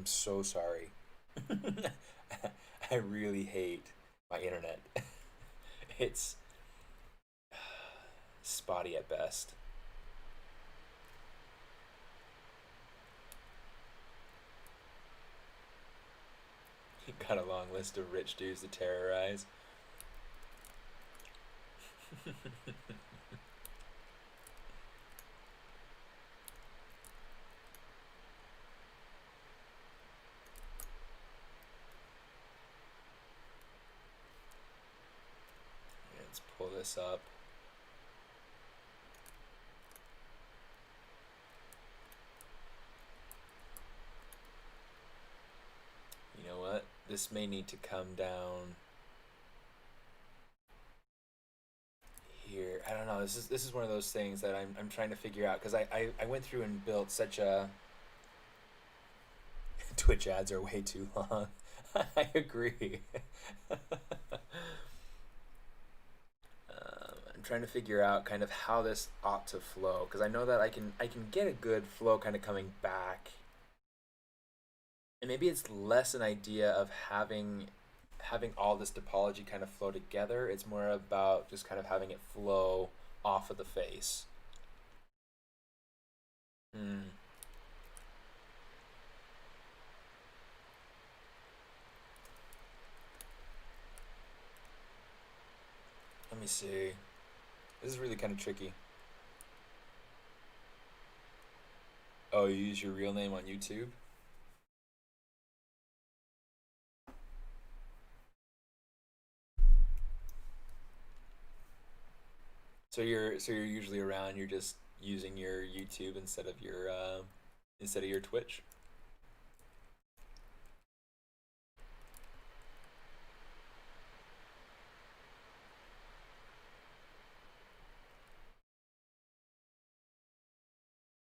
I'm so sorry. I really hate my internet. It's spotty at best. Got a long list of rich dudes to terrorize. Let's pull this up. You know what? This may need to come down here. I don't know. This is one of those things that I'm trying to figure out, because I went through and built such a Twitch ads are way too long. I agree. I'm trying to figure out kind of how this ought to flow, because I know that I can get a good flow kind of coming back, and maybe it's less an idea of having all this topology kind of flow together. It's more about just kind of having it flow off of the face. Hmm. Let me see. This is really kind of tricky. Oh, you use your real name on YouTube? So you're usually around. You're just using your YouTube instead of your Twitch.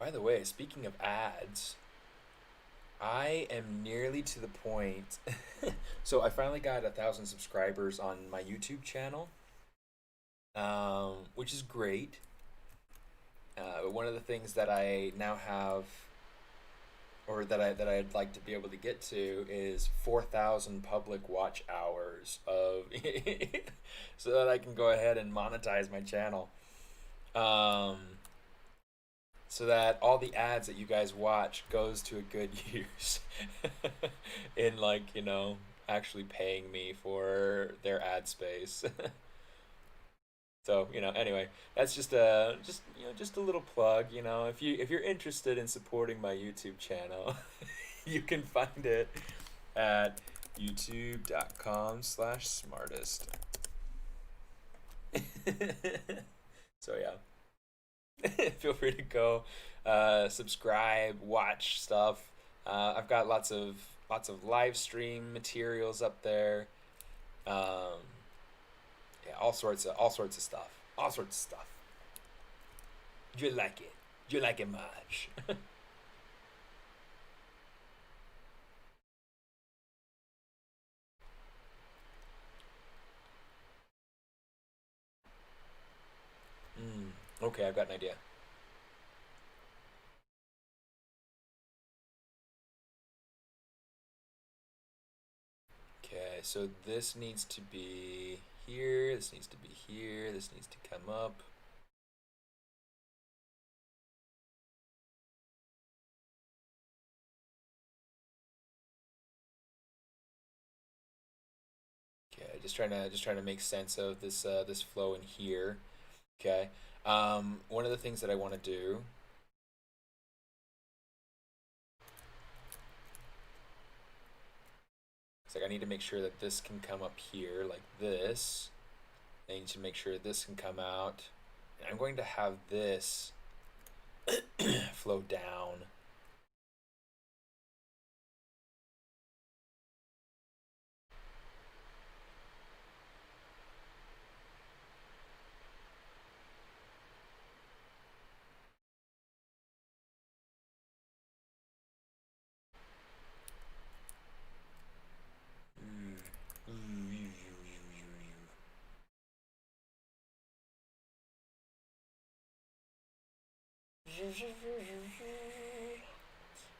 By the way, speaking of ads, I am nearly to the point. So I finally got 1,000 subscribers on my YouTube channel, which is great. One of the things that I now have, or that I'd like to be able to get to, is 4,000 public watch hours of, so that I can go ahead and monetize my channel. Um, so that all the ads that you guys watch goes to a good use, in, like, actually paying me for their ad space. So, anyway, that's just a little plug. If you're interested in supporting my YouTube channel, you can find it at youtube.com/smartest. So yeah. Feel free to go subscribe, watch stuff. I've got lots of live stream materials up there. Um, yeah, all sorts of stuff. All sorts of stuff. You like it. You like it much. Okay, I've got an idea. Okay, so this needs to be here. This needs to be here. This needs to come up. Okay, just trying to make sense of this flow in here. Okay. One of the things that I want to do. It's like I need to make sure that this can come up here like this. I need to make sure this can come out. And I'm going to have this flow down.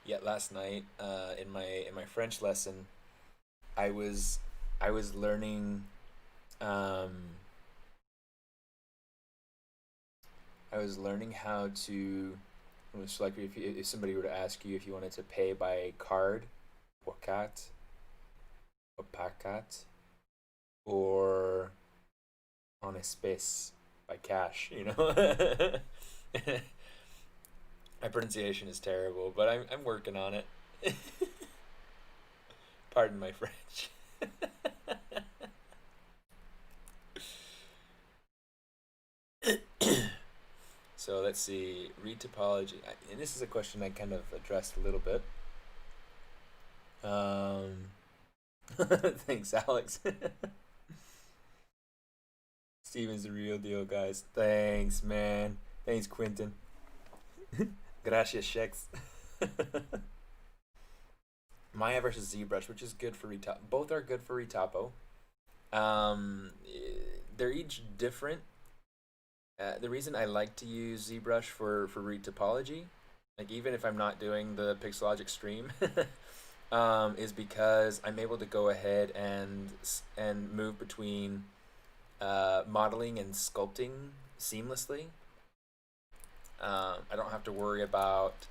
Yet last night, in my French lesson, I was I was learning um, I was learning how to. It's like if somebody were to ask you if you wanted to pay by card, or cat, or pacat, or on espèce by cash, you know. My pronunciation is terrible, but I'm working on it. Pardon my French. So let's see, retopology, and this is a question I kind of addressed a little bit. Thanks, Alex. Steven's the real deal, guys. Thanks, man. Thanks, Quentin. Gracias, Shex. Maya versus ZBrush, which is good for retop. Both are good for retopo. Um, they're each different. The reason I like to use ZBrush for retopology, like even if I'm not doing the Pixologic stream, is because I'm able to go ahead and move between modeling and sculpting seamlessly. I don't have to worry about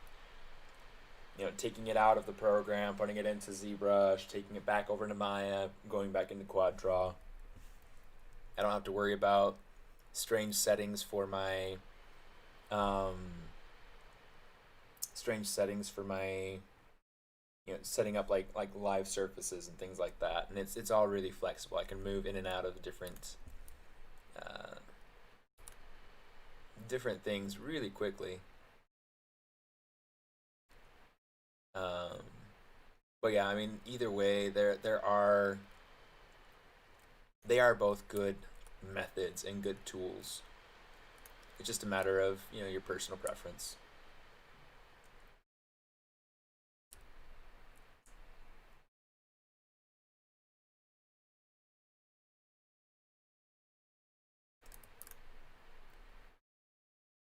taking it out of the program, putting it into ZBrush, taking it back over to Maya, going back into Quad Draw. I don't have to worry about strange settings for my setting up like live surfaces and things like that, and it's all really flexible. I can move in and out of uh, different things really quickly. But yeah, I mean, either way, they are both good methods and good tools. It's just a matter of your personal preference.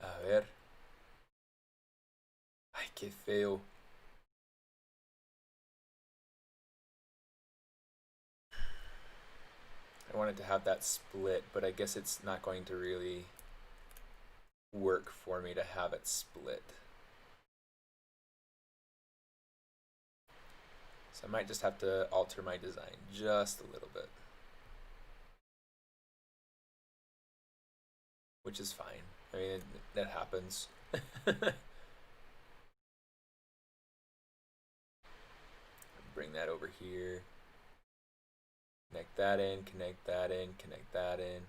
A ver. Ay, qué feo. I wanted to have that split, but I guess it's not going to really work for me to have it split. So I might just have to alter my design just a little bit, which is fine. I mean, that happens. Bring that over here. Connect that in, connect that in, connect that in.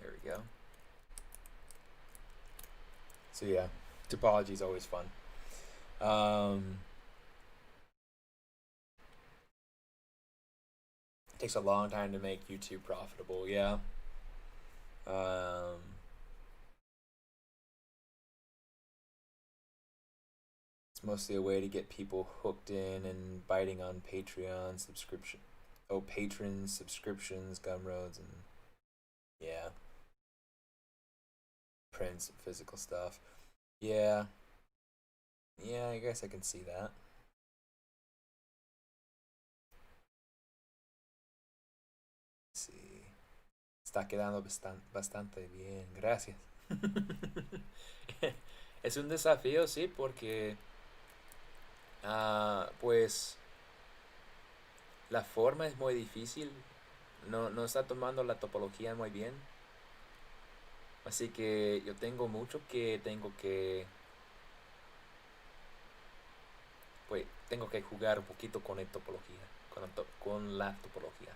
There we go. So yeah, topology is always fun. It takes a long time to make YouTube profitable, yeah. It's mostly a way to get people hooked in and biting on Patreon subscription. Oh, patrons, subscriptions, Gumroads, and yeah, prints, physical stuff. Yeah, yeah, I guess I can see that. Sí, está quedando bastante bien, gracias. Es un desafío, sí, porque pues la forma es muy difícil. No está tomando la topología muy bien. Así que yo tengo mucho que pues tengo que jugar un poquito con la topología, con la topología.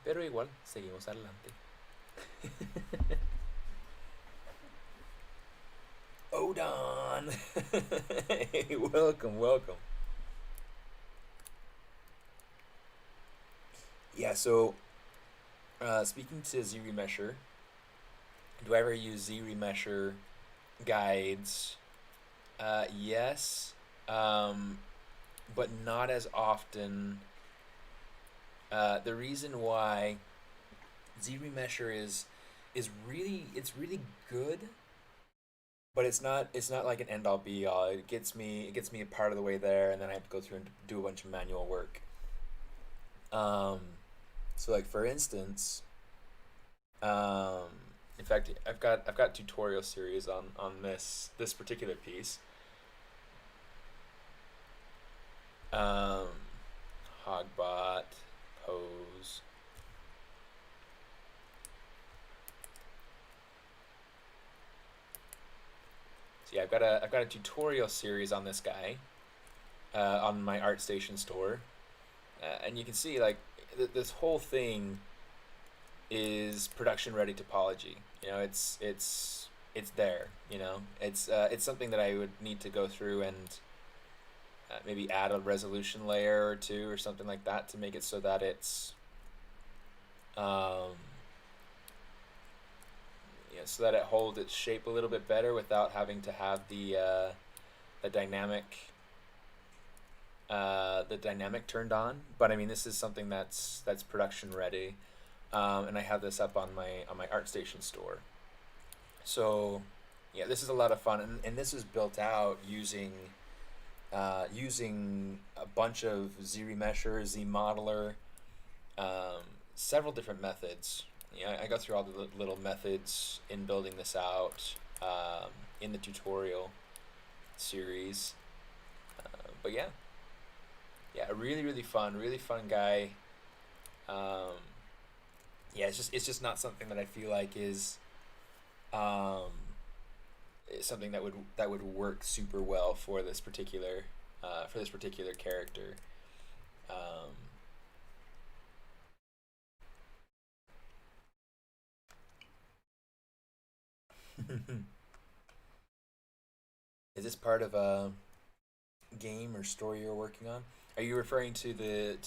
Pero igual, seguimos adelante. Odon! Hey, welcome, welcome. Yeah, so speaking to Z-Remesher, do I ever use Z-Remesher guides? Yes, but not as often. The reason why Z-Remesher is really, it's really good, but it's not like an end all be all. It gets me a part of the way there, and then I have to go through and do a bunch of manual work. Um, so like for instance, um, in fact, I've got tutorial series on this particular piece. Um, Hogbot pose. So yeah, I've got a tutorial series on this guy on my ArtStation store, and you can see like this whole thing is production ready topology. You know, it's there. You know, it's something that I would need to go through and maybe add a resolution layer or two or something like that to make it so that it's um, so that it holds its shape a little bit better without having to have the dynamic turned on. But I mean, this is something that's production ready, and I have this up on my ArtStation store. So yeah, this is a lot of fun, and this is built out using a bunch of Z-Remesher, Z-Modeler, several different methods. Yeah, I go through all the little methods in building this out in the tutorial series. But yeah, yeah, really fun guy. Um, yeah, it's just not something that I feel like um, is something that would work super well for this particular character. Um, is this part of a game or story you're working on? Are you referring to the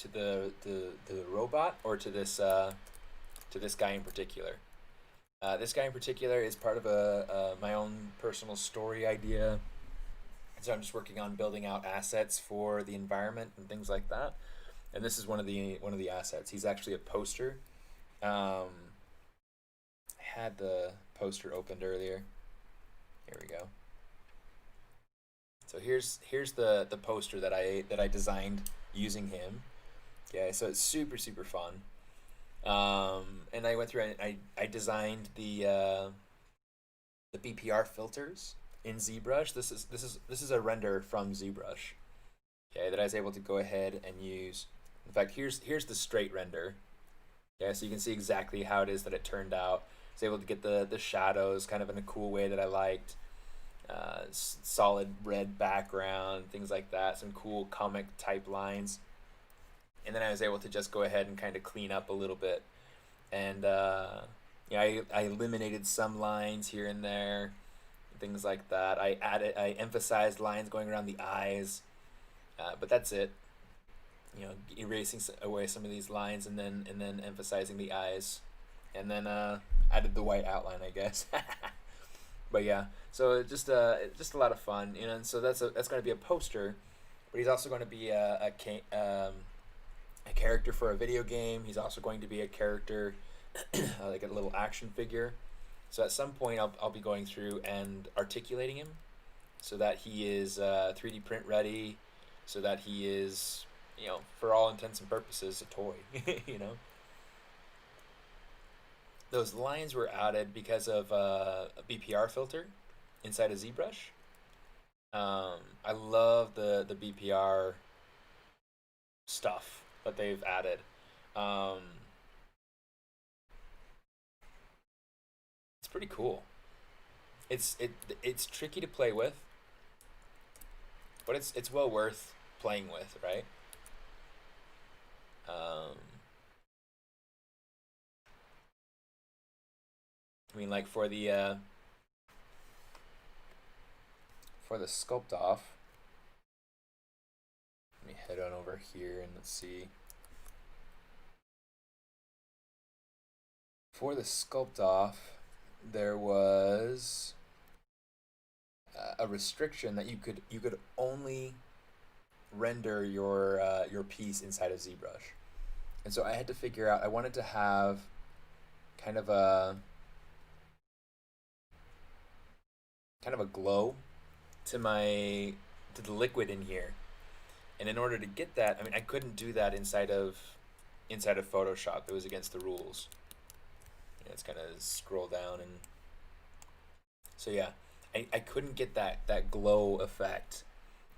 robot, or to this guy in particular? This guy in particular is part of my own personal story idea. So I'm just working on building out assets for the environment and things like that. And this is one of the assets. He's actually a poster. I had the poster opened earlier. Here we go. So here's the poster that I designed using him. Okay, so it's super fun. And I went through and I designed the Bpr filters in ZBrush. This is a render from ZBrush. Okay, that I was able to go ahead and use. In fact, here's the straight render. Okay, so you can see exactly how it is that it turned out. I was able to get the shadows kind of in a cool way that I liked. Solid red background, things like that. Some cool comic type lines. And then I was able to just go ahead and kind of clean up a little bit. And I eliminated some lines here and there, things like that. I emphasized lines going around the eyes, but that's it. You know, erasing away some of these lines and then emphasizing the eyes, and then added the white outline, I guess. But yeah, so just a lot of fun, you know. And so that's going to be a poster, but he's also going to be a character for a video game. He's also going to be a character, like a little action figure. So at some point, I'll be going through and articulating him, so that he is 3D print ready, so that he is, you know, for all intents and purposes, a toy. You know, those lines were added because of a BPR filter inside of ZBrush. I love the BPR stuff that they've added. Um, it's pretty cool. It's tricky to play with, but it's well worth playing with, right? Um, I mean, like for the sculpt off. Let me head on over here and let's see. For the sculpt off, there was a restriction that you could only render your piece inside of ZBrush, and so I had to figure out. I wanted to have kind of a glow to the liquid in here. And in order to get that, I mean, I couldn't do that inside of Photoshop. It was against the rules. Let's kind of scroll down, and so yeah, I couldn't get that glow effect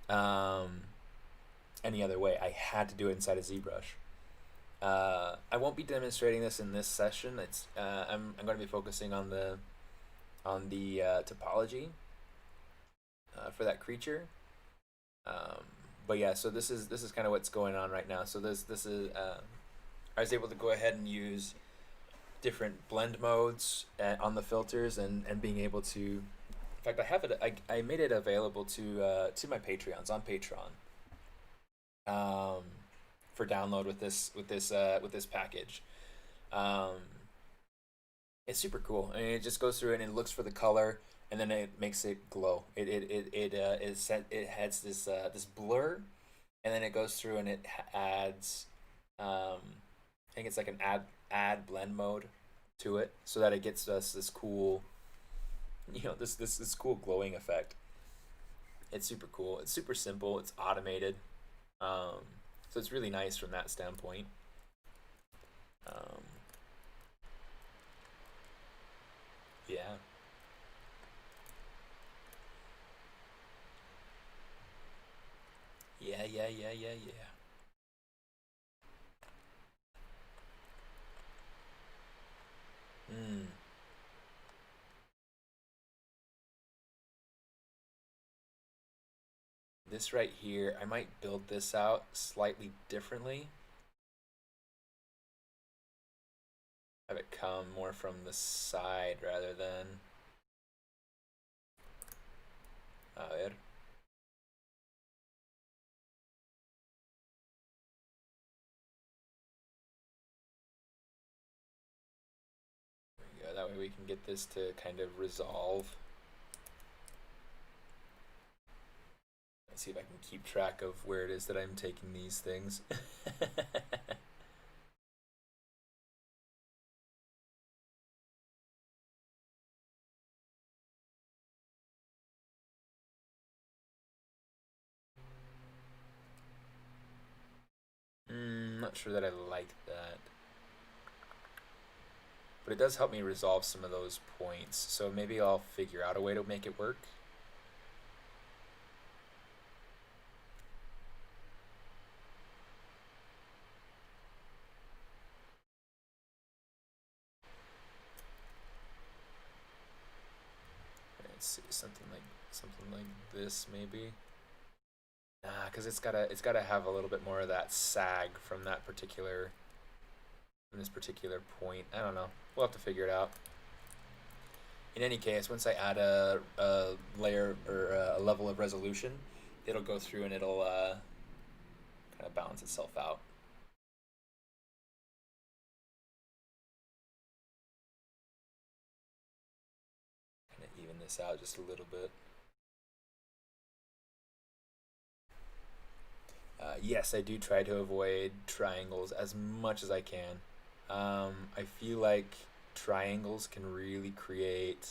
any other way. I had to do it inside of ZBrush. I won't be demonstrating this in this session. I'm going to be focusing on the topology for that creature. But yeah, so this is kind of what's going on right now. So this is I was able to go ahead and use different blend modes on the filters, and being able to, in fact, I made it available to my Patreons on Patreon for download with this package. It's super cool. I mean, it just goes through and it looks for the color, and then it makes it glow. It has this blur, and then it goes through and it adds I think it's like an add blend mode to it, so that it gets us this cool, this cool glowing effect. It's super cool. It's super simple. It's automated, so it's really nice from that standpoint. Yeah. Yeah. Mm. This right here, I might build this out slightly differently. Have it come more from the side rather than. A ver. There we go. That way we can get this to kind of resolve. Let's see if I can keep track of where it is that I'm taking these things. Not sure that I like that. But it does help me resolve some of those points, so maybe I'll figure out a way to make it work. Let's see, something like this maybe. Nah, because it's gotta have a little bit more of that sag from this particular point. I don't know. We'll have to figure it out. In any case, once I add a layer or a level of resolution, it'll go through and it'll kind of balance itself out. Kind of even this out just a little bit. Yes, I do try to avoid triangles as much as I can. I feel like triangles can really create.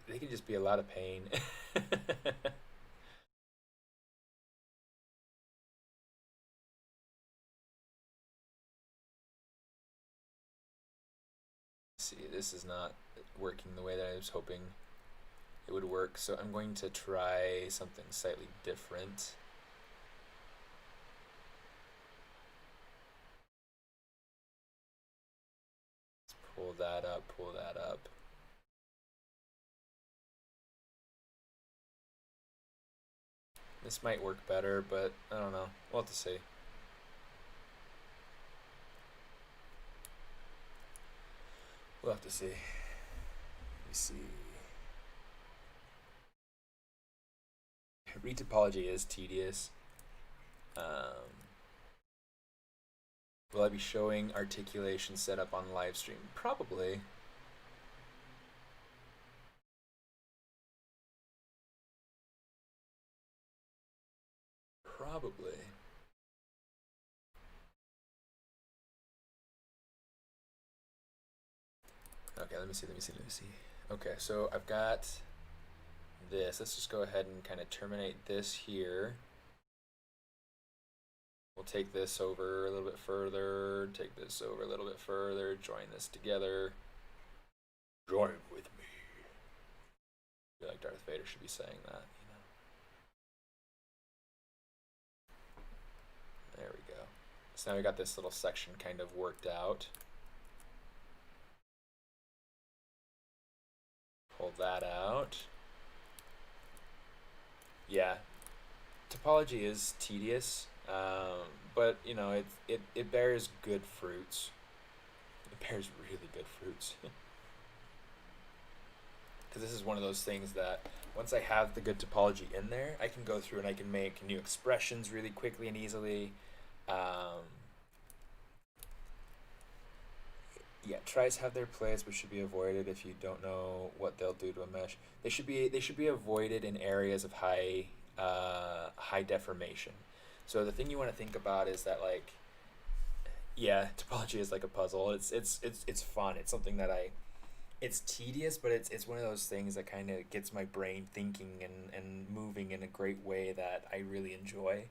They can just be a lot of pain. See, this is not working the way that I was hoping it would work, so I'm going to try something slightly different. Let's pull that up. This might work better, but I don't know. We'll have to see. We'll have to see. Let me see. Retopology is tedious. Will I be showing articulation setup on live stream? Probably. Probably. Okay, let me see. Okay, so I've got this. Let's just go ahead and kind of terminate this here. We'll take this over a little bit further, take this over a little bit further, join this together. Join with me. I feel like Darth Vader should be saying that, you know. There we go. So now we got this little section kind of worked out. Pull that out. Yeah, topology is tedious, but you know it bears good fruits. It bears really good fruits. Because this is one of those things that once I have the good topology in there, I can go through and I can make new expressions really quickly and easily. Yeah, tries have their place, but should be avoided if you don't know what they'll do to a mesh. They should be avoided in areas of high deformation. So the thing you want to think about is that, like, yeah, topology is like a puzzle. It's fun. It's something that it's tedious, but it's one of those things that kind of gets my brain thinking and moving in a great way that I really enjoy.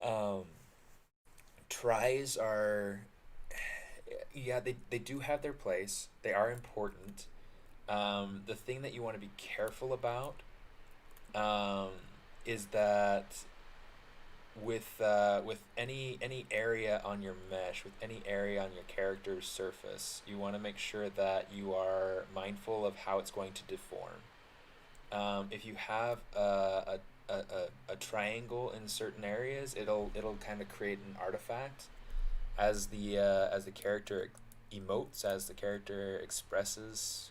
Um, Tries are, yeah, they do have their place. They are important. The thing that you want to be careful about um, is that with any area on your mesh, with any area on your character's surface, you want to make sure that you are mindful of how it's going to deform. If you have a triangle in certain areas, it'll kind of create an artifact as the character emotes, as the character expresses.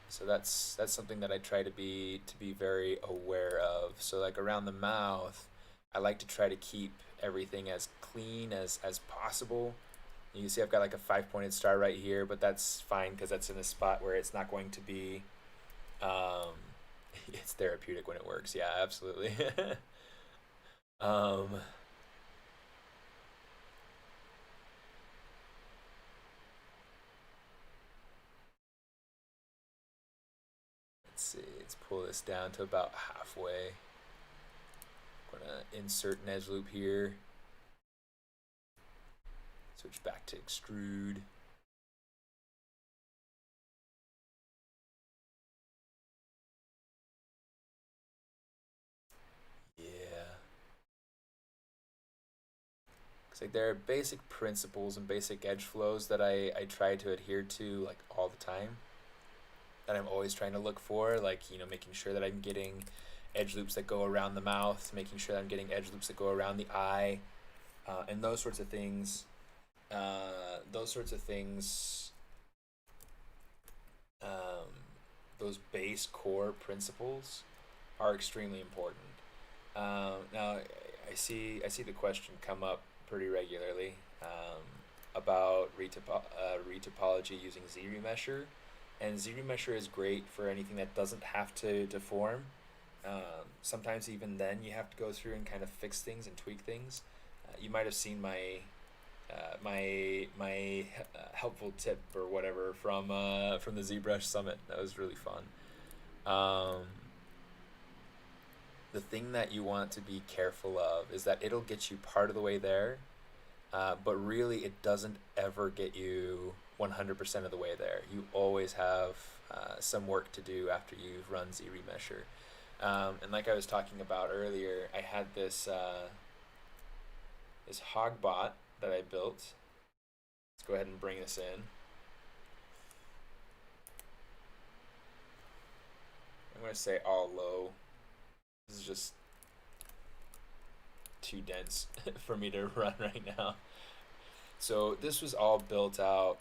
So that's something that I try to be very aware of. So like around the mouth, I like to try to keep everything as clean as possible. You can see I've got like a 5 pointed star right here, but that's fine because that's in a spot where it's not going to be um, it's therapeutic when it works. Yeah, absolutely. um, let's see. Let's pull this down to about halfway. I'm gonna insert an edge loop here. Switch back to extrude. Yeah. It's like there are basic principles and basic edge flows that I try to adhere to like all the time. That I'm always trying to look for, like, you know, making sure that I'm getting edge loops that go around the mouth, making sure that I'm getting edge loops that go around the eye, and those sorts of things. Those sorts of things. Um, those base core principles are extremely important. Now, I see the question come up pretty regularly about retopology using Z-Remesher, and Z-Remesher is great for anything that doesn't have to deform. Sometimes even then you have to go through and kind of fix things and tweak things. You might have seen my helpful tip or whatever from the ZBrush summit. That was really fun. Um, the thing that you want to be careful of is that it'll get you part of the way there, but really it doesn't ever get you 100% of the way there. You always have some work to do after you've run Z-Remesher. And like I was talking about earlier, I had this hogbot that I built. Let's go ahead and bring this in. I'm going to say all low. This is just too dense for me to run right now. So this was all built out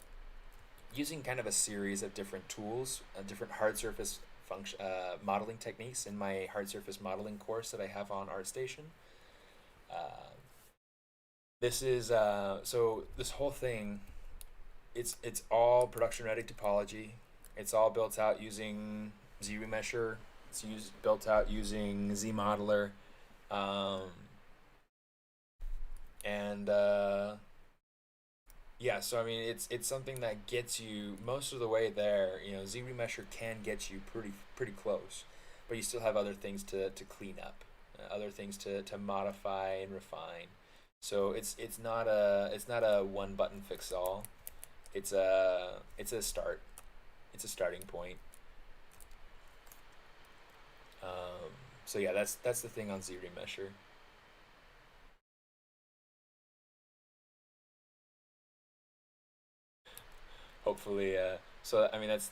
using kind of a series of different tools, different hard surface function modeling techniques in my hard surface modeling course that I have on ArtStation. Uh, this is so this whole thing. It's all production ready topology. It's all built out using Z-Remesher. It's built out using Z Modeler. Um, and yeah, so I mean, it's something that gets you most of the way there. You know, Z-Remesher can get you pretty close, but you still have other things to clean up, other things to modify and refine. So it's not a one button fix all. It's a start. It's a starting point. So yeah, that's the thing on Z-Remesher. Hopefully, so I mean that's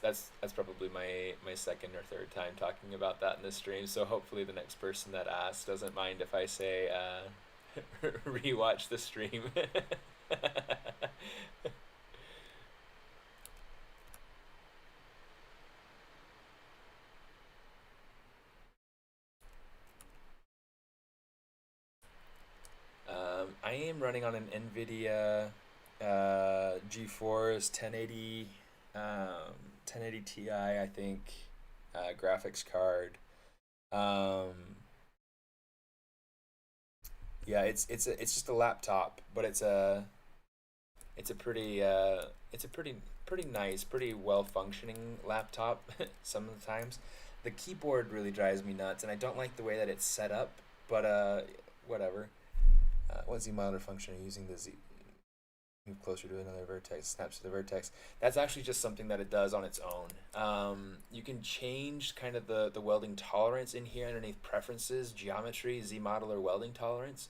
probably my second or third time talking about that in this stream. So hopefully the next person that asks doesn't mind if I say rewatch the stream. I am running on an NVIDIA GeForce 1080 Ti, I think, graphics card. Um, yeah, it's just a laptop, but it's a pretty it's a pretty nice, pretty well functioning laptop. Some of the times, the keyboard really drives me nuts, and I don't like the way that it's set up. But whatever. What Z modeler function are you using? The Z move closer to another vertex, snaps to the vertex. That's actually just something that it does on its own. You can change kind of the welding tolerance in here underneath preferences, geometry, Z modeler welding tolerance.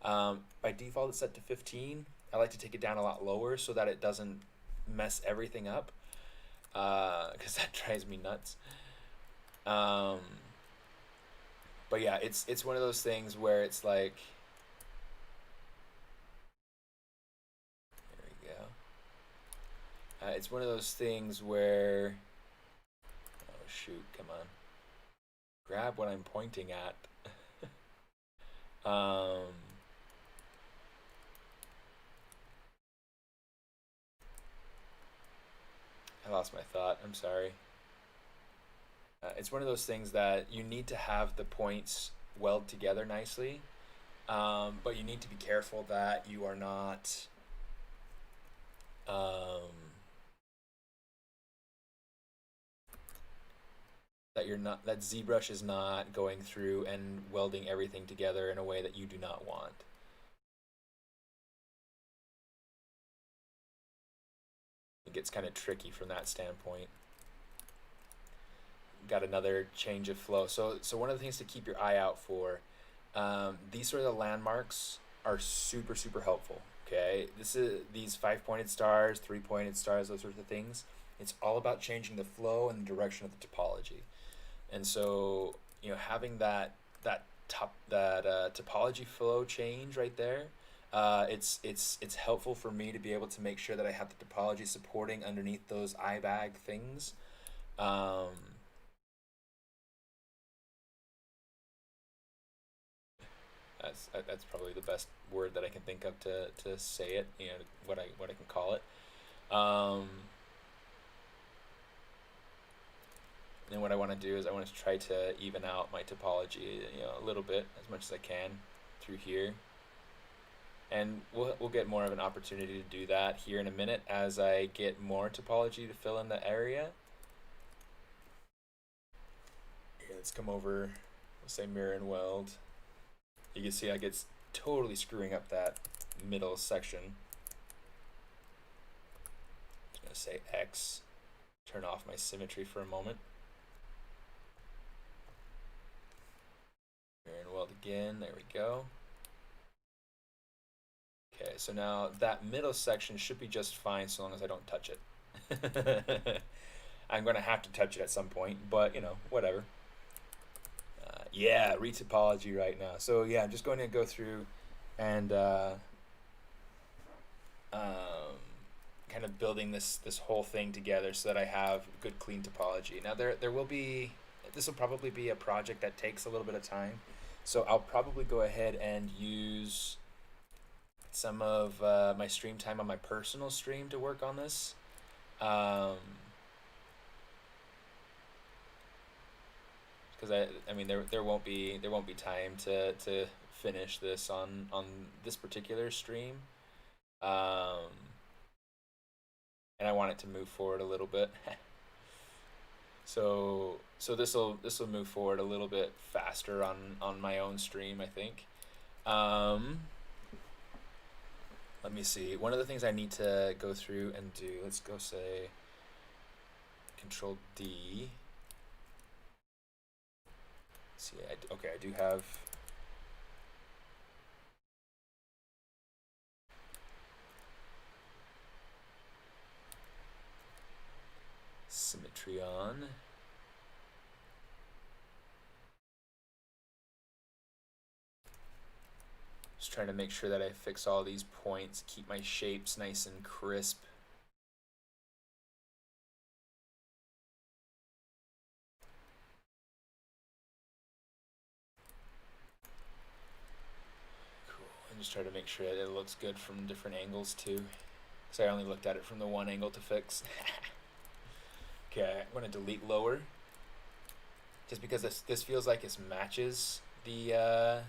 By default, it's set to 15. I like to take it down a lot lower so that it doesn't mess everything up, because that drives me nuts. Um, but yeah, it's one of those things where it's like, there we go. It's one of those things where, oh shoot, come on, grab what I'm pointing at. um, I lost my thought. I'm sorry. It's one of those things that you need to have the points weld together nicely, but you need to be careful that you are not um, that ZBrush is not going through and welding everything together in a way that you do not want. It gets kind of tricky from that standpoint. Got another change of flow. So one of the things to keep your eye out for, these sort of landmarks are super helpful. Okay, these 5-pointed stars, 3-pointed stars, those sorts of things. It's all about changing the flow and the direction of the topology. And so, you know, having that topology flow change right there, it's helpful for me to be able to make sure that I have the topology supporting underneath those eye bag things. Um, that's probably the best word that I can think of to say it. You know, what I can call it. Um, and what I want to do is I want to try to even out my topology, you know, a little bit as much as I can through here. And we'll get more of an opportunity to do that here in a minute as I get more topology to fill in the area. Here, let's come over. We'll say mirror and weld. You can see I get totally screwing up that middle section. I'm gonna say X. Turn off my symmetry for a moment. Mirror and weld again. There we go. Okay, so now that middle section should be just fine so long as I don't touch it. I'm going to have to touch it at some point, but you know, whatever. Yeah, retopology right now. So yeah, I'm just going to go through and kind of building this whole thing together so that I have good clean topology. Now there will be, this will probably be a project that takes a little bit of time. So I'll probably go ahead and use some of my stream time on my personal stream to work on this. because I mean there won't be time to finish this on this particular stream, um, and I want it to move forward a little bit. So this will move forward a little bit faster on my own stream, I think. Let me see. One of the things I need to go through and do, let's go say Control D. Let's see, okay, I do have Symmetry on. Just trying to make sure that I fix all these points, keep my shapes nice and crisp. Cool, and just try to make sure that it looks good from different angles too, because I only looked at it from the one angle to fix. Okay, I'm going to delete lower, just because this feels like it matches the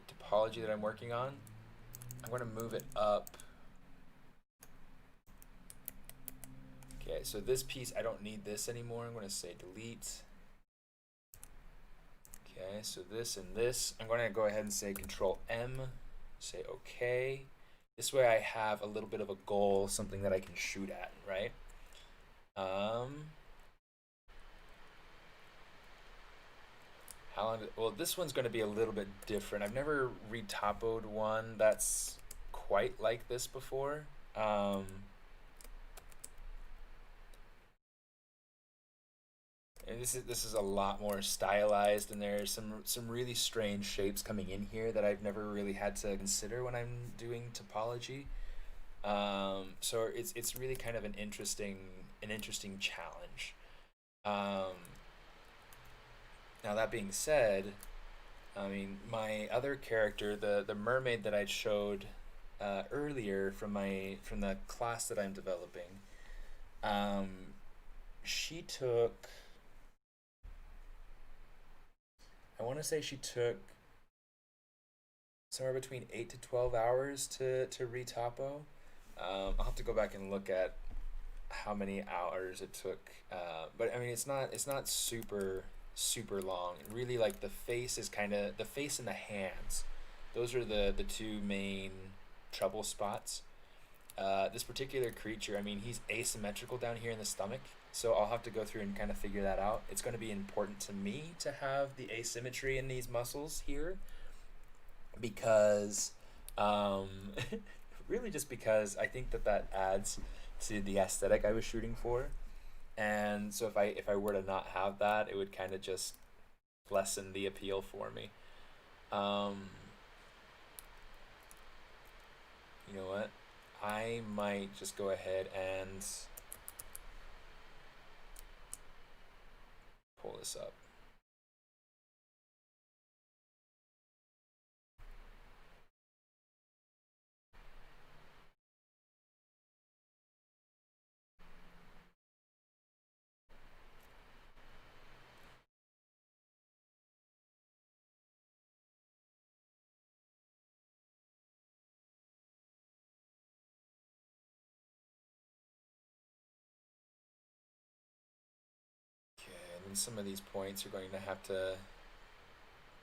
topology that I'm working on. I'm going to move it up. Okay, so this piece, I don't need this anymore. I'm going to say delete. Okay, so this and this, I'm going to go ahead and say Control M, say OK. This way I have a little bit of a goal, something that I can shoot at, right? How long well, this one's going to be a little bit different. I've never retopoed one that's quite like this before. And this is a lot more stylized, and there's some really strange shapes coming in here that I've never really had to consider when I'm doing topology. So it's really kind of an interesting challenge. Now that being said, I mean, my other character, the mermaid that I showed earlier from the class that I'm developing, she took, I want to say she took somewhere between 8 to 12 hours to retopo. I'll have to go back and look at how many hours it took, but I mean it's not super long. Really, like the face is kind of, the face and the hands, those are the two main trouble spots. This particular creature, I mean, he's asymmetrical down here in the stomach, so I'll have to go through and kind of figure that out. It's going to be important to me to have the asymmetry in these muscles here, because really just because I think that adds to the aesthetic I was shooting for. And so if I were to not have that, it would kind of just lessen the appeal for me. You know what? I might just go ahead and pull this up. Okay, and then some of these points are going to have to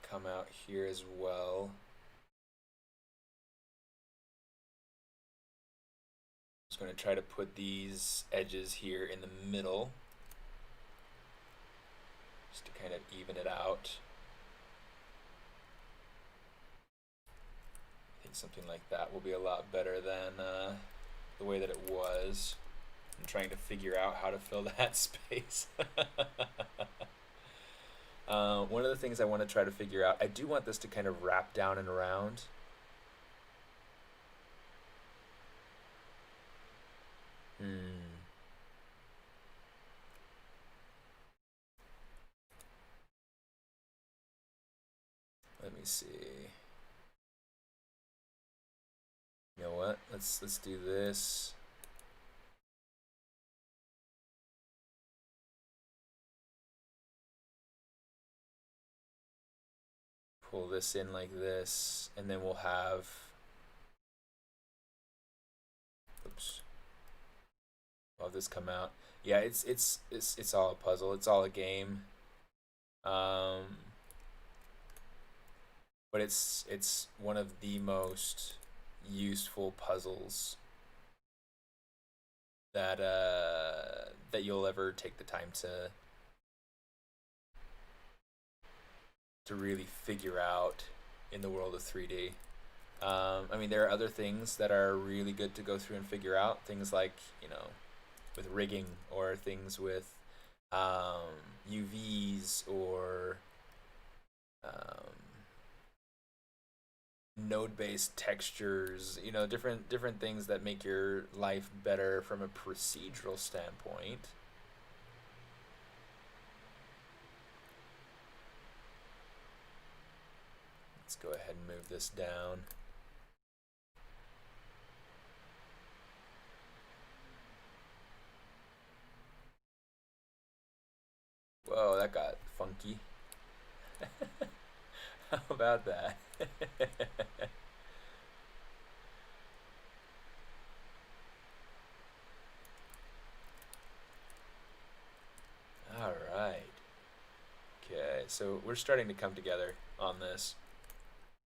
come out here as well. Just going to try to put these edges here in the middle, just to kind of even it out. I think something like that will be a lot better than the way that it was. I'm trying to figure out how to fill that space. One of the things I want to try to figure out, I do want this to kind of wrap down and around. Let me see. You know what? Let's do this. pull this in like this, and then we'll have, oops, I'll have this come out. Yeah, it's all a puzzle. It's all a game. But it's one of the most useful puzzles that that you'll ever take the time to really figure out in the world of 3D. I mean, there are other things that are really good to go through and figure out. Things like, with rigging, or things with UVs, or um, node-based textures. Different things that make your life better from a procedural standpoint. Let's go ahead and move this down. Whoa, that got funky. How about that? All right. Okay, so we're starting to come together on this.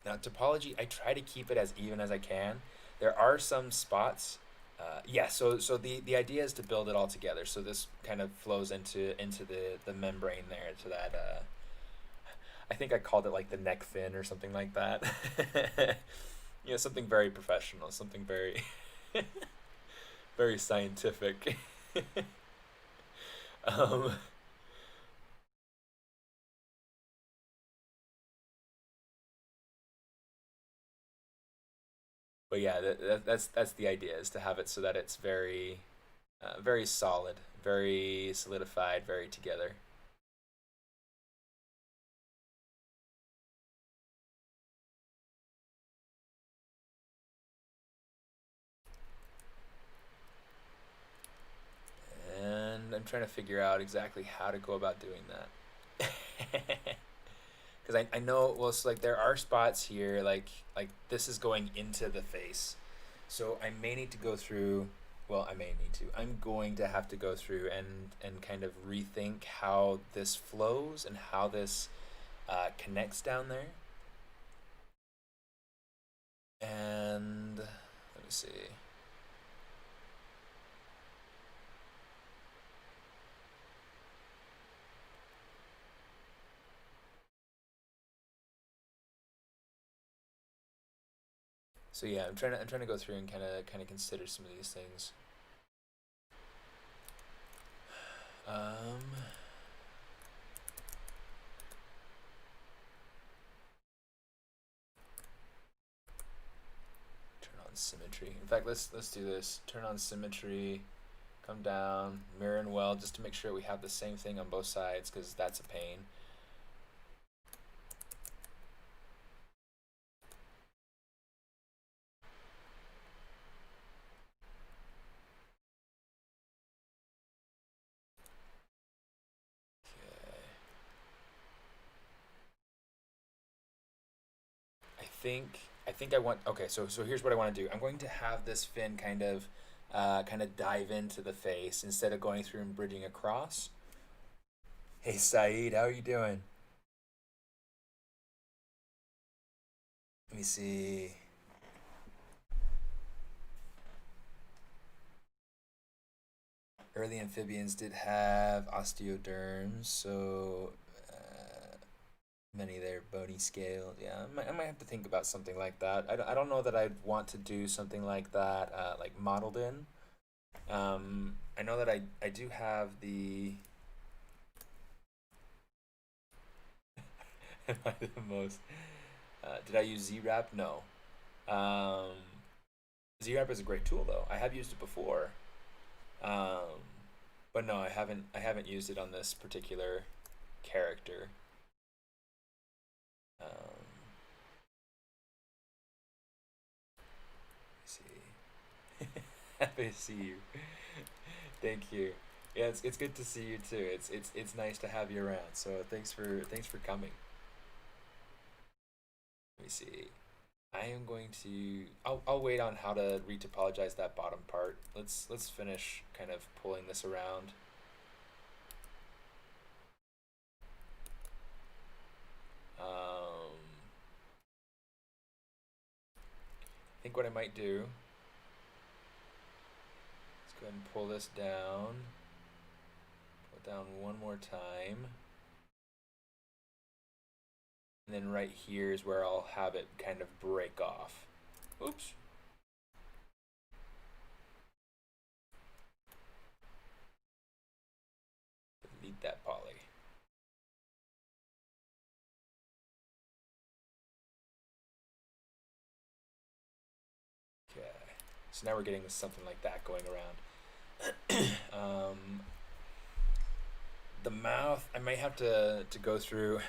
Now, topology, I try to keep it as even as I can. There are some spots. Yeah, so the idea is to build it all together. So this kind of flows into the membrane there, to that. I think I called it like the neck fin or something like that. Something very professional, something very very scientific. um, but yeah, that's the idea, is to have it so that it's very very solid, very solidified, very together. And I'm trying to figure out exactly how to go about doing that. Because I know, well, it's like there are spots here, like this is going into the face, so I may need to go through. Well, I may need to. I'm going to have to go through and kind of rethink how this flows and how this connects down there. And let me see. So yeah, I'm trying to go through and kind of consider some of these things. Um, turn on symmetry. In fact, let's do this. Turn on symmetry. Come down, mirror and weld, just to make sure we have the same thing on both sides, because that's a pain. I think I want. Okay, so here's what I want to do. I'm going to have this fin kind of dive into the face instead of going through and bridging across. Hey Saeed, how are you doing? Let me see. Early amphibians did have osteoderms, so many there bony scale. Yeah, I might have to think about something like that. I don't know that I'd want to do something like that, like modeled in. I know that I do have the. Am I the most? Did I use Z-Wrap? No. Um, Z-Wrap is a great tool though. I have used it before. Um, but no, I haven't used it on this particular character. Let's see. Happy to see you. Thank you. Yeah, it's good to see you too. It's nice to have you around. So thanks for coming. Let me see. I am going to. I'll wait on how to retopologize that bottom part. Let's finish kind of pulling this around. I think what I might do. Let's go ahead and pull this down. Pull it down one more time. And then right here is where I'll have it kind of break off. Oops. Delete that poly. Okay. So now we're getting something like that going around. The mouth, I might have to go through.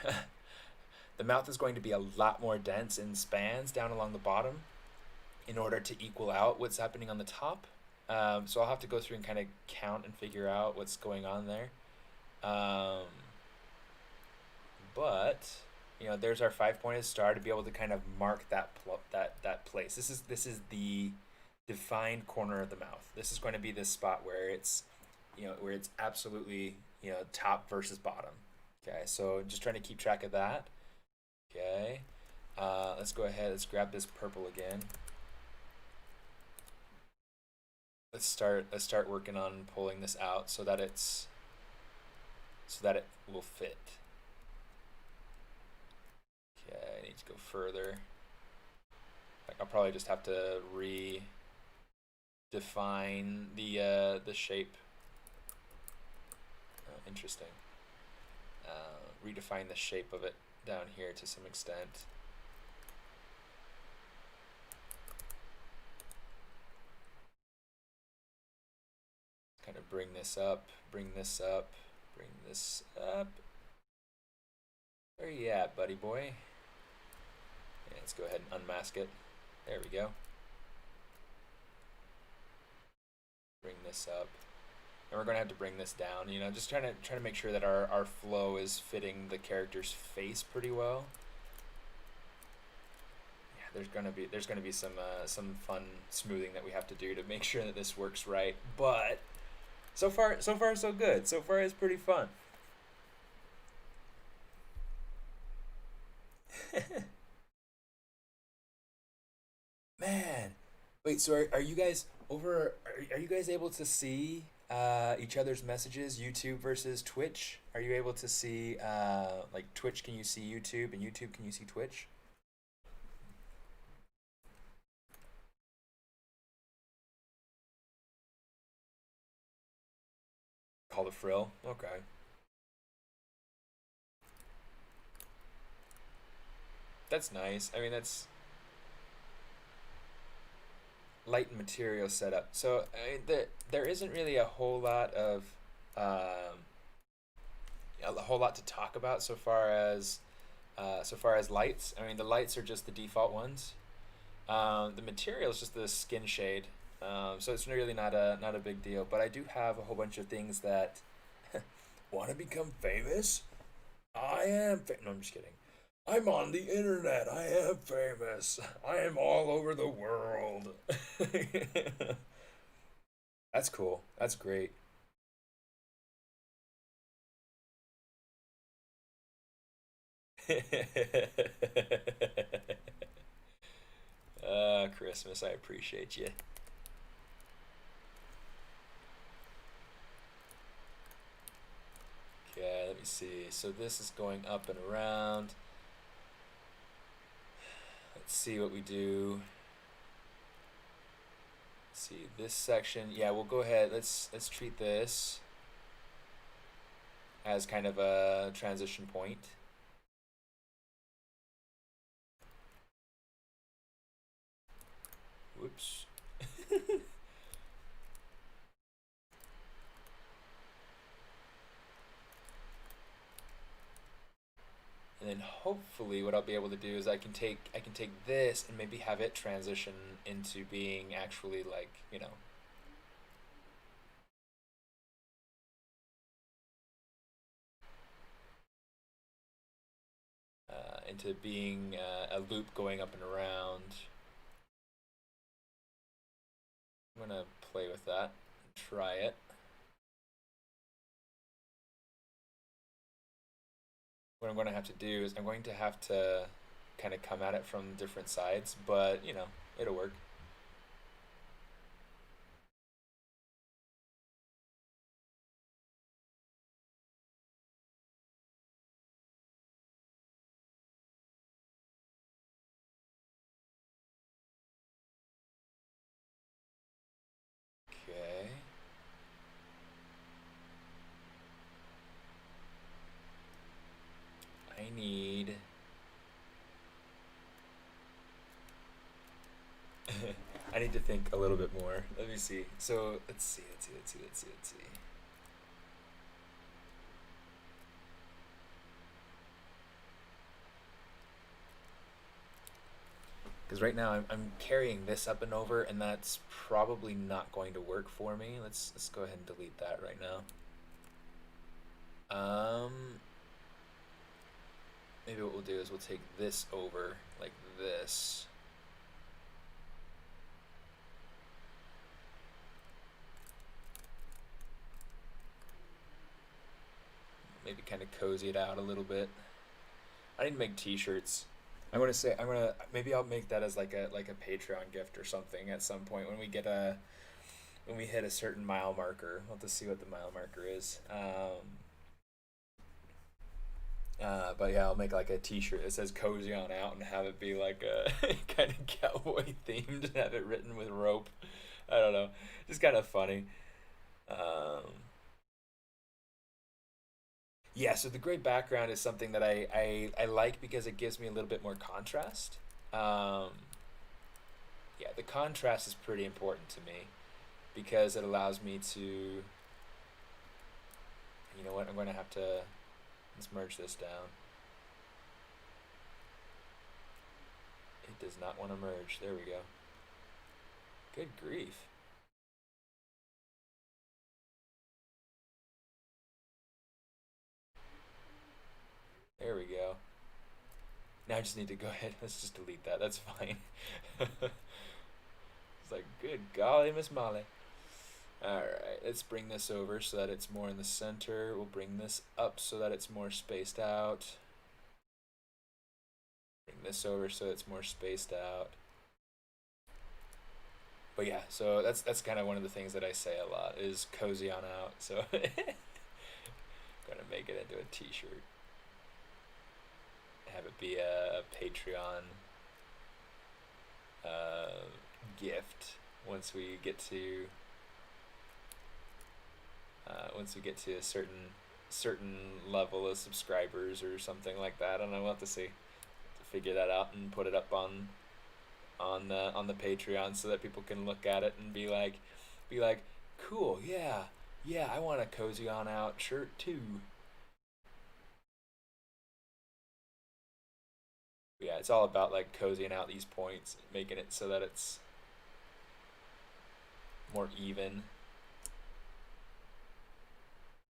The mouth is going to be a lot more dense in spans down along the bottom in order to equal out what's happening on the top. So I'll have to go through and kind of count and figure out what's going on there. But you know, there's our 5-pointed star to be able to kind of mark that place. This is the defined corner of the mouth. This is going to be this spot where it's, you know, where it's absolutely, you know, top versus bottom. Okay, so just trying to keep track of that. Okay, let's go ahead. Let's grab this purple again. Let's start working on pulling this out so that it will fit. Okay, I need to go further. I'll probably just have to redefine the shape. Oh, interesting. Redefine the shape of it down here to some extent. Kind of bring this up, bring this up, bring this up. Where you at, buddy boy? Yeah, let's go ahead and unmask it. There we go. Bring this up. And we're gonna have to bring this down, you know, just trying to make sure that our flow is fitting the character's face pretty well. Yeah, there's gonna be some fun smoothing that we have to do to make sure that this works right. But so far so good. So far it's pretty fun. Man, wait. So are you guys over? Are you guys able to see each other's messages? YouTube versus Twitch. Are you able to see like Twitch? Can you see YouTube, and YouTube can you see Twitch? Call the frill. Okay. That's nice. I mean, that's light material setup. So there isn't really um, a whole lot to talk about so far as lights. I mean, the lights are just the default ones. The material is just the skin shade. So it's really not a big deal. But I do have a whole bunch of things that want to become famous. I am. No, I'm just kidding. I'm on the internet. I am famous. I am all over the world. That's cool. That's great. Christmas, I appreciate you. Okay, let me see. So this is going up and around. Let's see what we do. Let's see this section. Yeah, we'll go ahead. Let's treat this as kind of a transition point. Whoops. And then hopefully what I'll be able to do is I can take this and maybe have it transition into being actually, like, you know, into being a loop going up and around. I'm gonna play with that and try it. What I'm going to have to do is I'm going to have to kind of come at it from different sides, but you know, it'll work. Okay. I need I need to think a little bit more. Let me see. So let's see. Because right now I'm carrying this up and over, and that's probably not going to work for me. Let's go ahead and delete that right now. Maybe what we'll do is we'll take this over like this. Maybe kind of cozy it out a little bit. I need to make t-shirts. Maybe I'll make that as like a Patreon gift or something at some point when we hit a certain mile marker. We'll have to see what the mile marker is. But yeah, I'll make like a t-shirt that says cozy on out and have it be like a kind of cowboy themed and have it written with rope. I don't know. Just kind of funny. Yeah, so the gray background is something that I like because it gives me a little bit more contrast. Um, yeah, the contrast is pretty important to me because it allows me to, you know what, I'm going to have to, let's merge this down. It does not want to merge. There we go. Good grief. There we go. Now I just need to go ahead. Let's just delete that. That's fine. It's like, good golly, Miss Molly. Alright, let's bring this over so that it's more in the center. We'll bring this up so that it's more spaced out. Bring this over so it's more spaced out. But yeah, so that's kind of one of the things that I say a lot is cozy on out. So gonna make it into a t-shirt. Have it be a Patreon gift once we get to a certain level of subscribers or something like that. I don't know. We'll have to see. To figure that out and put it up on the Patreon so that people can look at it and be like, cool, yeah, I want a cozy on out shirt too. Yeah, it's all about like cozying out these points, making it so that it's more even.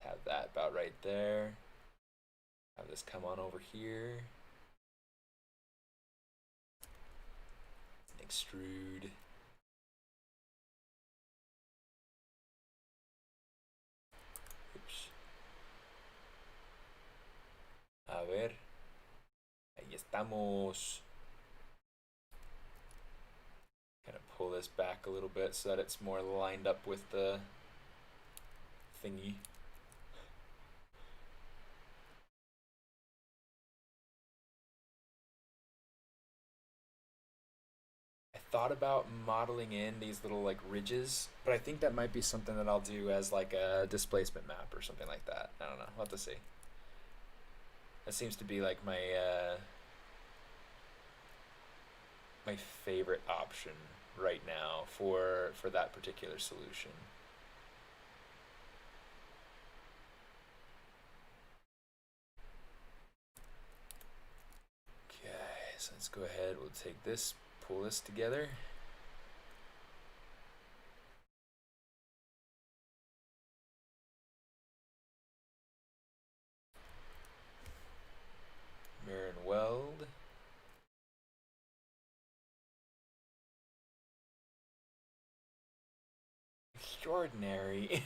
Have that about right there. Have this come on over here. Extrude. Oops. A ver. Ahí estamos. Kind of pull this back a little bit so that it's more lined up with the thingy. I thought about modeling in these little like ridges, but I think that might be something that I'll do as like a displacement map or something like that. I don't know. We'll have to see. That seems to be like my favorite option right now for that particular solution. Okay, so let's go ahead. We'll take this, pull this together. Mirror and weld. extraordinary.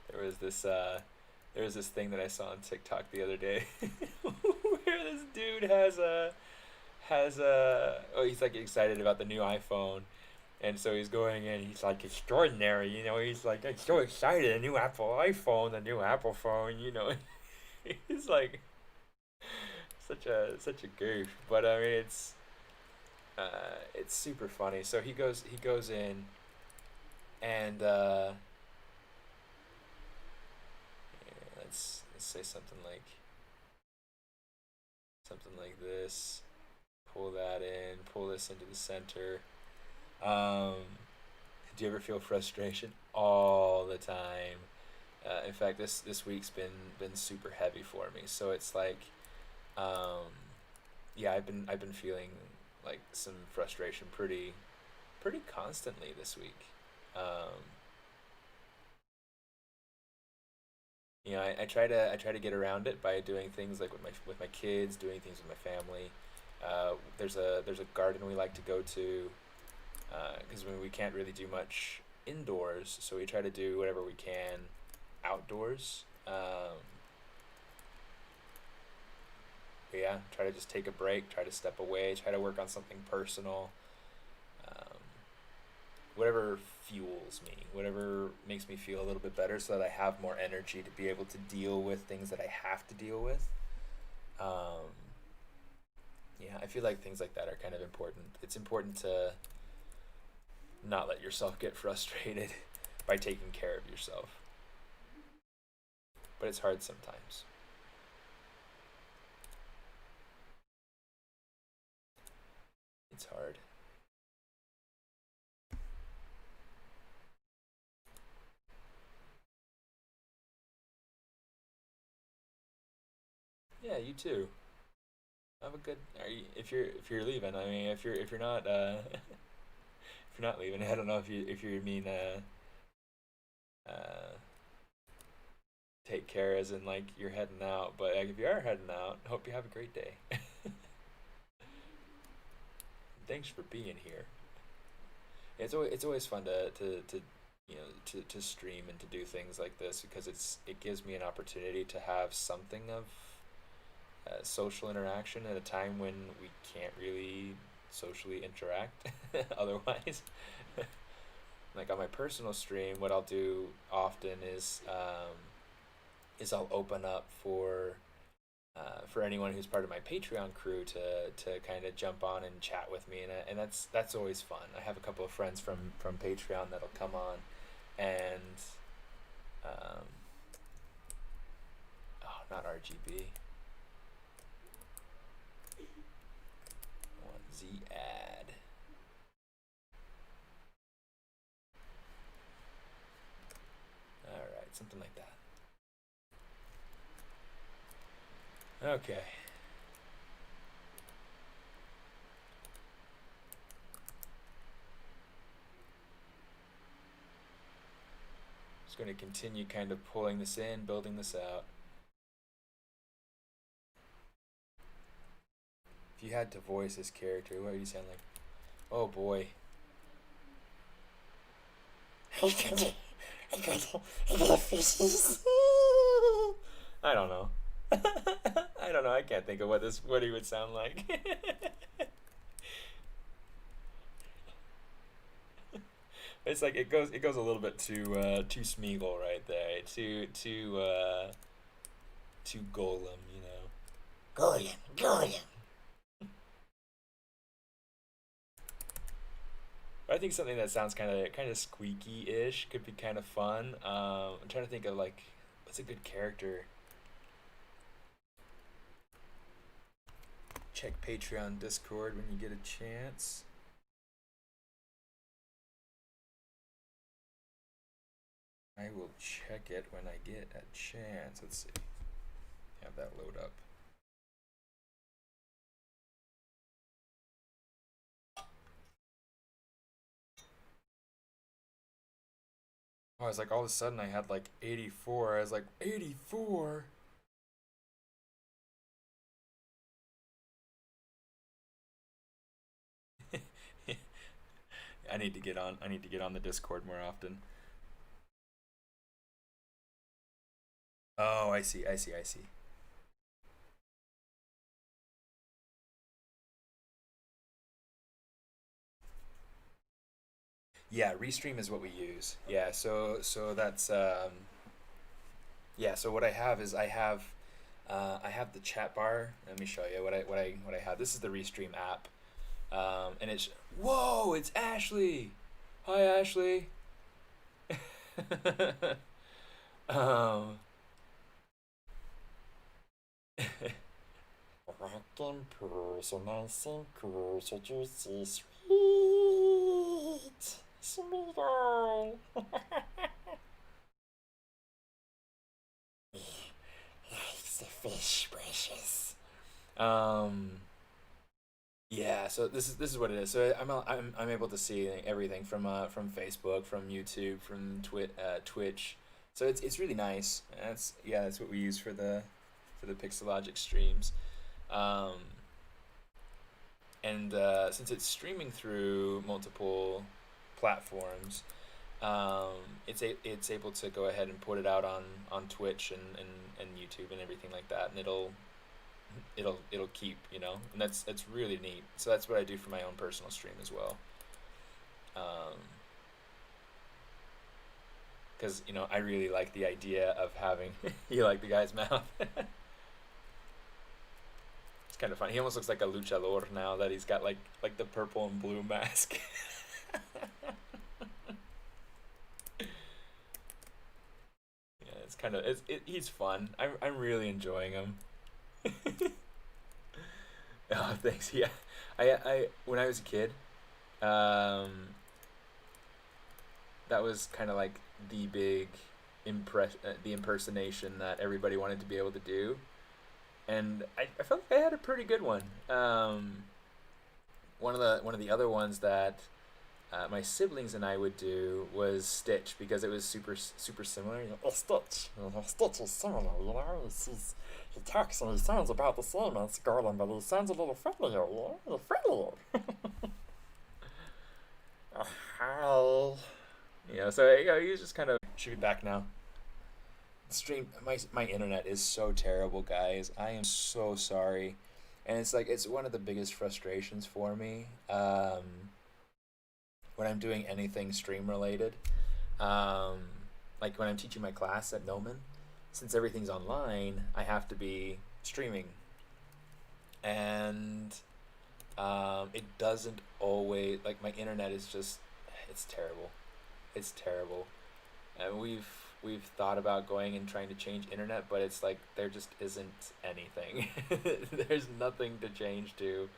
There was this there was this thing that I saw on TikTok the other day where this dude has a oh, he's like excited about the new iPhone, and so he's going in, he's like extraordinary, he's like, I'm so excited, the new Apple iPhone, the new Apple phone. He's like such a goof, but I mean it's super funny. So he goes in, and let's say something like this. Pull that in. Pull this into the center. Um, do you ever feel frustration? All the time. In fact, this week's been super heavy for me. So it's like, um, yeah, I've been feeling like some frustration pretty constantly this week. Um, I try to get around it by doing things like with my kids, doing things with my family. There's a garden we like to go to, because we can't really do much indoors, so we try to do whatever we can outdoors. But yeah, try to just take a break, try to step away, try to work on something personal. Um, Whatever fuels me, whatever makes me feel a little bit better, so that I have more energy to be able to deal with things that I have to deal with. Um, yeah, I feel like things like that are kind of important. It's important to not let yourself get frustrated by taking care of yourself, but it's hard sometimes. It's hard. Yeah, you too. Have a good. Are you, if you're leaving, I mean, if you're not if you're not leaving, I don't know if you mean uh take care as in like you're heading out, but like, if you are heading out, hope you have a great day. Thanks for being here. It's always fun to to stream and to do things like this, because it gives me an opportunity to have something of social interaction at a time when we can't really socially interact otherwise. Like on my personal stream, what I'll do often is I'll open up for anyone who's part of my Patreon crew to kind of jump on and chat with me, and that's always fun. I have a couple of friends from Patreon that'll come on, and um, oh, not RGB. I want Z add. All right, something like that. Okay. Just going to continue kind of pulling this in, building this out. If you had to voice this character, what would you sound like? Oh boy. I don't know. I don't know. I can't think of what he would sound like. It's like it goes a little bit too Smeagol right there. Too Golem, you know. Golem, Golem. But I think something that sounds kind of squeaky-ish could be kind of fun. I'm trying to think of like what's a good character. Check Patreon Discord when you get a chance. I will check it when I get a chance. Let's see. Have that load up. Oh, I was like, all of a sudden I had like 84. I was like, 84? I need to get on. I need to get on the Discord more often. Oh, I see. I see. I see. Yeah, Restream is what we use. Yeah, so that's yeah. So what I have is I have the chat bar. Let me show you what I have. This is the Restream app, and it's whoa, it's Ashley. Hi, Ashley. um, Rockin' personal so juicy, sweet, sweet all. Likes the fish brushes. um, yeah. So this is what it is. So I'm able to see everything from Facebook, from YouTube, from Twitch. So it's really nice. That's yeah. That's what we use for the Pixologic streams. Um, and since it's streaming through multiple platforms, it's able to go ahead and put it out on Twitch and YouTube and everything like that, and it'll keep, and that's really neat. So that's what I do for my own personal stream as well. Because I really like the idea of having you like the guy's mouth. It's kind of fun. He almost looks like a luchador now that he's got like the purple and blue mask. Yeah, it's kind of he's fun. I'm really enjoying him. Oh, thanks. Yeah, I when I was a kid, um, that was kind of like the big the impersonation that everybody wanted to be able to do, and I felt like I had a pretty good one. One of the other ones that my siblings and I would do was Stitch because it was super similar. Oh, Stitch. Stitch is similar, he talks and he sounds about the same as Garland, but he sounds a little friendlier, friendlier. Hi. So he was just kind of should be back now. Stream my internet is so terrible, guys. I am so sorry, and it's one of the biggest frustrations for me. When I'm doing anything stream related, um, like when I'm teaching my class at Noman, since everything's online, I have to be streaming, and it doesn't always like my internet is just it's terrible. It's terrible, and we've thought about going and trying to change internet, but it's like there just isn't anything. There's nothing to change to.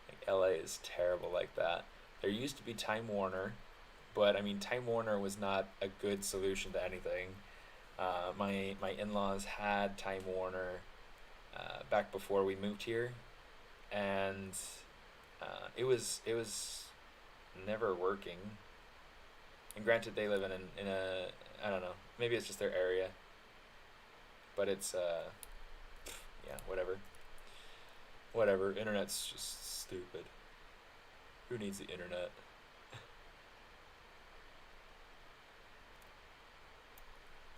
Like LA is terrible like that. There used to be Time Warner, but I mean Time Warner was not a good solution to anything. My in-laws had Time Warner back before we moved here, and it was never working. And granted, they live in a I don't know, maybe it's just their area, but it's yeah, whatever. Internet's just stupid. Who needs the internet?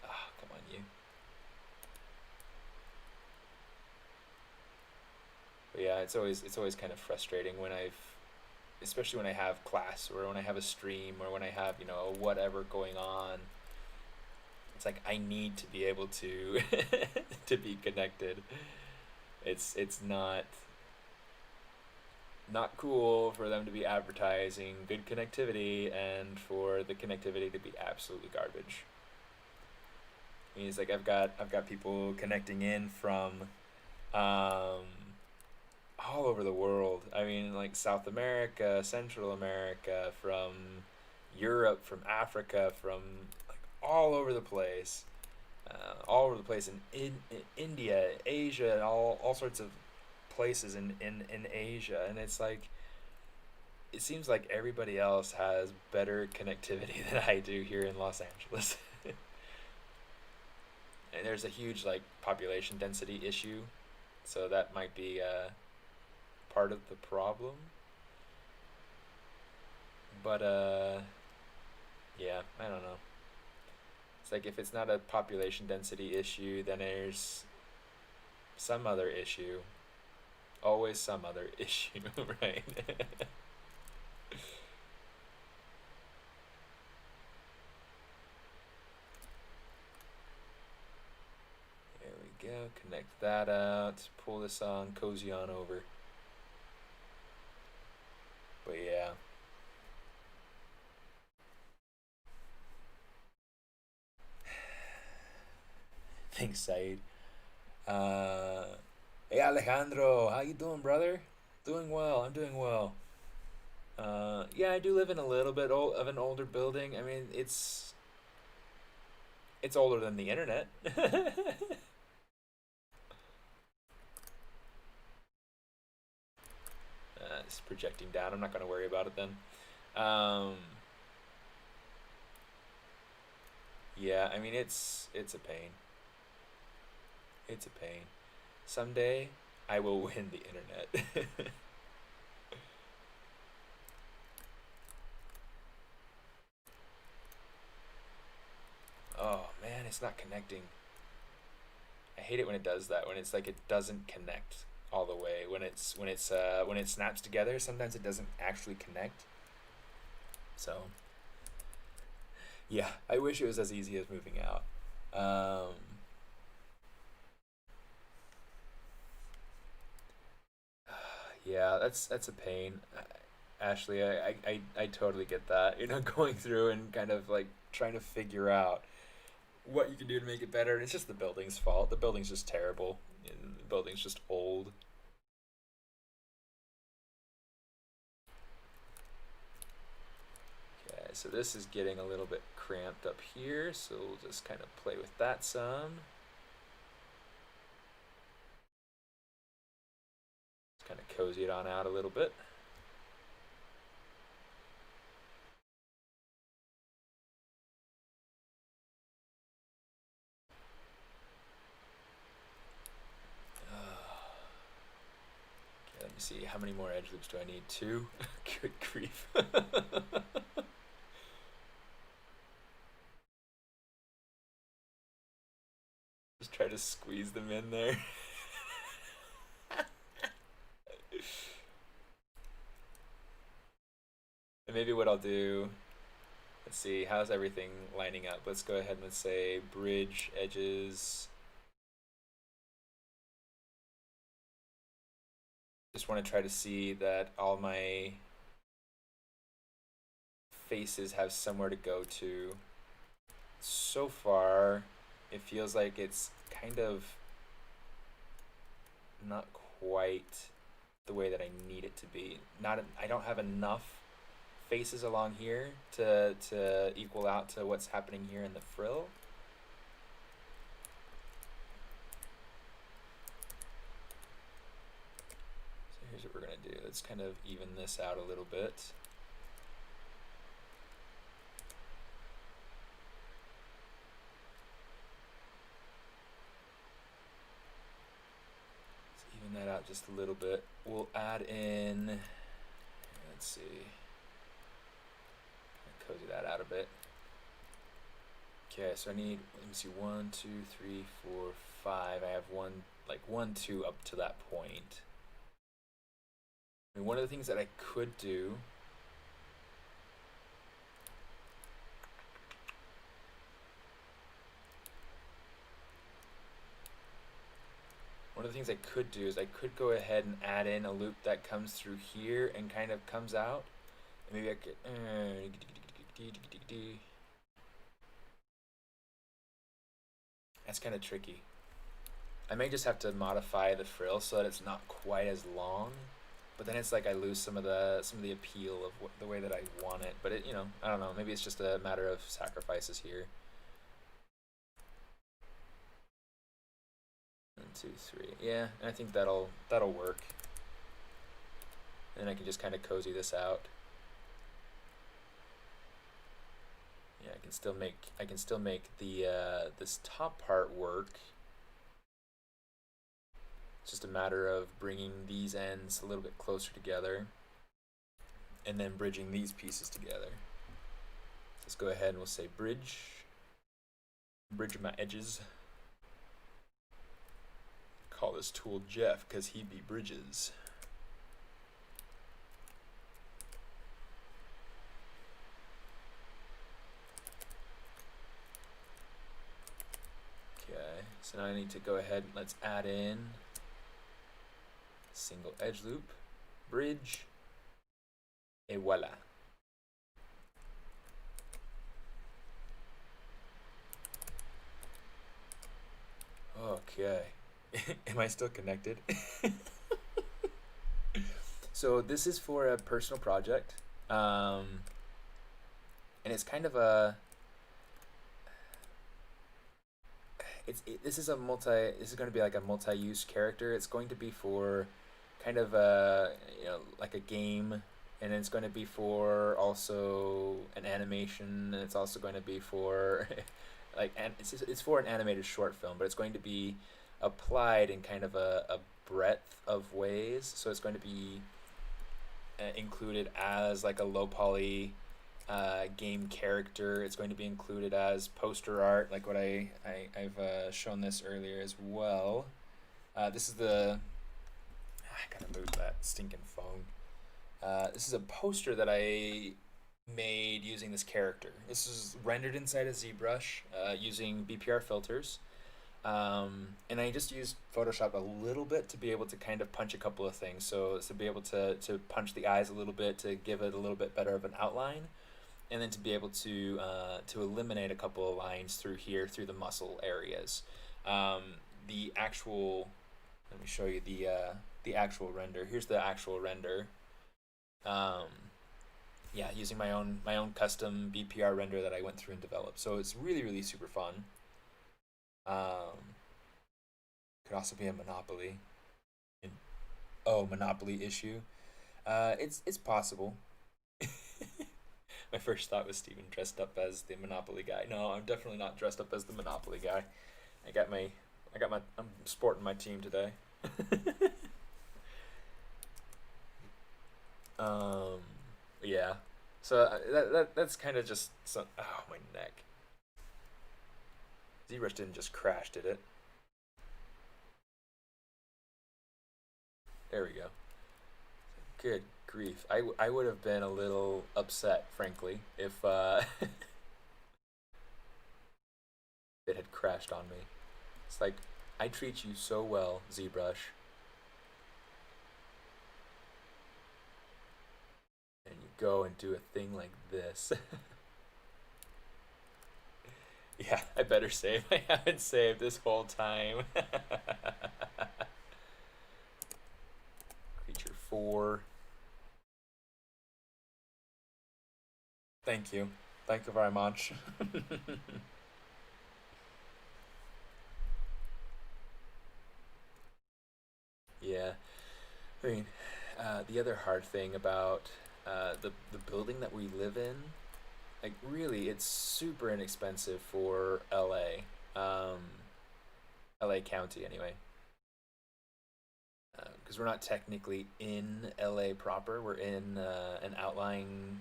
Ah, come on, you. But yeah, it's always kind of frustrating when especially when I have class or when I have a stream or when I have whatever going on. It's like I need to be able to to be connected. It's not cool for them to be advertising good connectivity and for the connectivity to be absolutely garbage. I mean, it's like I've got people connecting in from um, all over the world. I mean, like South America, Central America, from Europe, from Africa, from like all over the place in India, Asia, and all sorts of places in Asia, and it's like it seems like everybody else has better connectivity than I do here in Los Angeles. And there's a huge like population density issue, so that might be part of the problem. But yeah, I don't know. It's like if it's not a population density issue, then there's some other issue. Always some other issue, right? There we go. Connect that out. Pull this on. Cozy on over. But yeah. Thanks, Said. Hey Alejandro, how you doing, brother? Doing well. I'm doing well. Yeah, I do live in a little bit of an older building. I mean, it's older than the internet. It's projecting down. I'm not going to worry about it then. Yeah, I mean it's a pain. It's a pain. Someday I will win the internet. Oh man, it's not connecting. I hate it when it does that. When it's like it doesn't connect all the way. When it snaps together, sometimes it doesn't actually connect. So yeah, I wish it was as easy as moving out. Yeah, that's a pain. Ashley, I totally get that. Going through and kind of like trying to figure out what you can do to make it better. And it's just the building's fault. The building's just terrible. The building's just old. Okay, so this is getting a little bit cramped up here. So we'll just kind of play with that some. Just kind of cozy it on out a little bit. Let me see, how many more edge loops do I need? 2? Good grief. Just try to squeeze them in there. And maybe what I'll do, let's see, how's everything lining up? Let's go ahead and let's say bridge edges. Just want to try to see that all my faces have somewhere to go to. So far, it feels like it's kind of not quite the way that I need it to be. I don't have enough faces along here to equal out to what's happening here in the frill. So here's what we're gonna do. Let's kind of even this out a little bit. That out just a little bit. We'll add in, let's see, cozy that out a bit. Okay, so I need, let me see, 1, 2, 3, 4, 5. I have 1, 2 up to that point. I mean, one of the things that I could do is I could go ahead and add in a loop that comes through here and kind of comes out. And maybe I could... That's kind of tricky. I may just have to modify the frill so that it's not quite as long. But then it's like I lose some of the appeal of the way that I want it. But I don't know. Maybe it's just a matter of sacrifices here. 1, 2, 3. Yeah, I think that'll work. And I can just kind of cozy this out. Yeah, I can still make the this top part work. It's just a matter of bringing these ends a little bit closer together and then bridging these pieces together. Let's go ahead and we'll say bridge my edges. Call this tool Jeff because he be bridges. Okay, so now I need to go ahead and let's add in single edge loop, bridge, et voila. Okay. Am I still connected? So this is for a personal project, and it's kind of a. This is going to be like a multi-use character. It's going to be for kind of a like a game, and it's going to be for also an animation, and it's also going to be for it's for an animated short film, but it's going to be applied in kind of a breadth of ways. So it's going to be included as like a low poly game character. It's going to be included as poster art, like what I've shown this earlier as well. This is I gotta move that stinking phone. This is a poster that I made using this character. This is rendered inside of ZBrush using Bpr Filters. And I just used Photoshop a little bit to be able to kind of punch a couple of things. So to be able to punch the eyes a little bit to give it a little bit better of an outline, and then to be able to eliminate a couple of lines through here, through the muscle areas. The actual, let me show you the actual render. Here's the actual render. Yeah, using my own custom BPR render that I went through and developed. So it's really super fun. Could also be a Monopoly. Monopoly issue. It's possible. My first thought was Steven dressed up as the Monopoly guy. No, I'm definitely not dressed up as the Monopoly guy. I'm sporting my team today. Yeah. So that's kind of just some. Oh, my neck. ZBrush didn't just crash, did it? There we go. Good grief. I would have been a little upset, frankly, if it had crashed on me. It's like, I treat you so well, ZBrush. And you go and do a thing like this. Yeah, I better save. I haven't saved this whole time. Creature 4. Thank you. Thank you very much. Yeah. I mean, the other hard thing about the building that we live in, like really, it's super inexpensive for LA, LA County anyway. Because we're not technically in LA proper, we're in an outlying.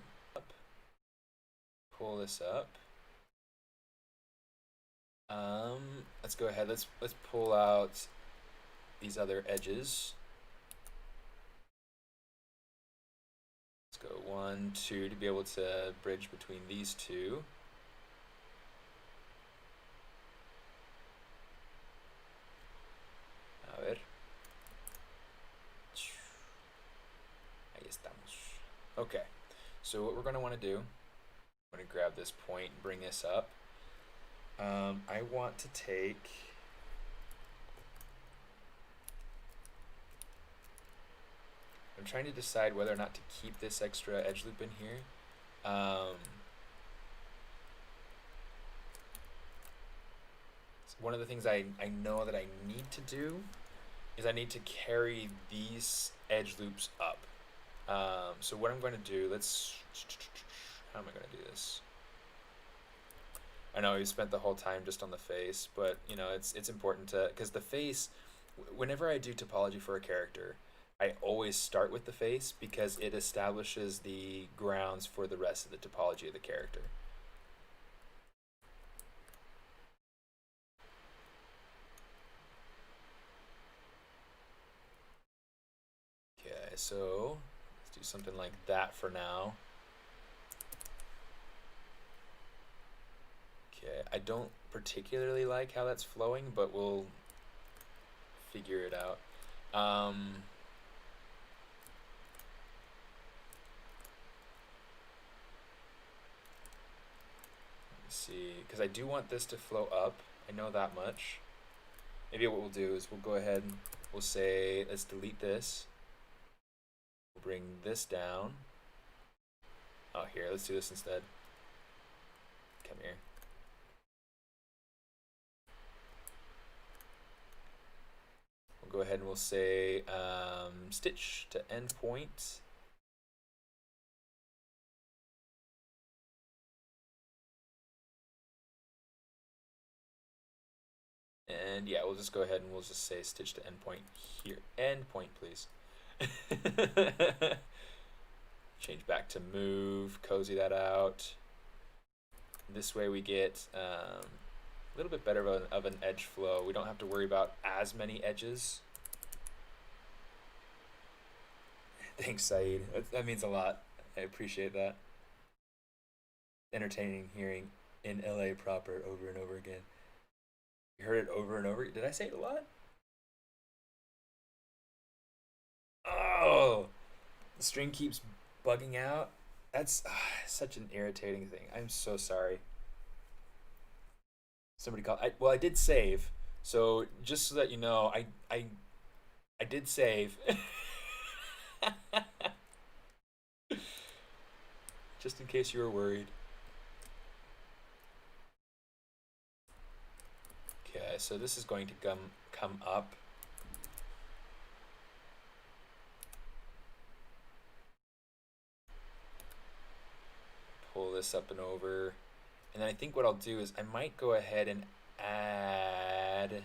Pull this up. Let's go ahead. Let's pull out these other edges. Let's go 1, 2 to be able to bridge between these two. A ver. Ahí estamos. Okay. So what we're going to want to do, I'm going to grab this point and bring this up. I want to take I'm trying to decide whether or not to keep this extra edge loop in here. So one of the things I know that I need to do is I need to carry these edge loops up. So what I'm going to do, how am I going to do this? I know we spent the whole time just on the face, but you know it's important to, because the face whenever I do topology for a character, I always start with the face because it establishes the grounds for the rest of the topology of the character. Okay, so let's do something like that for now. Okay, I don't particularly like how that's flowing, but we'll figure it out. Let's see, because I do want this to flow up. I know that much. Maybe what we'll do is we'll go ahead and we'll say, let's delete this. We'll bring this down. Oh, here, let's do this instead. Come here. We'll go ahead and we'll say stitch to endpoint. And yeah, we'll just go ahead and we'll just say stitch to endpoint here. Endpoint, please. Change back to move, cozy that out. This way we get a little bit better of an edge flow. We don't have to worry about as many edges. Thanks, Saeed. That means a lot. I appreciate that. Entertaining hearing in LA proper over and over again. You heard it over and over. Did I say it a lot? Oh, the string keeps bugging out. That's such an irritating thing. I'm so sorry. Somebody called. Well, I did save. So just so that you know, I did save. Just in case you were worried. Okay, so this is going to come up. Pull this up and over. And then I think what I'll do is I might go ahead and add...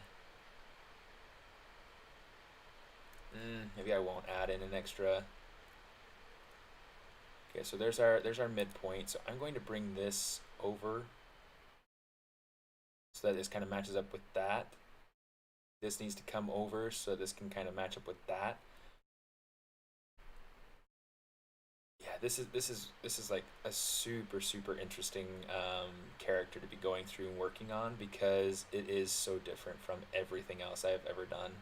maybe I won't add in an extra... Okay, so there's our midpoint. So I'm going to bring this over so that this kind of matches up with that. This needs to come over so this can kind of match up with that. Yeah, this is like a super interesting character to be going through and working on because it is so different from everything else I have ever done.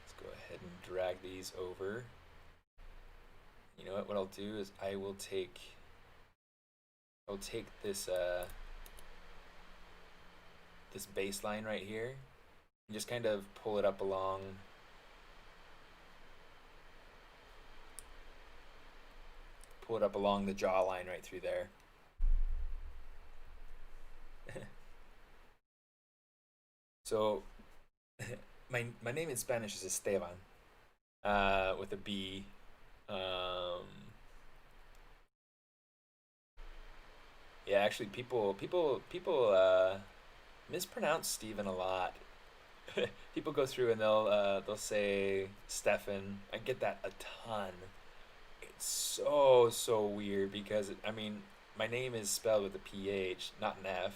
Let's go ahead and drag these over. You know what I'll do is I'll take this this baseline right here and just kind of pull it up along the jawline right through there. So my name in Spanish is Esteban with a B. Yeah, actually, people mispronounce Steven a lot. People go through and they'll say Stefan. I get that a ton. It's so weird because I mean my name is spelled with a PH, not an F.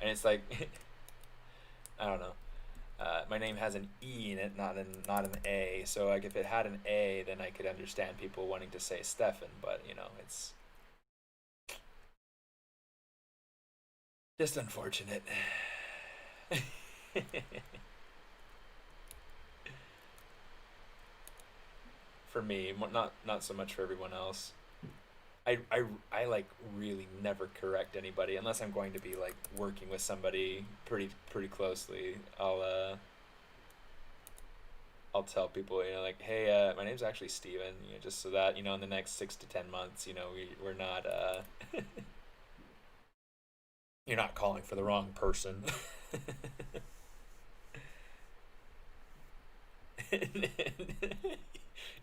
And it's like I don't know. My name has an E in it, not an A. So like if it had an A, then I could understand people wanting to say Stefan, but you know, it's just unfortunate. For me, not so much for everyone else. I like really never correct anybody unless I'm going to be like working with somebody pretty closely. I'll tell people, you know, like, hey, my name's actually Steven, you know, just so that, you know, in the next 6 to 10 months, you know, we're not you're not calling for the wrong person.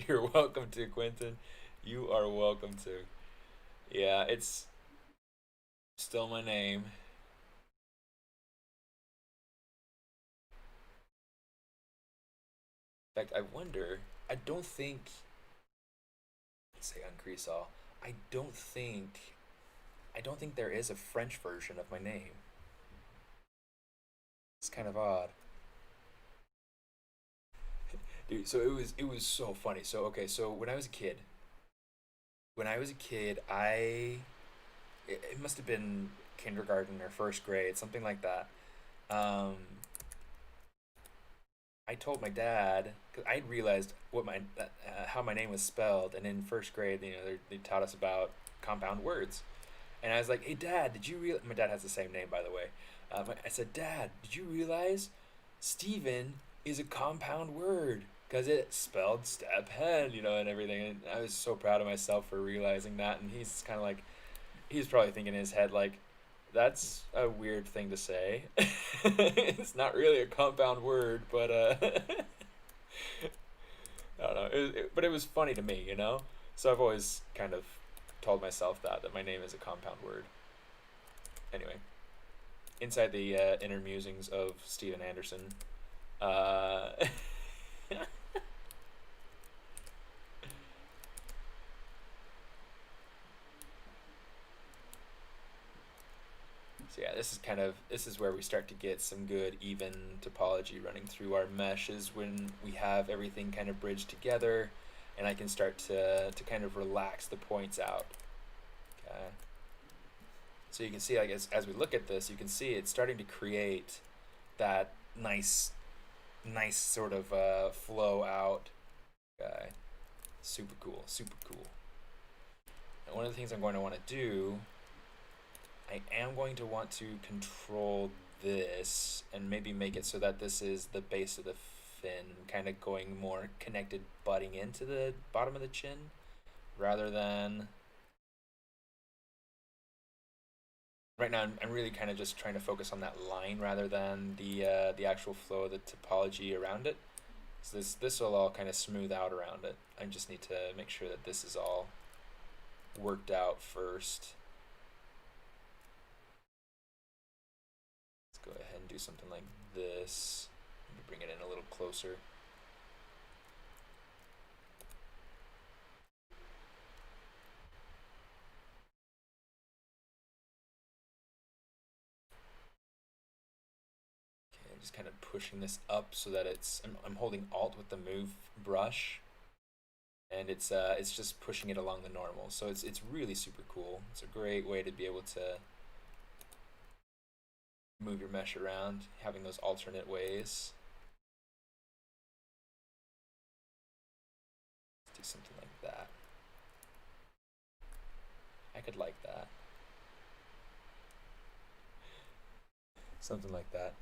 You're welcome to, Quentin. You are welcome to. Yeah, it's still my name. In fact, I wonder. I don't think. Let's say uncrease all. I don't think. I don't think there is a French version of my name. It's kind of odd. Dude, so it was so funny. So okay, so when I was a kid, it must have been kindergarten or first grade, something like that. Um, I told my dad because I realized how my name was spelled, and in first grade, they taught us about compound words, and I was like, "Hey, Dad, did you realize?" My dad has the same name, by the way. I said, "Dad, did you realize Stephen is a compound word?" Because it spelled step hen, and everything. And I was so proud of myself for realizing that. And he's kind of like, he's probably thinking in his head, like, that's a weird thing to say. It's not really a compound word, but I don't know. But it was funny to me. So I've always kind of told myself that my name is a compound word. Anyway, inside the inner musings of Steven Anderson. Uh, So yeah, this is where we start to get some good even topology running through our mesh, is when we have everything kind of bridged together, and I can start to kind of relax the points out. Okay. So you can see, like, as we look at this, you can see it's starting to create that nice sort of flow out. Okay. Super cool, super cool. And one of the things I'm going to want to do, I am going to want to control this and maybe make it so that this is the base of the fin, kind of going more connected, butting into the bottom of the chin, rather than... Right now, I'm really kind of just trying to focus on that line rather than the actual flow of the topology around it. So this will all kind of smooth out around it. I just need to make sure that this is all worked out first. Go ahead and do something like this. Bring it in a little closer. Okay, I'm just kind of pushing this up so that I'm holding Alt with the move brush, and it's just pushing it along the normal. So it's really super cool. It's a great way to be able to move your mesh around, having those alternate ways. Let's do something like that. I could like that. Something like that.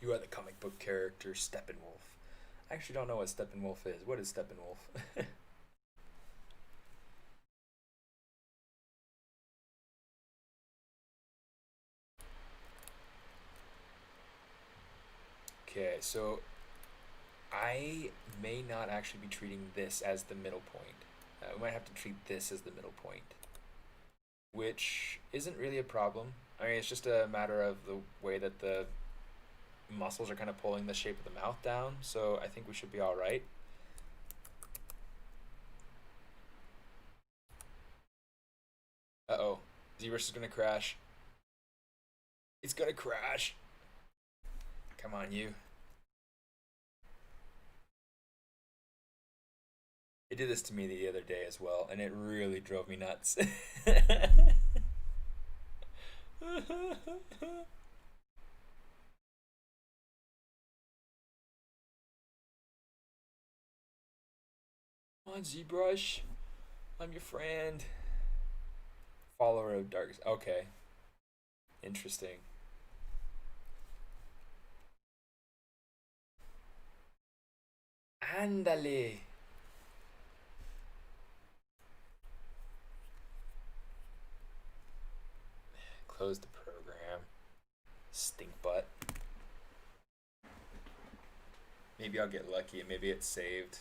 You are the comic book character Steppenwolf. I actually don't know what Steppenwolf is. What is Steppenwolf? Okay, so I may not actually be treating this as the middle point. We might have to treat this as the middle point, which isn't really a problem. I mean, it's just a matter of the way that the muscles are kind of pulling the shape of the mouth down, so I think we should be all right. Uh-oh. ZBrush is gonna crash. It's gonna crash. Come on, you. It did this to me the other day as well, and it really drove me nuts. Come on, ZBrush. I'm your friend. Follower of dark. Okay. Interesting. Ándale. Close the program. Stink butt. Maybe I'll get lucky and maybe it's saved.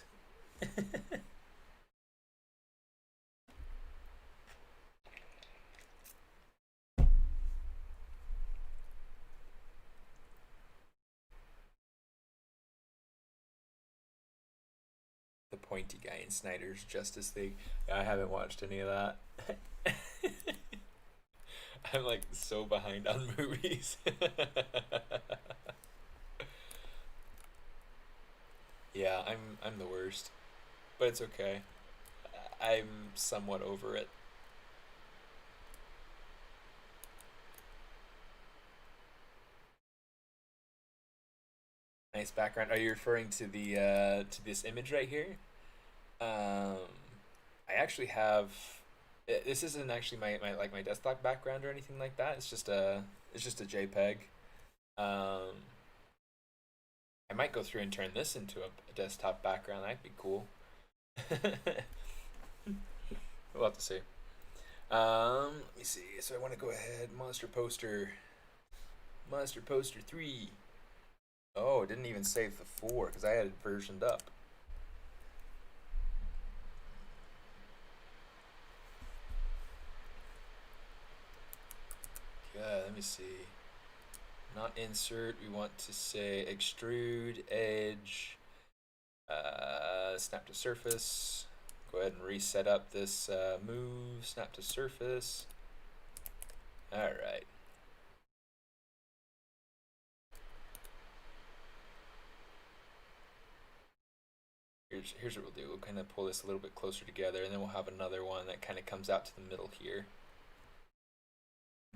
The pointy guy in Snyder's Justice League. I haven't watched any of that. I'm like so behind on movies. Yeah, I'm the worst, but it's okay. I'm somewhat over it. Nice background. Are you referring to the to this image right here? Um, I actually have. This isn't actually my desktop background or anything like that. It's just a JPEG. Um, I might go through and turn this into a desktop background. That'd be cool. We'll have to see. Let me see. So I want to go ahead. Monster Poster 3. Oh, it didn't even save the 4 because I had it versioned up. Okay, let me see. Not insert. We want to say extrude, edge, snap to surface. Go ahead and reset up this move, snap to surface. All right. Here's what we'll do. We'll kind of pull this a little bit closer together, and then we'll have another one that kind of comes out to the middle here.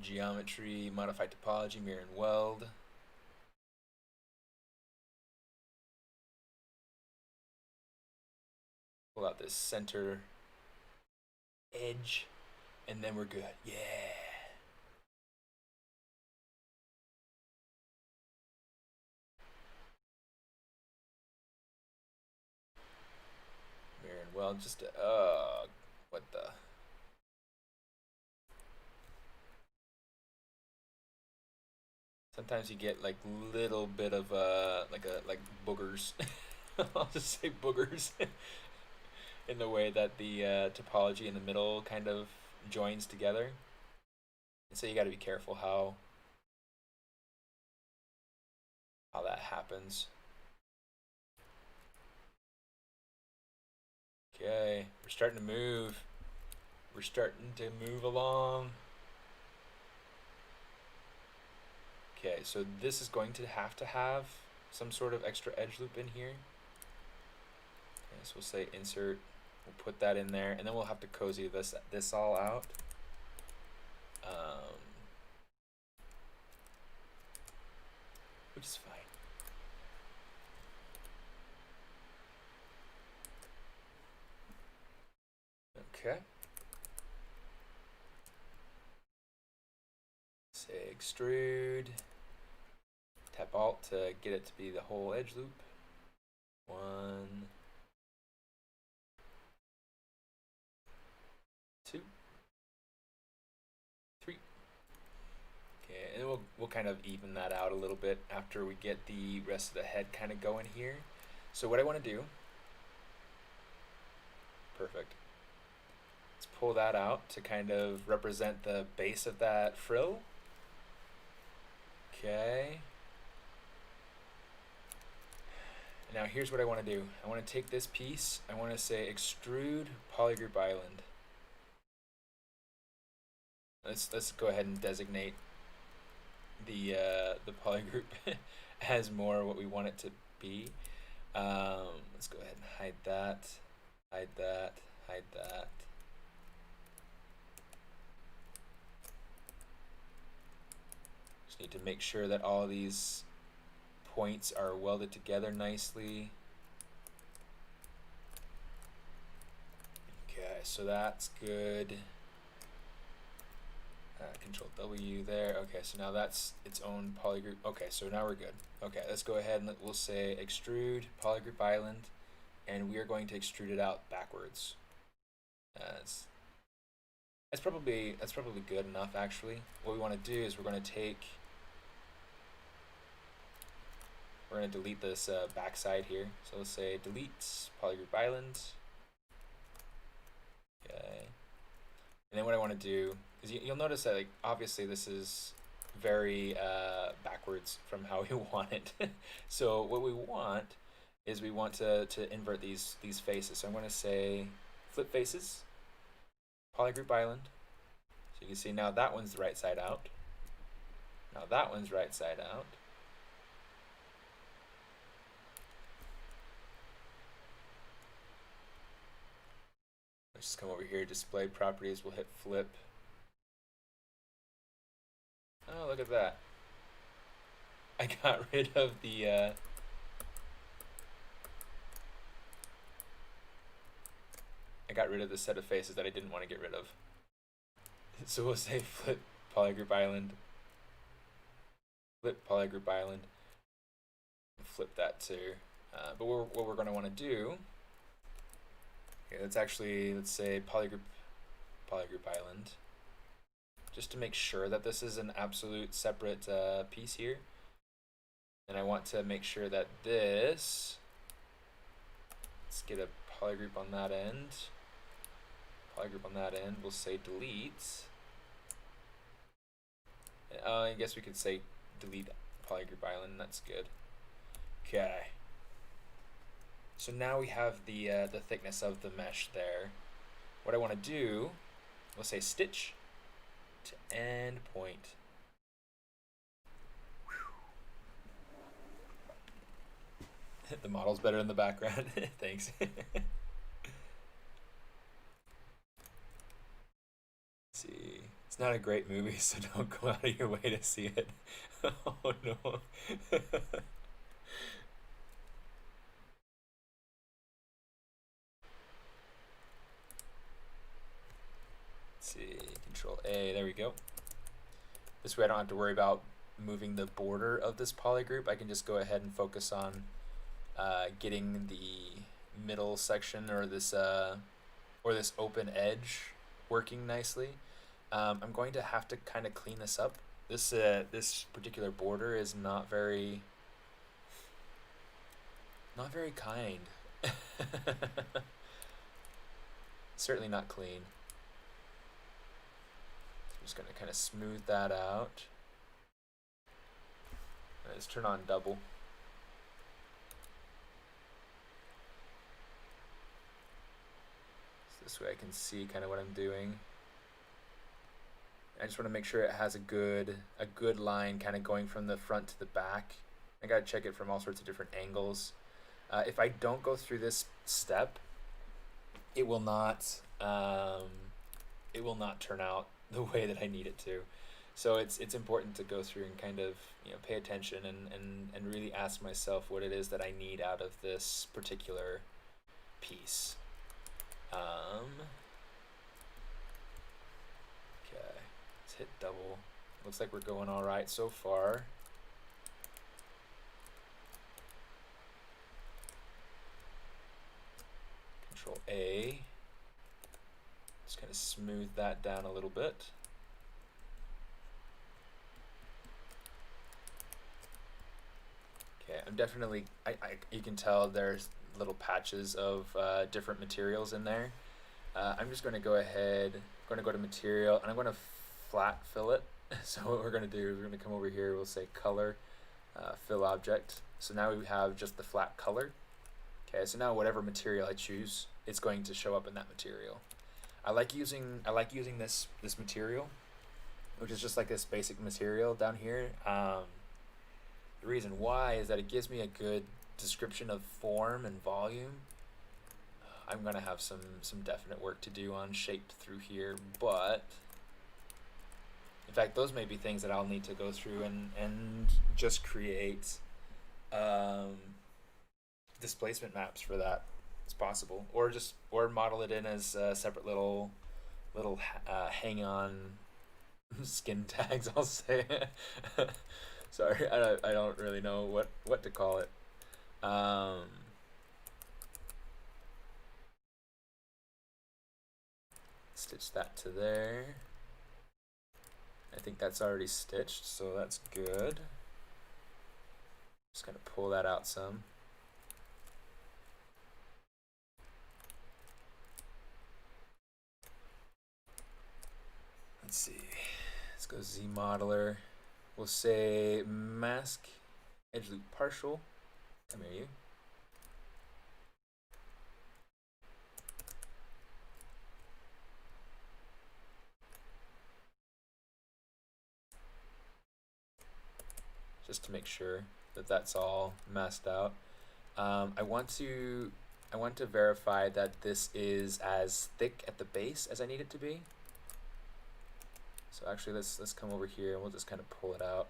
Geometry, modify topology, mirror and weld. Pull out this center edge, and then we're good. Yeah. Mirror and weld, just what the? Sometimes you get like little bit of like boogers. I'll just say boogers in the way that the topology in the middle kind of joins together. And so you got to be careful how that happens. Okay, we're starting to move. We're starting to move along. Okay, so this is going to have some sort of extra edge loop in here. Okay, so we'll say insert. We'll put that in there, and then we'll have to cozy this all out. Which is fine. Okay. Say extrude. Tap Alt to get it to be the whole edge loop. 1, 2, 3. Okay, and we'll kind of even that out a little bit after we get the rest of the head kind of going here. So what I want to do, perfect. Let's pull that out to kind of represent the base of that frill. Okay. Now here's what I want to do. I want to take this piece. I want to say extrude polygroup island. Let's go ahead and designate the polygroup as more what we want it to be. Let's go ahead and hide that, hide that, hide that. Just need to make sure that all these points are welded together nicely. Okay, so that's good. Control W there. Okay, so now that's its own polygroup. Okay, so now we're good. Okay, let's go ahead and we'll say extrude polygroup island, and we are going to extrude it out backwards. That's probably good enough actually. What we want to do is we're going to take we're going to delete this backside here. So let's say delete polygroup island. Okay. And then what I want to do is you'll notice that, like, obviously this is very backwards from how we want it. So what we want is we want to invert these faces. So I'm going to say flip faces, polygroup island. So you can see now that one's right side out. Now that one's right side out. Let's just come over here, display properties, we'll hit flip. Oh, look at that. I got rid of the set of faces that I didn't want to get rid of. So we'll say flip polygroup island, flip polygroup island, flip that too. But what we're going to want to do, okay, let's say polygroup island, just to make sure that this is an absolute separate piece here. And I want to make sure that this, let's get a polygroup on that end. Polygroup on that end, we'll say delete. I guess we could say delete polygroup island, that's good. Okay. So now we have the thickness of the mesh there. What I want to do, we'll say stitch to end point. The model's better in the background. Thanks. See, it's not a great movie, so don't go out of your way to see it. Oh no. See, Control A, there we go. This way I don't have to worry about moving the border of this polygroup. I can just go ahead and focus on getting the middle section or this open edge working nicely. I'm going to have to kind of clean this up. This particular border is not very kind. Certainly not clean. I'm just going to kind of smooth that out. Let's turn on double. So this way I can see kind of what I'm doing. I just want to make sure it has a good line kind of going from the front to the back. I got to check it from all sorts of different angles. If I don't go through this step, it will not turn out the way that I need it to. So it's important to go through and kind of pay attention and really ask myself what it is that I need out of this particular piece. Okay, let's hit double. Looks like we're going all right so far. Control A. Just kind of smooth that down a little bit. Okay, I'm definitely, you can tell there's little patches of different materials in there. I'm just going to go ahead, going to go to material, and I'm going to flat fill it. So what we're going to do is we're going to come over here, we'll say color, fill object. So now we have just the flat color. Okay, so now whatever material I choose, it's going to show up in that material. I like using this material, which is just like this basic material down here. The reason why is that it gives me a good description of form and volume. I'm gonna have some definite work to do on shape through here, but in fact those may be things that I'll need to go through and just create displacement maps for that. It's possible, or model it in as separate little hang on skin tags, I'll say. Sorry, I don't really know what to call it. Stitch that to there. I think that's already stitched, so that's good. Just gonna pull that out some. Let's see. Let's go Z modeler. We'll say mask edge loop partial. Come here, you. Just to make sure that that's all masked out. I want to verify that this is as thick at the base as I need it to be. So actually, let's come over here and we'll just kind of pull it out.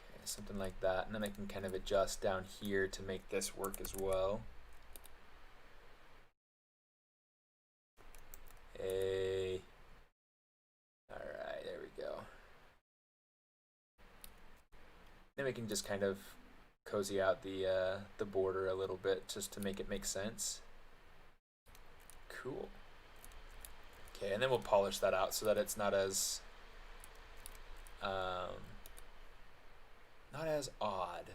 Okay, something like that, and then I can kind of adjust down here to make this work as well. Hey. All right, there we go. Then we can just kind of cozy out the border a little bit just to make it make sense. Cool. Okay, and then we'll polish that out so that it's not as odd.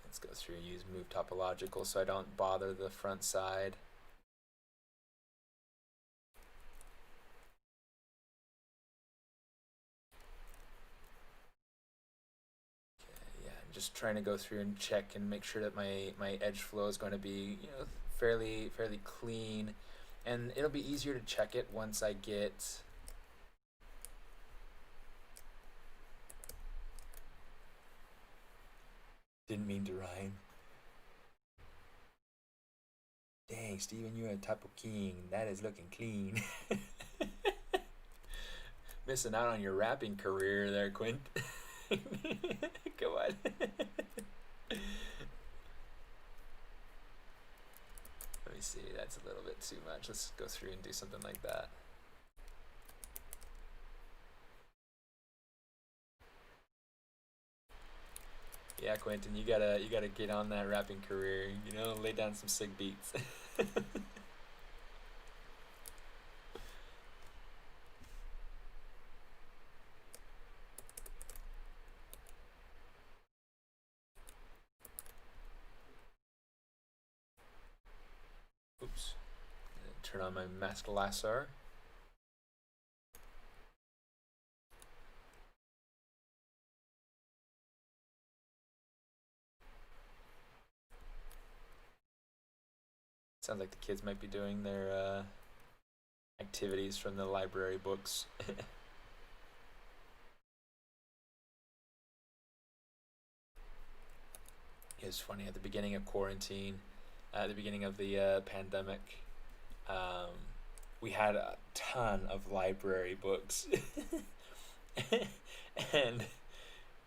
Let's go through and use move topological so I don't bother the front side. Just trying to go through and check and make sure that my edge flow is going to be, you know, fairly clean, and it'll be easier to check it once I get didn't mean to rhyme. Dang, Steven, you're a typo king. That is looking clean. Missing out on your rapping career there, Quint. Come on. Let me see, that's a little bit too much. Let's go through and do something like that. Yeah, Quentin, you gotta get on that rapping career, you know, lay down some sick beats. Oops. Turn on my mask lasso. Sounds like the kids might be doing their activities from the library books. It was funny at the beginning of quarantine, at the beginning of the pandemic, we had a ton of library books. And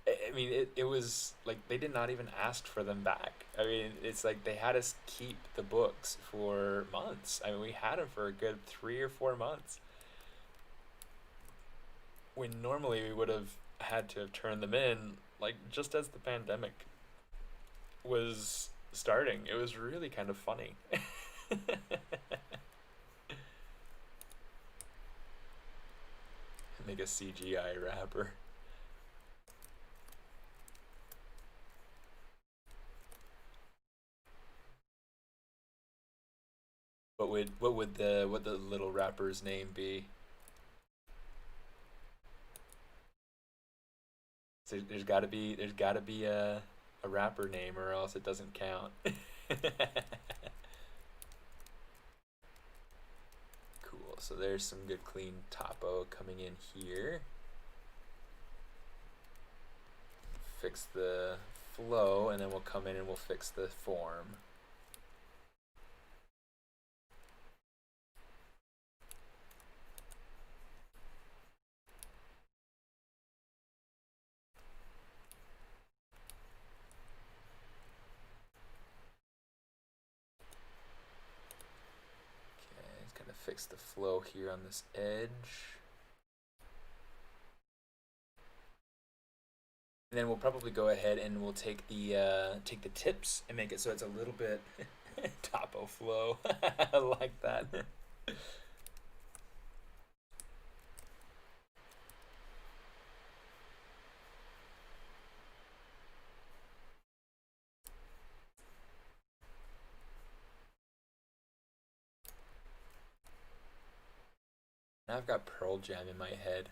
I mean, it was like they did not even ask for them back. I mean, it's like they had us keep the books for months. I mean, we had them for a good 3 or 4 months. When normally we would have had to have turned them in, like just as the pandemic was starting. It was really kind of funny. Make a CGI rapper. What would the little rapper's name be? So there's got to be a rapper name, or else it doesn't count. Cool. So there's some good clean topo coming in here. Fix the flow, and then we'll come in and we'll fix the form. Fix the flow here on this edge. And then we'll probably go ahead and we'll take the tips and make it so it's a little bit Topo flow. I like that. Now I've got Pearl Jam in my head.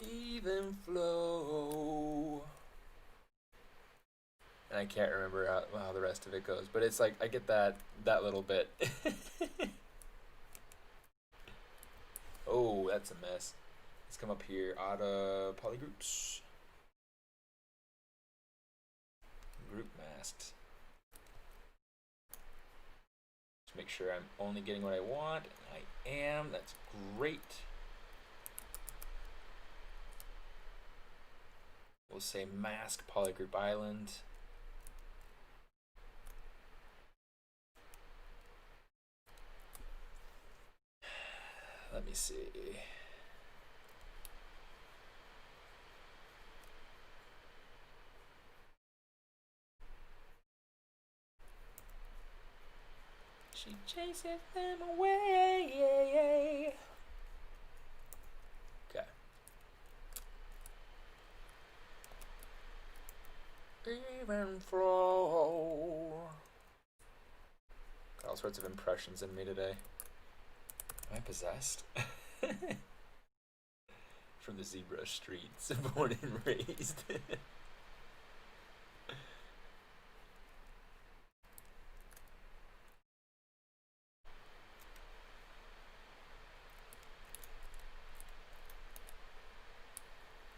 Even flow. And I can't remember how the rest of it goes, but it's like I get that little bit. Oh, that's a mess. Let's come up here. Auto polygroups. Group masks. Just make sure I'm only getting what I want. I am. That's great. We'll say mask polygroup island. Let me see. She chases them away. Okay. Even flow. Got all sorts of impressions in me today. Am I possessed? From the ZBrush streets, born and raised.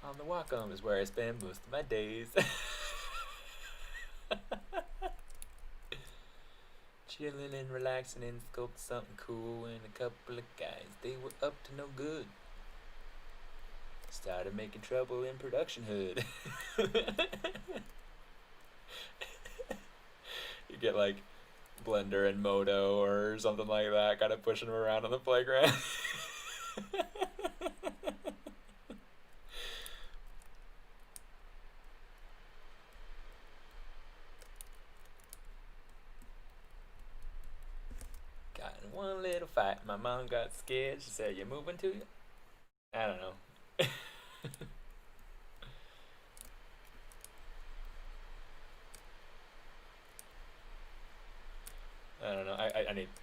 On the Wacom is where I spend most of my days. Chilling and relaxing and scoped something cool, and a couple of guys, they were up to no good. Started making trouble in production hood. You get like Blender and Modo or something like that, kind of pushing them around on the playground. Got in one little fight. My mom got scared. She said, "You moving to you?" I don't know. I don't know.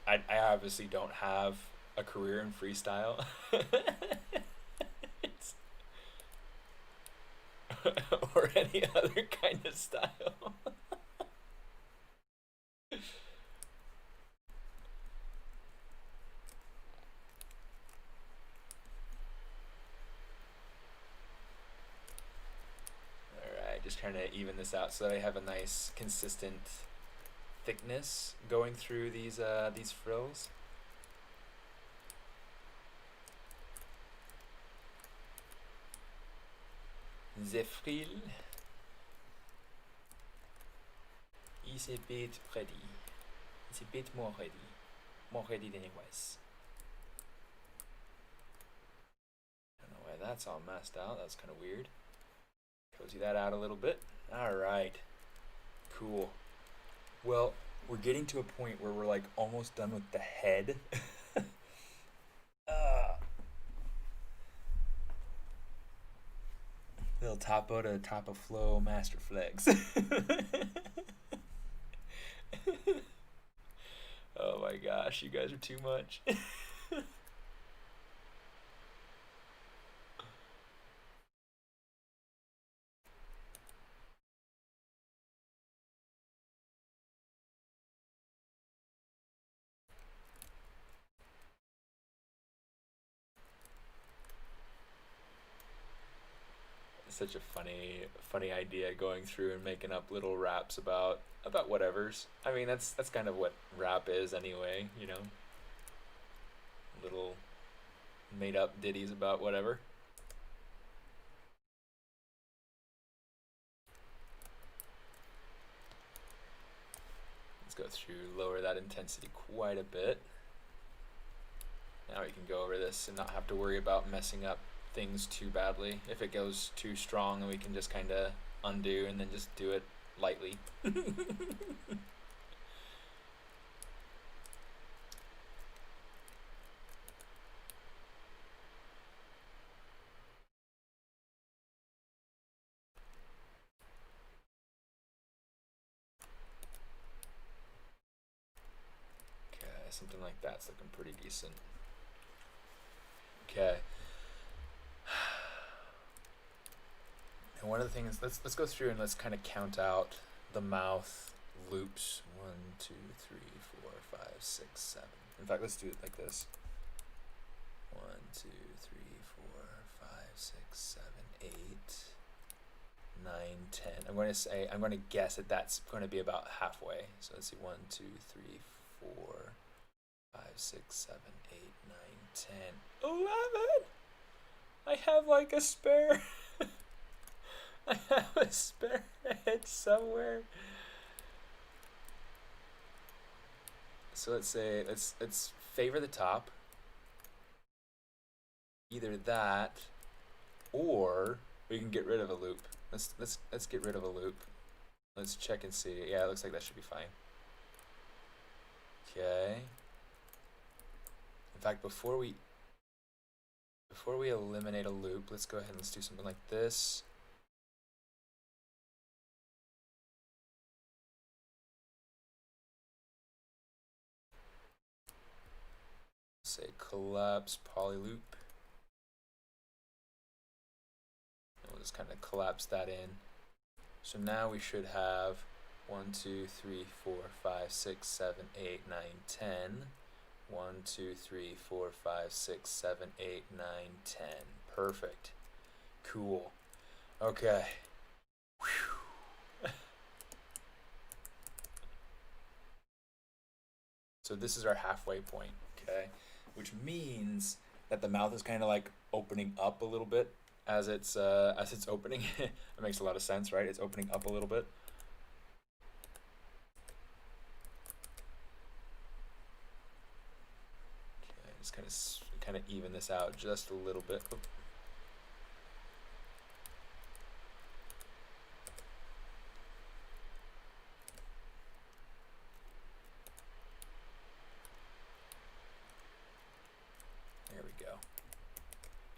I obviously don't have a career in freestyle. Or any other kind of style. Alright, just trying to even this out so that I have a nice consistent thickness going through these frills. The frill is a bit ready. It's a bit more ready than it was. I don't know why that's all messed out. That's kind of weird. Cozy that out a little bit. All right, cool. Well, we're getting to a point where we're like almost done with the head. Little topo to topo flow master flex. Oh my gosh, you guys are too much. Such a funny idea, going through and making up little raps about whatevers. I mean, that's kind of what rap is anyway, you know. Little made up ditties about whatever. Let's go through, lower that intensity quite a bit. Now we can go over this and not have to worry about messing up things too badly. If it goes too strong, then we can just kind of undo and then just do it lightly. something like that's looking pretty decent. Okay. And one of the things, let's go through and let's kind of count out the mouth loops. 1, 2, 3, 4, 5, 6, 7. In fact, let's do it like this. 1, 2, 3, 4, 5, 6, 7, 8, 9, 10. I'm going to guess that that's going to be about halfway. So let's see, 1, 2, 3, 4, 5, 6, 7, 8, 9, 10, 11. I have like a spare. I have a spare head somewhere. So let's say let's favor the top. Either that, or we can get rid of a loop. Let's get rid of a loop. Let's check and see. Yeah, it looks like that should be fine. Okay. In fact, before we eliminate a loop, let's go ahead and let's do something like this. Say collapse poly loop. And we'll just kind of collapse that in. So now we should have 1, 2, 3, 4, 5, 6, 7, 8, 9, 10. 1, 2, 3, 4, 5, 6, 7, 8, 9, 10. Perfect. Cool. Okay. Whew. So this is our halfway point, okay? Which means that the mouth is kind of like opening up a little bit as it's opening. It makes a lot of sense, right? It's opening up a little bit. Okay, just kind of even this out just a little bit. Oop.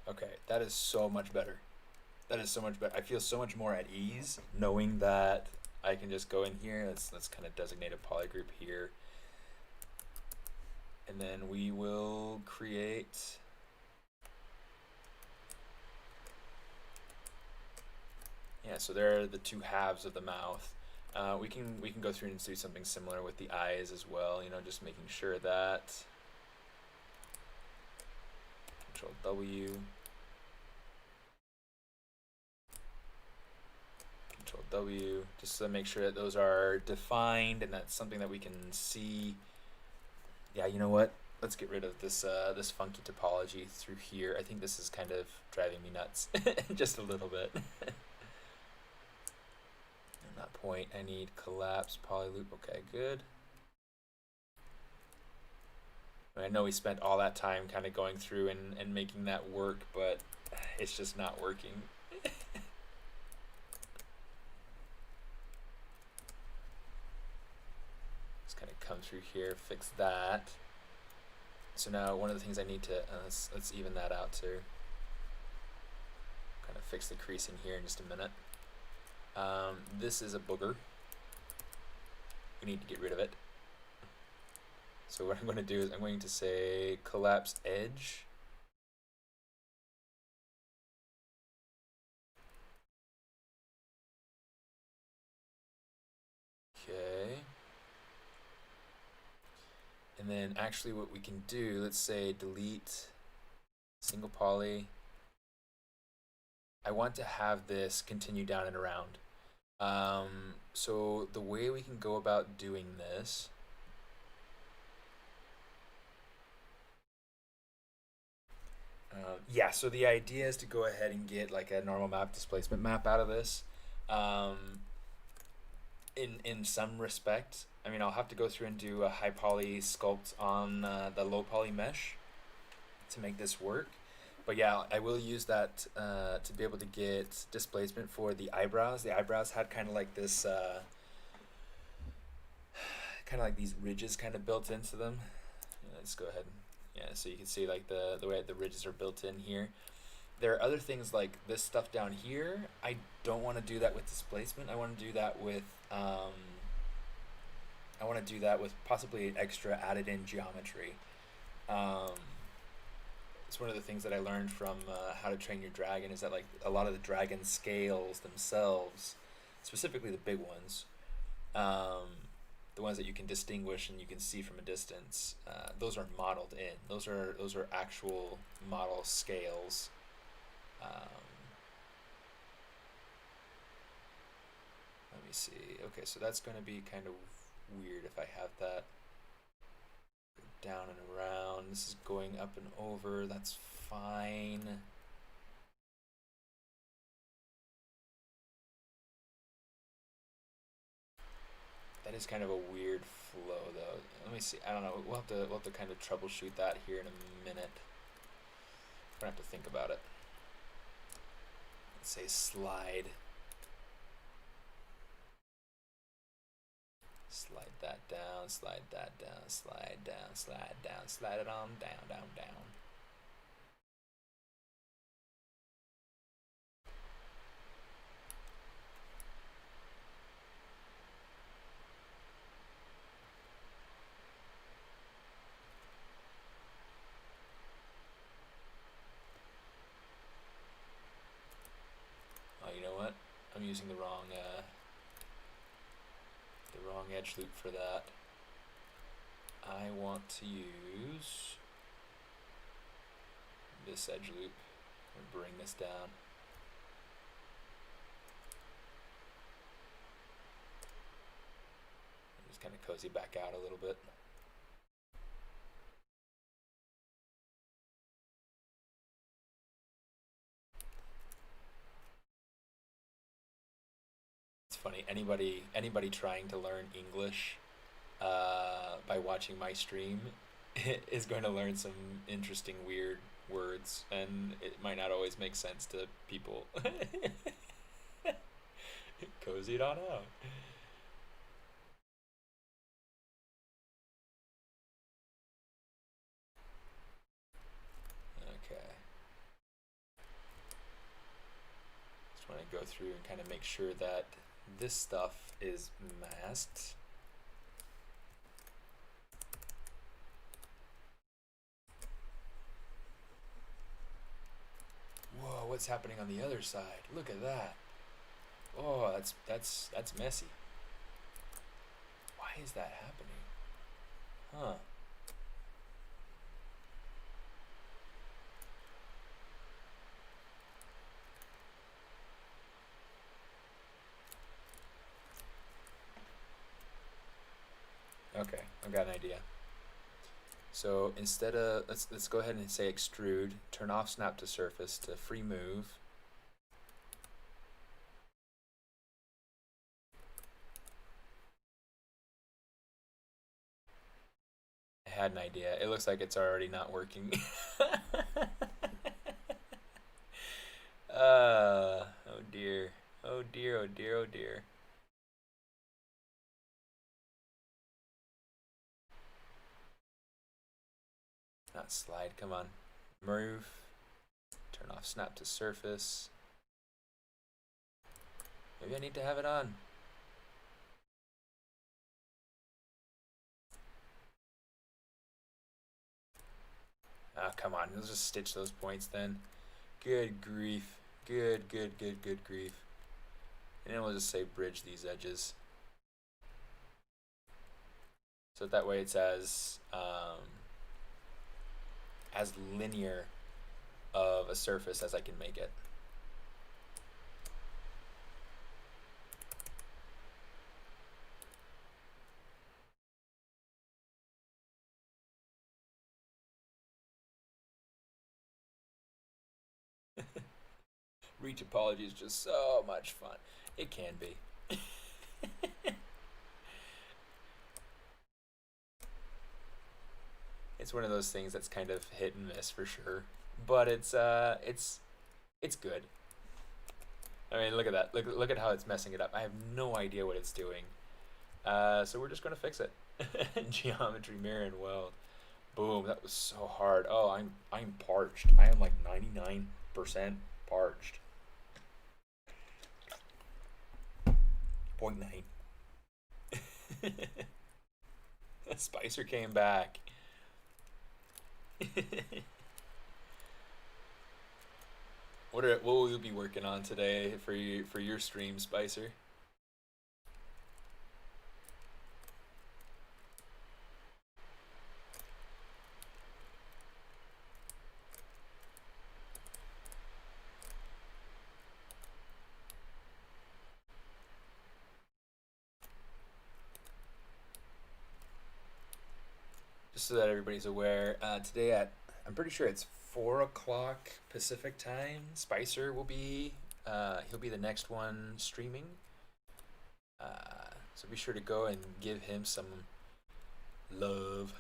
Okay, that is so much better. That is so much better. I feel so much more at ease knowing that I can just go in here. Let's kind of designate a poly group here. And then we will create so there are the two halves of the mouth. We can go through and do something similar with the eyes as well, you know, just making sure that Control W, Control W, just to make sure that those are defined and that's something that we can see. Yeah, you know what? Let's get rid of this this funky topology through here. I think this is kind of driving me nuts just a little bit. At that point, I need collapse poly loop. Okay, good. I know we spent all that time kind of going through and making that work, but it's just not working. Just kind of come through here, fix that. So now one of the things I need to, let's even that out too. Kind of fix the creasing here in just a minute. This is a booger. We need to get rid of it. So what I'm going to do is I'm going to say collapse edge. Okay. And then actually what we can do, let's say delete single poly. I want to have this continue down and around. So the way we can go about doing this, so the idea is to go ahead and get like a normal map displacement map out of this. In some respect, I mean, I'll have to go through and do a high poly sculpt on the low poly mesh to make this work. But yeah, I will use that to be able to get displacement for the eyebrows. The eyebrows had kind of like this, kind of like these ridges kind of built into them. Let's go ahead. Yeah, so you can see like the way the ridges are built in here. There are other things like this stuff down here. I don't want to do that with displacement. I want to do that with I want to do that with possibly an extra added in geometry. Um, it's one of the things that I learned from How to Train Your Dragon is that like a lot of the dragon scales themselves, specifically the big ones, um, the ones that you can distinguish and you can see from a distance, those are modeled in. Those are actual model scales. Let me see. Okay, so that's going to be kind of weird if I have that down and around. This is going up and over. That's fine. That is kind of a weird flow, though. Let me see. I don't know. We'll have to kind of troubleshoot that here in a minute. We're gonna have to think about it. Let's say slide. Slide that down, slide that down, slide down, slide down, slide it on down, down, down. Oh, you know what? I'm using the wrong edge loop for that. I want to use this edge loop and bring this down. Just kind of cozy back out a little bit. It's funny, anybody trying to learn English by watching my stream is going to learn some interesting weird words, and it might not always make sense to people. Cozy it on out. Okay. Just want to go through and kind of make sure that this stuff is masked. Whoa, what's happening on the other side? Look at that. Oh, that's messy. Why is that happening? Huh. Okay, I've got an idea. So instead of let's go ahead and say extrude, turn off snap to surface to free move. I had an idea. It looks like it's already not working. Oh dear. Oh dear, oh dear, oh dear. Not slide, come on. Move. Turn off snap to surface. Maybe I need to have it on. Ah, come on. Let's just stitch those points then. Good grief. Good grief. And then we'll just say bridge these edges. So that way it's as linear of a surface as I can make it. Retopology is just so much fun. It can be. It's one of those things that's kind of hit and miss for sure, but it's good. I mean, look at that. Look at how it's messing it up. I have no idea what it's doing. So we're just gonna fix it. Geometry, mirror, and weld. Boom. That was so hard. Oh, I'm parched. I am like 99% parched. 0.9. Spicer came back. What will you be working on today for your stream, Spicer? Just so that everybody's aware, today I'm pretty sure it's 4 o'clock Pacific time. Spicer will be he'll be the next one streaming. So be sure to go and give him some love.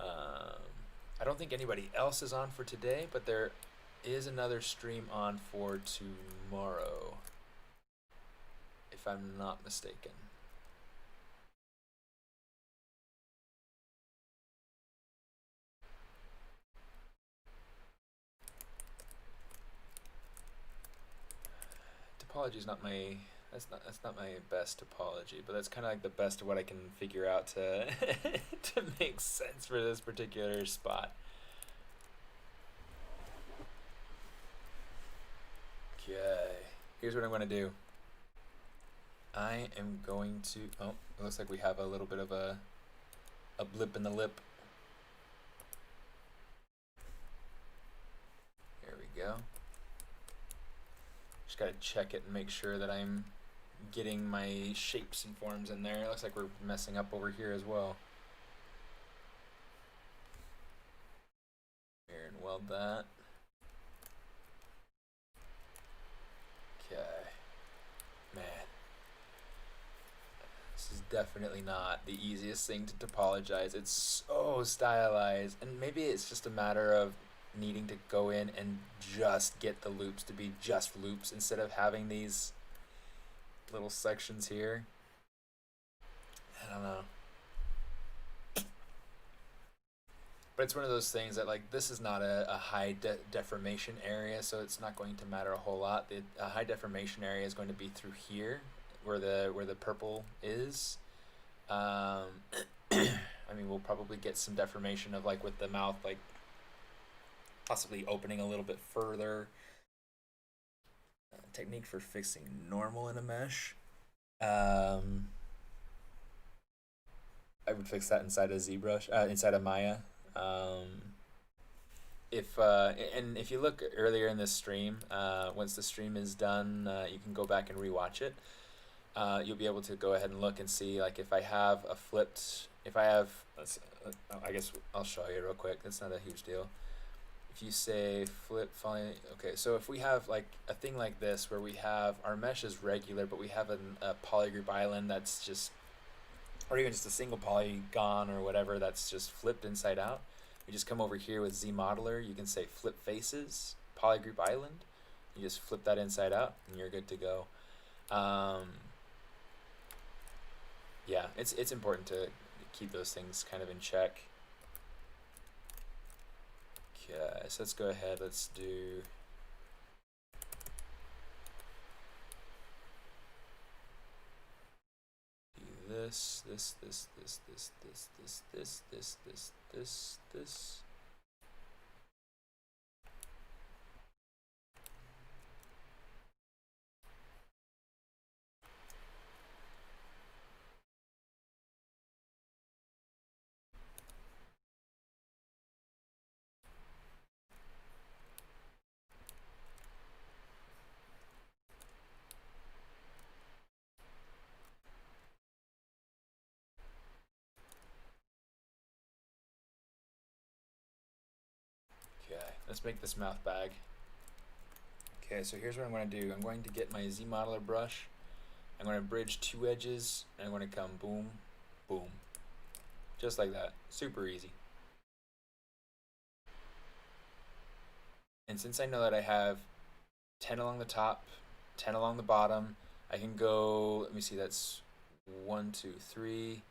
I don't think anybody else is on for today, but there is another stream on for tomorrow, if I'm not mistaken. Topology is not my that's not my best topology, but that's kind of like the best of what I can figure out to to make sense for this particular spot. Okay, here's what I'm going to do. I am going to, oh, it looks like we have a little bit of a blip in the lip. There we go. Just gotta check it and make sure that I'm getting my shapes and forms in there. It looks like we're messing up over here as well. Here, and weld that. Okay. Man. This is definitely not the easiest thing to topologize. It's so stylized, and maybe it's just a matter of needing to go in and just get the loops to be just loops instead of having these little sections here. I don't know. But it's one of those things that, like, this is not a high deformation area, so it's not going to matter a whole lot. The high deformation area is going to be through here, where the purple is. I mean, we'll probably get some deformation of, like, with the mouth, like, possibly opening a little bit further. Technique for fixing normal in a mesh. I would fix that inside of ZBrush, inside of Maya. And if you look earlier in this stream, once the stream is done, you can go back and rewatch it. You'll be able to go ahead and look and see, like, if I have a flipped, I guess I'll show you real quick. That's not a huge deal. If you say flip falling, okay, so if we have like a thing like this where we have our mesh is regular, but we have a polygroup island that's just, or even just a single polygon or whatever that's just flipped inside out, we just come over here with Z-Modeler. You can say flip faces, polygroup island. You just flip that inside out and you're good to go. Yeah, it's important to keep those things kind of in check. Okay, so let's go ahead, let's do this. Let's make this mouth bag. Okay, so here's what I'm going to do. I'm going to get my Z-Modeler brush. I'm going to bridge 2 edges, and I'm going to come boom, boom. Just like that. Super easy. And since I know that I have 10 along the top, 10 along the bottom, I can go, let me see, that's 1, 2, 3.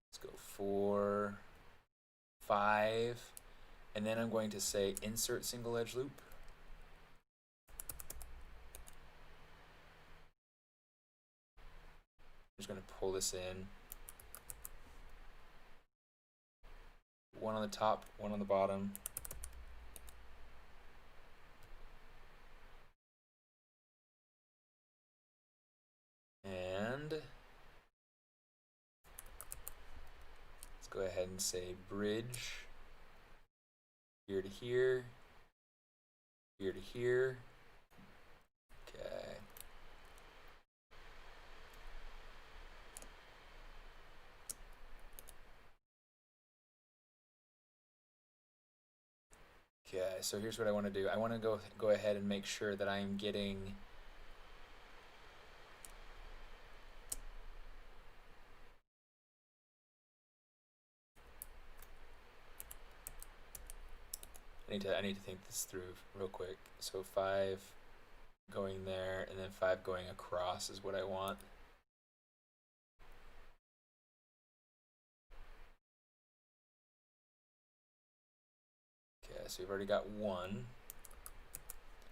Let's go 4, 5. And then I'm going to say insert single edge loop. I'm just going to pull this in. one on the top, one on the bottom. And let's go ahead and say bridge here to here, here to here. Okay. Okay, so here's what I want to do. I want to go ahead and make sure that I'm getting I need to think this through real quick. So 5 going there and then 5 going across is what I want. Okay, so we've already got 1.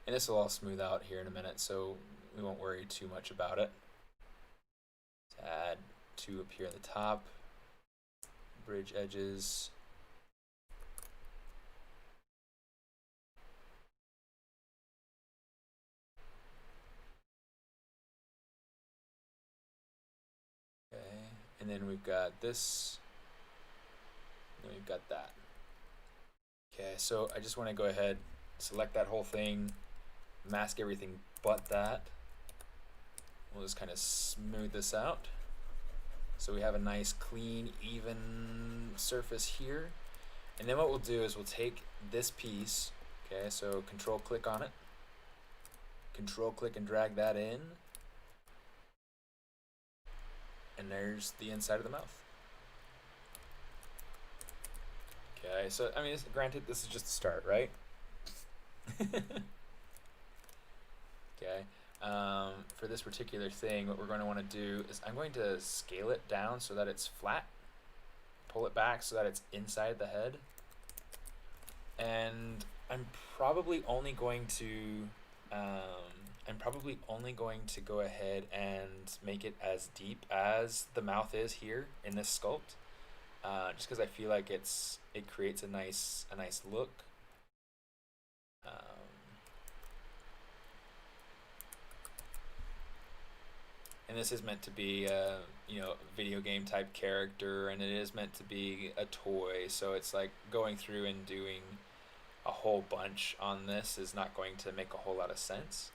And this will all smooth out here in a minute, so we won't worry too much about it. Let's add 2 up here at the top. Bridge edges. Okay, and then we've got this, and we've got that. Okay, so I just want to go ahead, select that whole thing, mask everything but that. We'll just kind of smooth this out. So we have a nice, clean, even surface here. And then what we'll do is we'll take this piece, okay, so control click on it, control click and drag that in, and there's the inside of the mouth. Okay, so I mean, granted, this is just the start, right? Okay, for this particular thing, what we're going to want to do is I'm going to scale it down so that it's flat, pull it back so that it's inside the head, and I'm probably only going to go ahead and make it as deep as the mouth is here in this sculpt, just because I feel like it creates a nice look. And this is meant to be a video game type character, and it is meant to be a toy, so it's like going through and doing a whole bunch on this is not going to make a whole lot of sense.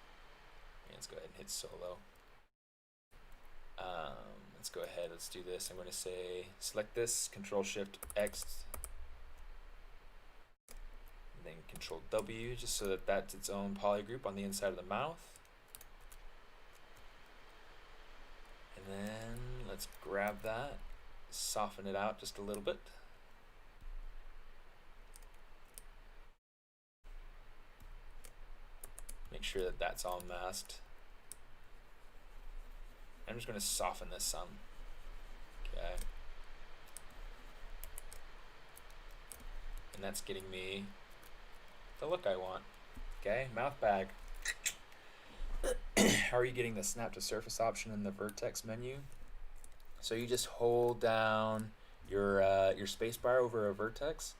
Let's go ahead and hit solo. Let's go ahead, let's do this. I'm going to say select this, Control Shift X, and then Control W, just so that that's its own polygroup on the inside of the mouth. And then let's grab that, soften it out just a little bit. Make sure that that's all masked. I'm just going to soften this some. Okay. And that's getting me the look I want. Okay, mouth bag. How are you getting the snap to surface option in the vertex menu? So you just hold down your spacebar over a vertex,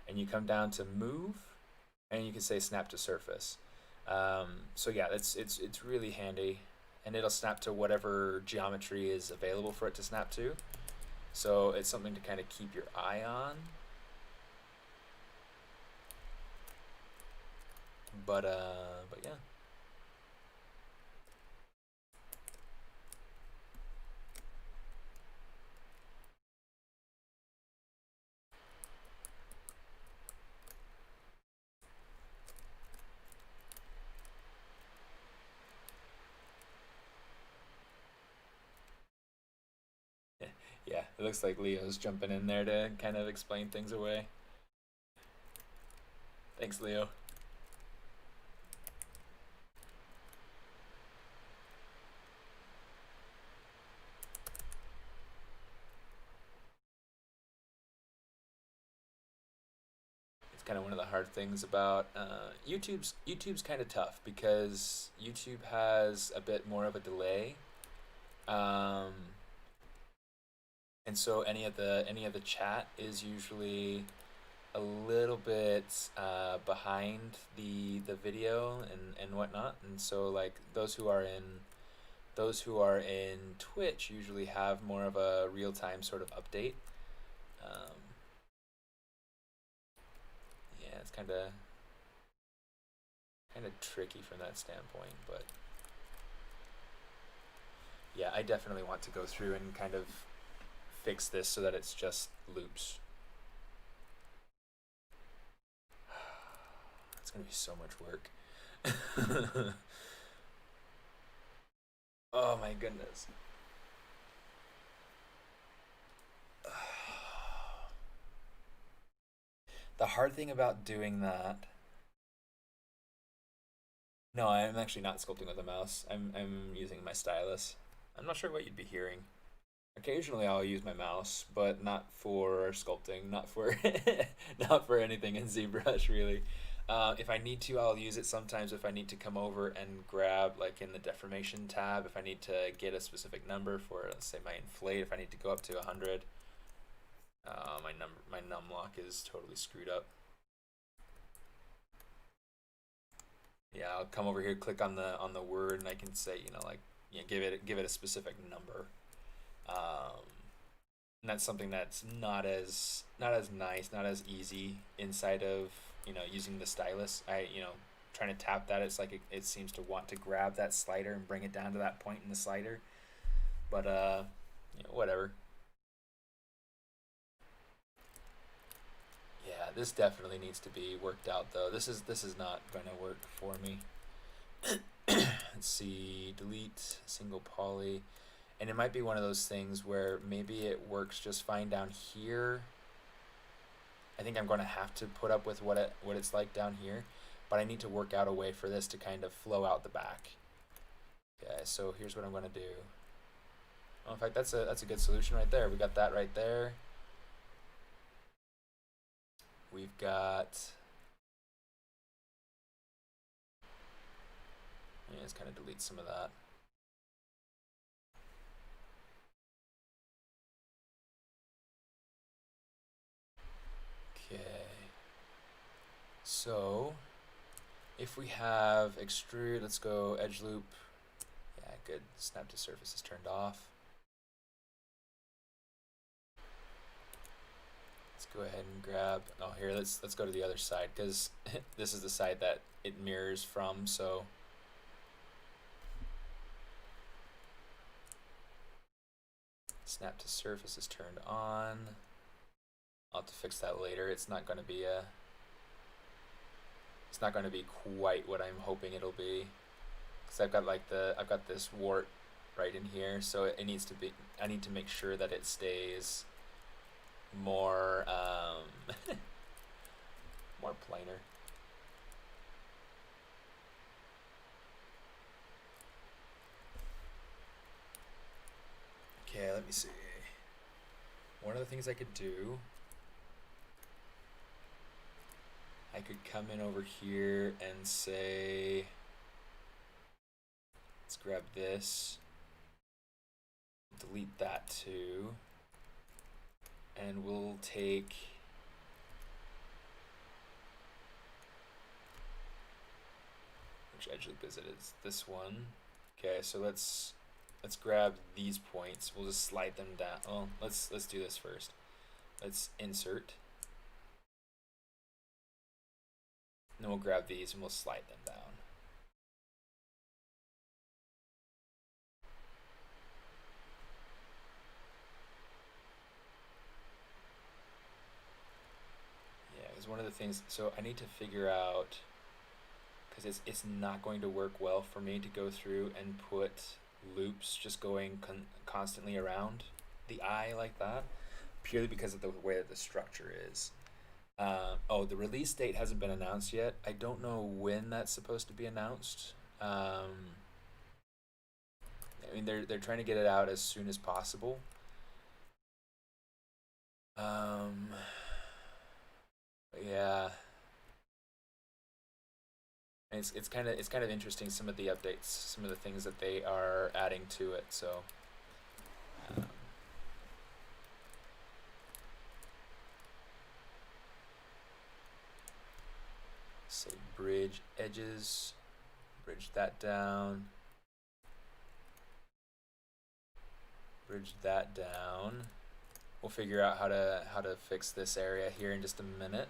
and you come down to move, and you can say snap to surface. So yeah, it's really handy, and it'll snap to whatever geometry is available for it to snap to. So it's something to kind of keep your eye on. But yeah. Yeah, it looks like Leo's jumping in there to kind of explain things away. Thanks, Leo. It's kind of one of the hard things about YouTube's kind of tough because YouTube has a bit more of a delay. And so any of the chat is usually a little bit behind the video and whatnot, and so like those who are in Twitch usually have more of a real-time sort of update. Yeah, it's kind of tricky from that standpoint, but yeah, I definitely want to go through and kind of fix this so that it's just loops. It's gonna be so much work. Oh my goodness. The hard thing about doing that. No, I'm actually not sculpting with a mouse. I'm using my stylus. I'm not sure what you'd be hearing. Occasionally I'll use my mouse, but not for sculpting, not for not for anything in ZBrush really. If I need to, I'll use it sometimes if I need to come over and grab, like in the deformation tab, if I need to get a specific number for, let's say, my inflate, if I need to go up to 100. My num lock is totally screwed up. Yeah, I'll come over here, click on the word, and I can say, like, give it a specific number. And that's something that's not as nice, not as easy inside of using the stylus. Trying to tap that, it's like it seems to want to grab that slider and bring it down to that point in the slider, but whatever. Yeah, this definitely needs to be worked out though. This is not going to work for me. Let's see, delete single poly. And it might be one of those things where maybe it works just fine down here. I think I'm going to have to put up with what it's like down here, but I need to work out a way for this to kind of flow out the back. Okay, so here's what I'm going to do. Oh, in fact, that's a good solution right there. We got that right there. We've got, let's kind of delete some of that. Okay, so if we have extrude, let's go edge loop. Yeah, good. Snap to surface is turned off. Let's go ahead and grab, oh here, let's go to the other side, because this is the side that it mirrors from, so snap to surface is turned on. I'll have to fix that later. It's not going to be quite what I'm hoping it'll be, because I've got this wart right in here, so it needs to be, I need to make sure that it stays more more planar. Okay, let me see. One of the things I could do, I could come in over here and say, let's grab this, delete that too, and we'll take, which edge loop is it? It's this one. Okay, so let's grab these points. We'll just slide them down. Well, let's do this first. Let's insert. And then we'll grab these and we'll slide them down. Yeah, because one of the things, so I need to figure out, because it's not going to work well for me to go through and put loops just going constantly around the eye like that, purely because of the way that the structure is. Oh, the release date hasn't been announced yet. I don't know when that's supposed to be announced. I mean, they're trying to get it out as soon as possible. Yeah. And it's kind of interesting, some of the updates, some of the things that they are adding to it. So. Um, bridge edges, bridge that down, bridge that down. We'll figure out how to fix this area here in just a minute.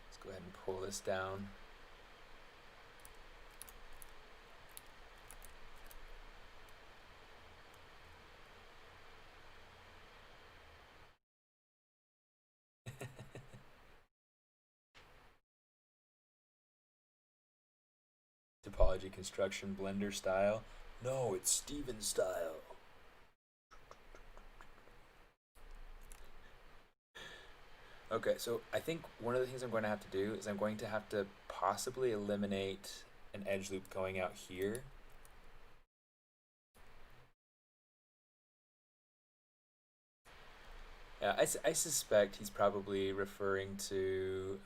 Let's go ahead and pull this down. Topology construction blender style. No, it's Steven style. Okay, so I think one of the things I'm going to have to do is I'm going to have to possibly eliminate an edge loop going out here. Yeah, I suspect he's probably referring to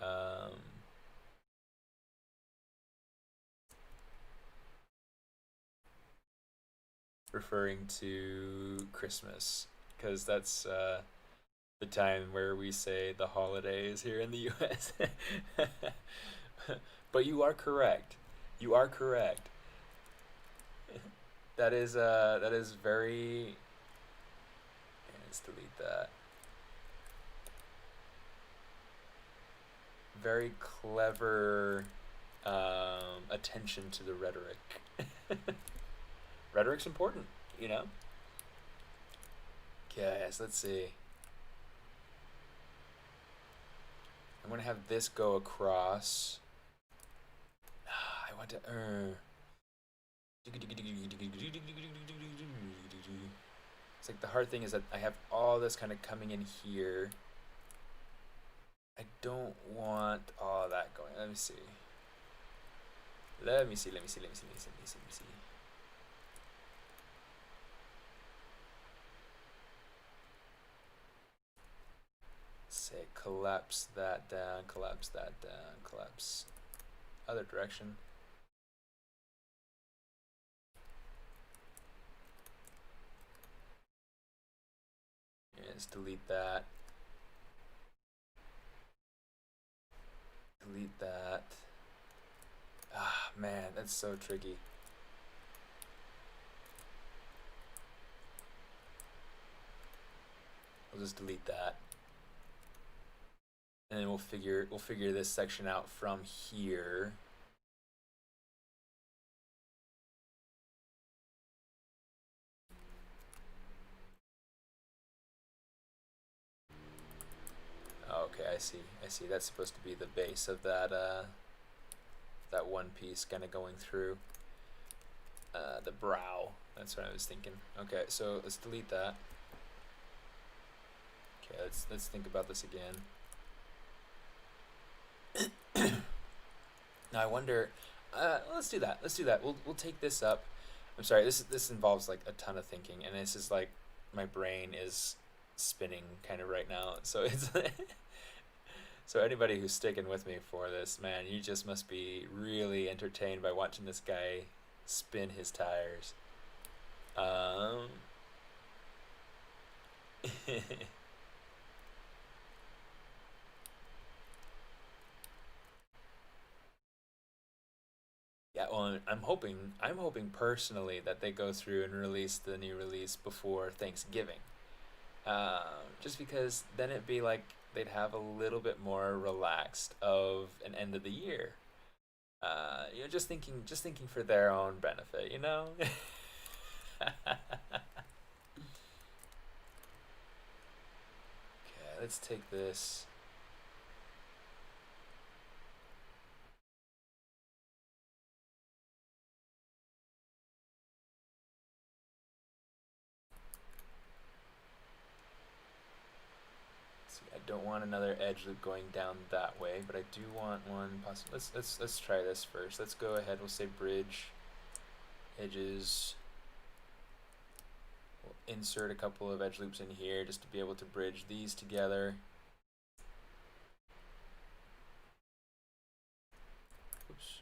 Christmas, because that's the time where we say the holidays here in the US. But you are correct. You are correct. That is very. Let's delete that. Very clever attention to the rhetoric. Rhetoric's important, you know? Okay, so let's see. I'm going to have this go across. I want to... It's like the hard thing is that I have all this kind of coming in here. I don't want all that going. Let me see. Let me see. Say collapse that down, collapse that down, collapse other direction. Yes, delete that. Delete that. Ah, man, that's so tricky. We'll just delete that. And then we'll figure this section out from here. Okay, I see. That's supposed to be the base of that that one piece kind of going through the brow. That's what I was thinking. Okay, so let's delete that. Okay, let's think about this again. Now I wonder. Let's do that. We'll take this up. I'm sorry. This involves like a ton of thinking, and this is like my brain is spinning kind of right now. So it's so anybody who's sticking with me for this, man, you just must be really entertained by watching this guy spin his tires. Yeah, well, I'm hoping personally that they go through and release the new release before Thanksgiving. Just because then it'd be like they'd have a little bit more relaxed of an end of the year. Just thinking for their own benefit, you know. Okay, let's take this. I don't want another edge loop going down that way, but I do want one possible. Let's try this first. Let's go ahead. We'll say bridge edges. We'll insert a couple of edge loops in here just to be able to bridge these together. Oops.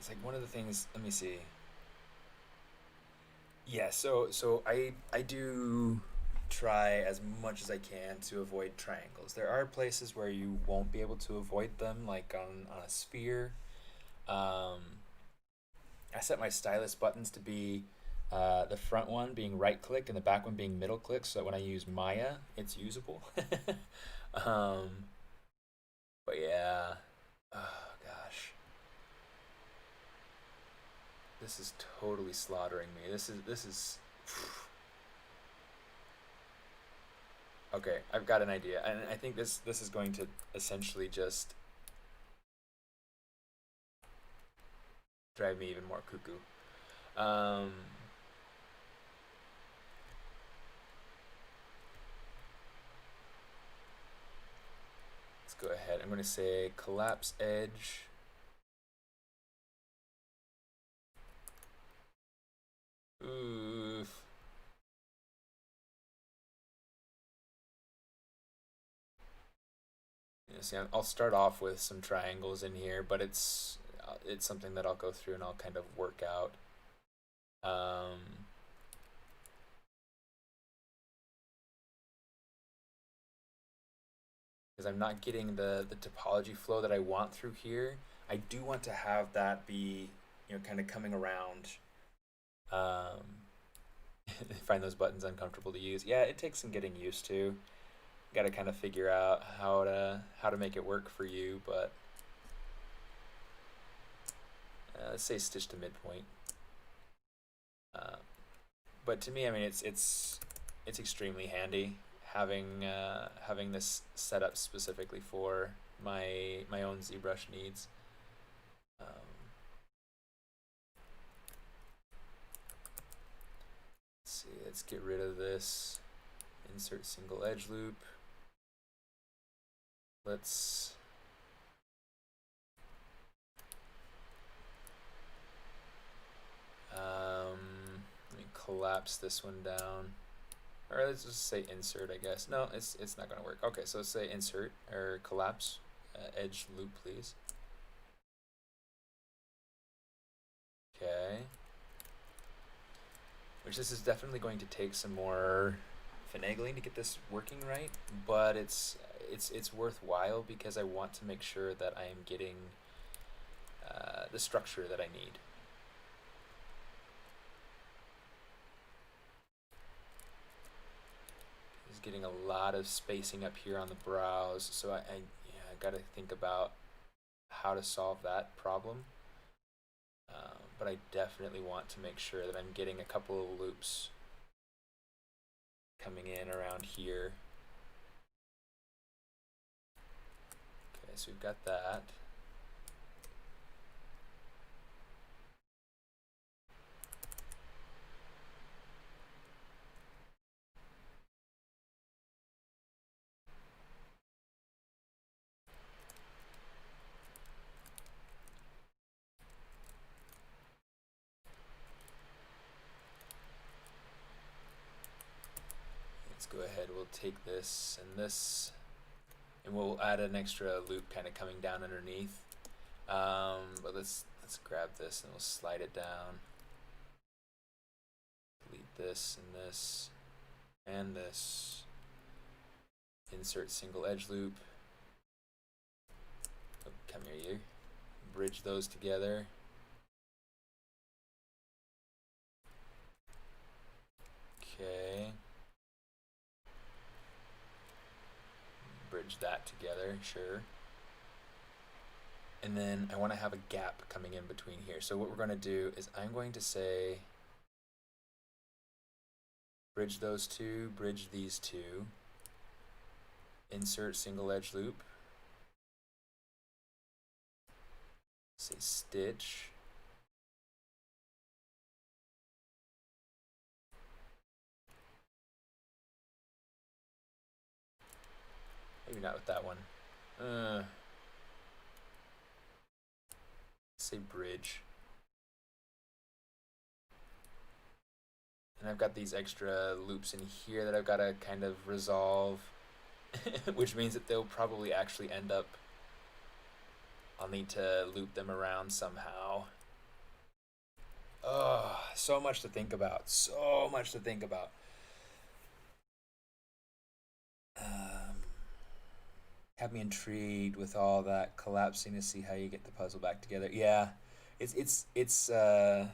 it's like one of the things. Let me see. Yeah, so I do try as much as I can to avoid triangles. There are places where you won't be able to avoid them, like on a sphere. Um, I set my stylus buttons to be the front one being right click and the back one being middle click, so that when I use Maya, it's usable. um, but yeah, oh gosh, this is totally slaughtering me. This is. Okay, I've got an idea, and I think this is going to essentially just drive me even more cuckoo. Let's go ahead. I'm going to say collapse edge. Oof. See, I'll start off with some triangles in here, but it's something that I'll go through and I'll kind of work out. Because I'm not getting the topology flow that I want through here. I do want to have that be, kind of coming around. Find those buttons uncomfortable to use. Yeah, it takes some getting used to. Got to kind of figure out how to make it work for you, but let's say stitch to midpoint. But to me, I mean, it's extremely handy having this set up specifically for my own ZBrush needs. Let's see. Let's get rid of this. Insert single edge loop. Let's let me collapse this one down. Or let's just say insert, I guess. No, it's not going to work. Okay, so let's say insert or collapse edge loop, please. Okay. Which this is definitely going to take some more finagling to get this working right, but it's worthwhile because I want to make sure that I am getting the structure that I need. It's getting a lot of spacing up here on the brows, so I got to think about how to solve that problem. But I definitely want to make sure that I'm getting a couple of loops coming in around here. Okay, so we've got that. Let's go ahead, we'll take this, and we'll add an extra loop kind of coming down underneath. But let's grab this and we'll slide it down. Delete this and this and this. Insert single edge loop. Oh, come here, you. Bridge those together. Okay. Bridge that together, sure. And then I want to have a gap coming in between here. So what we're going to do is I'm going to say bridge those two, bridge these two, insert single edge loop, say stitch, maybe not with that one. Say bridge. And I've got these extra loops in here that I've got to kind of resolve, which means that they'll probably actually end up, I'll need to loop them around somehow. Oh, so much to think about. So much to think about. Have me intrigued with all that collapsing to see how you get the puzzle back together. Yeah, it's it's a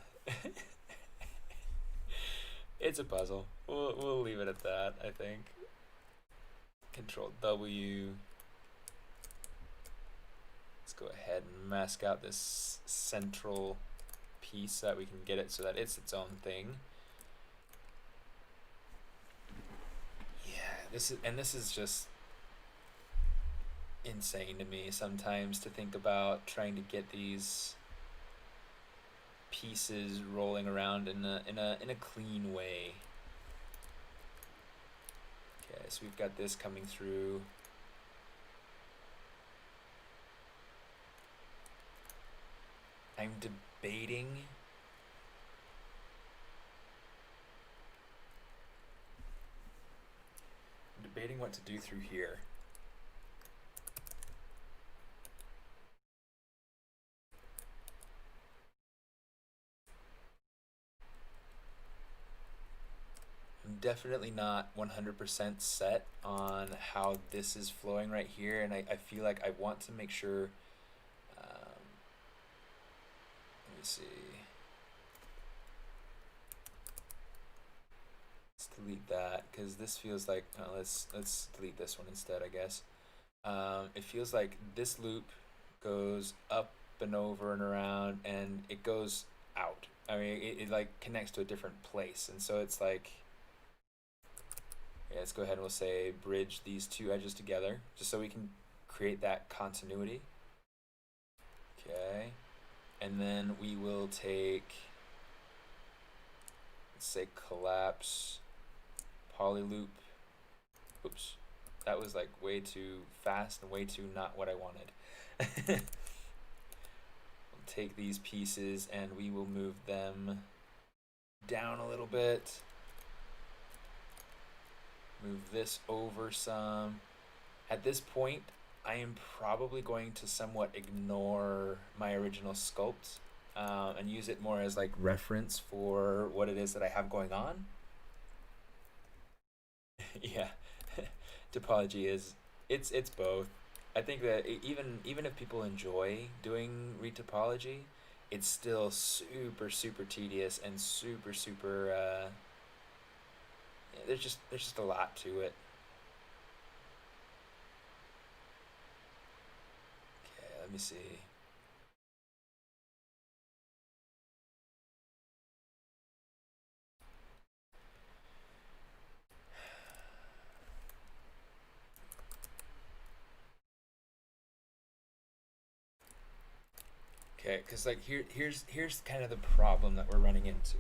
puzzle. We'll leave it at that. I think. Control W. Let's go ahead and mask out this central piece so that we can get it so that it's its own thing. Yeah, this is just insane to me sometimes to think about trying to get these pieces rolling around in a clean way. Okay, so we've got this coming through. I'm debating what to do through here. I'm definitely not 100% set on how this is flowing right here, and I feel like I want to make sure. Let me see. Let's delete that because this feels like let's delete this one instead, I guess. It feels like this loop goes up and over and around, and it goes out. I mean, it like connects to a different place, and so it's like, yeah, let's go ahead and we'll say bridge these two edges together, just so we can create that continuity. Okay, and then we will take, let's say collapse poly loop. Oops. That was like way too fast and way too not what I wanted. We'll take these pieces and we will move them down a little bit. Move this over some. At this point, I am probably going to somewhat ignore my original sculpt and use it more as like reference for what it is that I have going on. Yeah. Topology is it's both. I think that even if people enjoy doing retopology, it's still super tedious and super yeah, there's just a lot to it. Okay, let me see. Okay, because like here's kind of the problem that we're running into.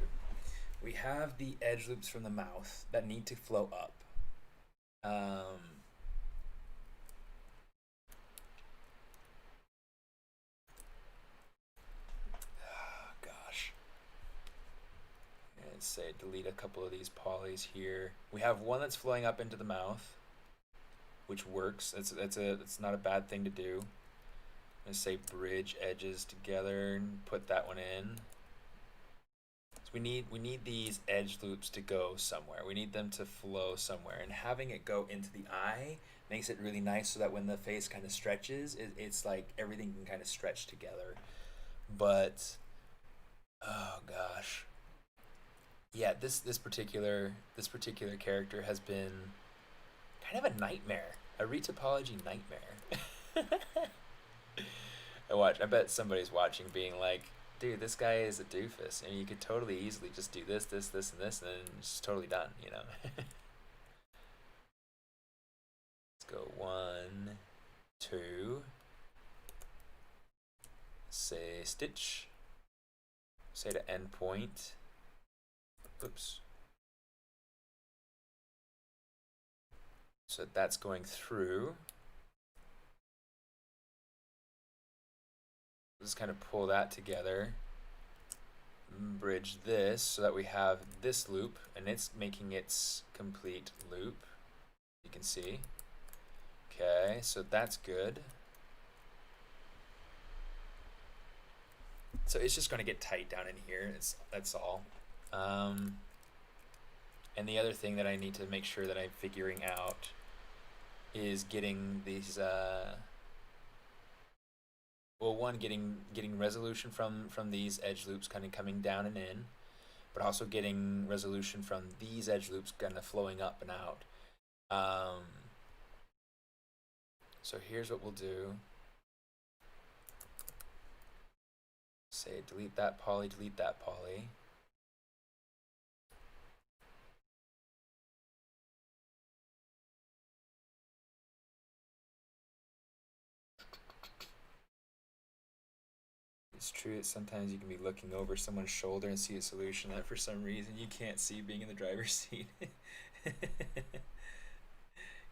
We have the edge loops from the mouth that need to flow up. Gosh. Let's say delete a couple of these polys here. We have one that's flowing up into the mouth, which works. It's not a bad thing to do. I'm gonna say bridge edges together and put that one in. So we need these edge loops to go somewhere. We need them to flow somewhere, and having it go into the eye makes it really nice so that when the face kind of stretches, it's like everything can kind of stretch together. But oh gosh, yeah, this particular character has been kind of a nightmare, a retopology nightmare. I bet somebody's watching being like, dude, this guy is a doofus, and you could totally easily just do this, and this, and then it's totally done, you know? Let's go 1, 2, say stitch, say to endpoint, oops. So that's going through. Just kind of pull that together, bridge this so that we have this loop, and it's making its complete loop. You can see. Okay, so that's good. So it's just going to get tight down in here. That's all. And the other thing that I need to make sure that I'm figuring out is getting these well, one, getting resolution from these edge loops kind of coming down and in, but also getting resolution from these edge loops kind of flowing up and out. So here's what we'll do. Say delete that poly, delete that poly. It's true that sometimes you can be looking over someone's shoulder and see a solution that for some reason you can't see being in the driver's seat.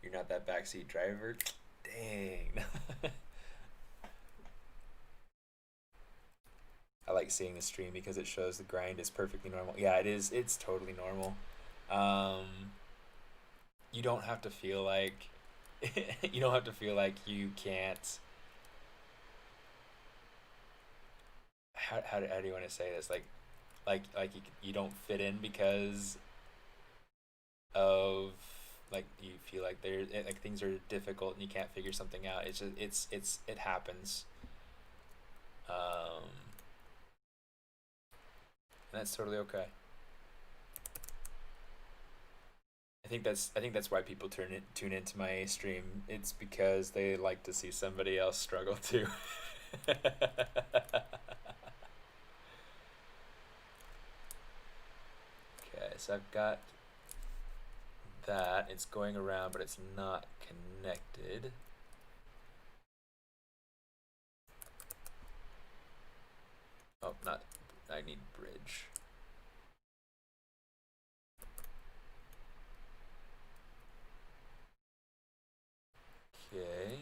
You're not that backseat driver? Dang. I like seeing the stream because it shows the grind is perfectly normal. Yeah, it is. It's totally normal. You don't have to feel like you don't have to feel like you can't. How do you want to say this? Like you don't fit in because of like you feel like like things are difficult and you can't figure something out. It's just it happens. And that's totally okay. I think that's why people tune into my stream. It's because they like to see somebody else struggle too. Okay, so I've got that. It's going around, but it's not connected. Oh, not. I need bridge. Okay.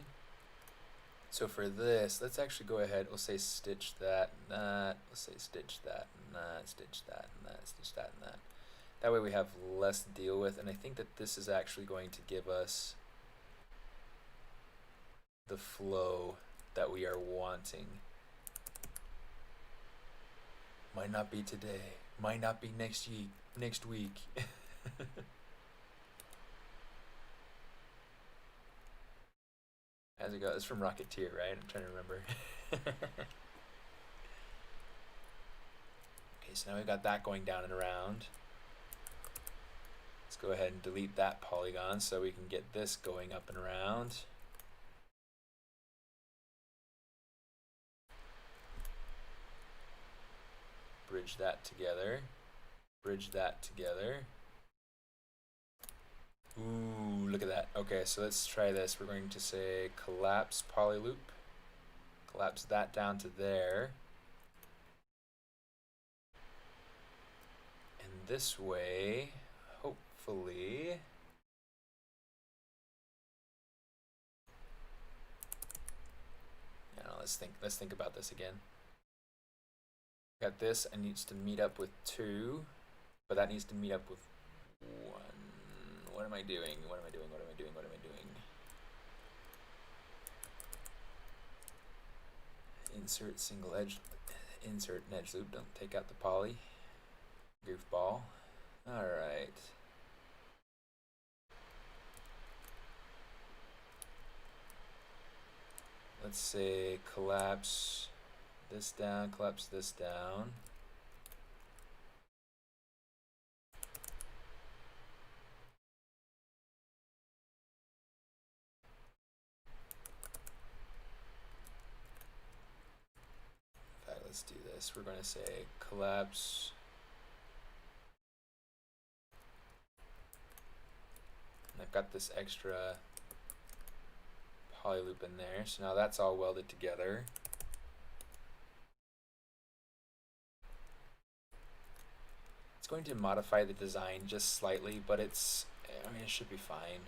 So for this, let's actually go ahead. We'll say stitch that and that. We'll say stitch that and that, stitch that and that, stitch that and that. That way we have less to deal with, and I think that this is actually going to give us the flow that we are wanting. Might not be today. Might not be next week. How's it go? It's from Rocketeer, right? I'm trying to remember. Okay, so now we've got that going down and around. Let's go ahead and delete that polygon so we can get this going up and around. Bridge that together. Bridge that together. Ooh, look at that. Okay, so let's try this. We're going to say collapse polyloop. Collapse that down to there. And this way, hopefully, let's think about this again. Got this, and needs to meet up with 2, but that needs to meet up with 1. What am I doing? What am I doing? What am I doing? What am I doing? Insert single edge, insert an edge loop. Don't take out the poly. Goofball. All right. Let's say collapse this down, collapse this down. In fact, let's do this. We're going to say collapse. And I've got this extra poly loop in there, so now that's all welded together. It's going to modify the design just slightly, but it should be fine.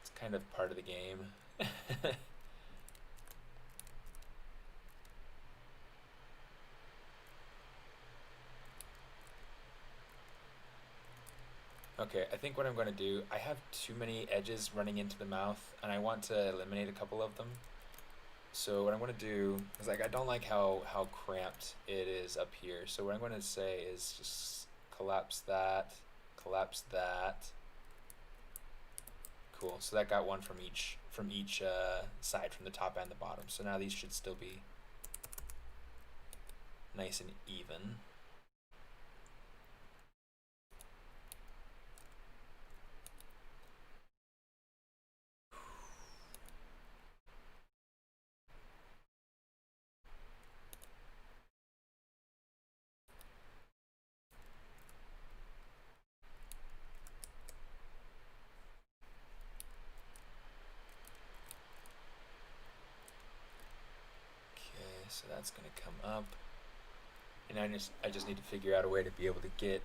It's kind of part of the game. Okay, I think what I'm going to do, I have too many edges running into the mouth, and I want to eliminate a couple of them. So what I'm going to do is, like, I don't like how cramped it is up here. So what I'm going to say is just collapse that. Cool. So that got one from each side, from the top and the bottom. So now these should still be nice and even. So that's going to come up, and I just need to figure out a way to be able to get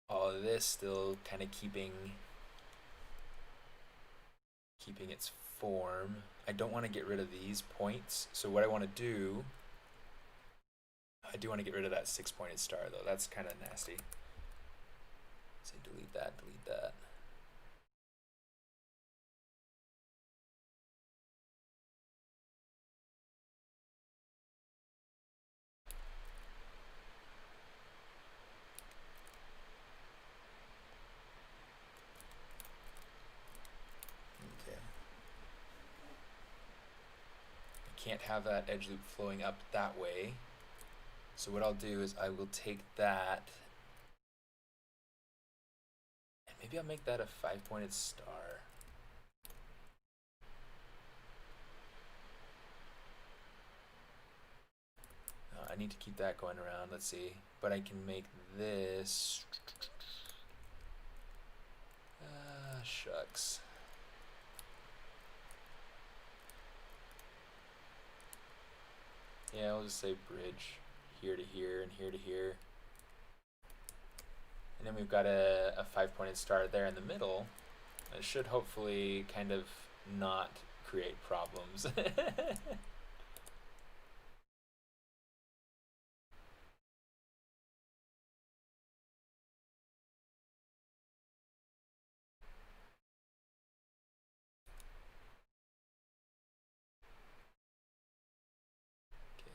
all of this still kind of keeping its form. I don't want to get rid of these points, so what I want to do, I do want to get rid of that 6-pointed star though. That's kind of nasty. So delete that. Can't have that edge loop flowing up that way. So what I'll do is I will take that, and maybe I'll make that a 5-pointed star. I need to keep that going around. Let's see. But I can make this. Shucks. Yeah, I'll just say bridge here to here and here to here. And then we've got a 5-pointed star there in the middle. It should hopefully kind of not create problems.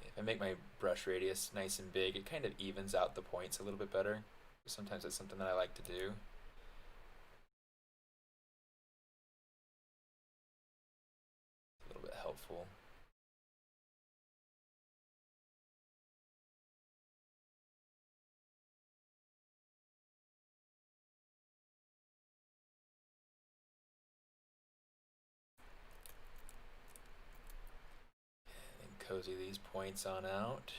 If I make my brush radius nice and big, it kind of evens out the points a little bit better. Sometimes it's something that I like to do. A little bit helpful. And cozy these points on out.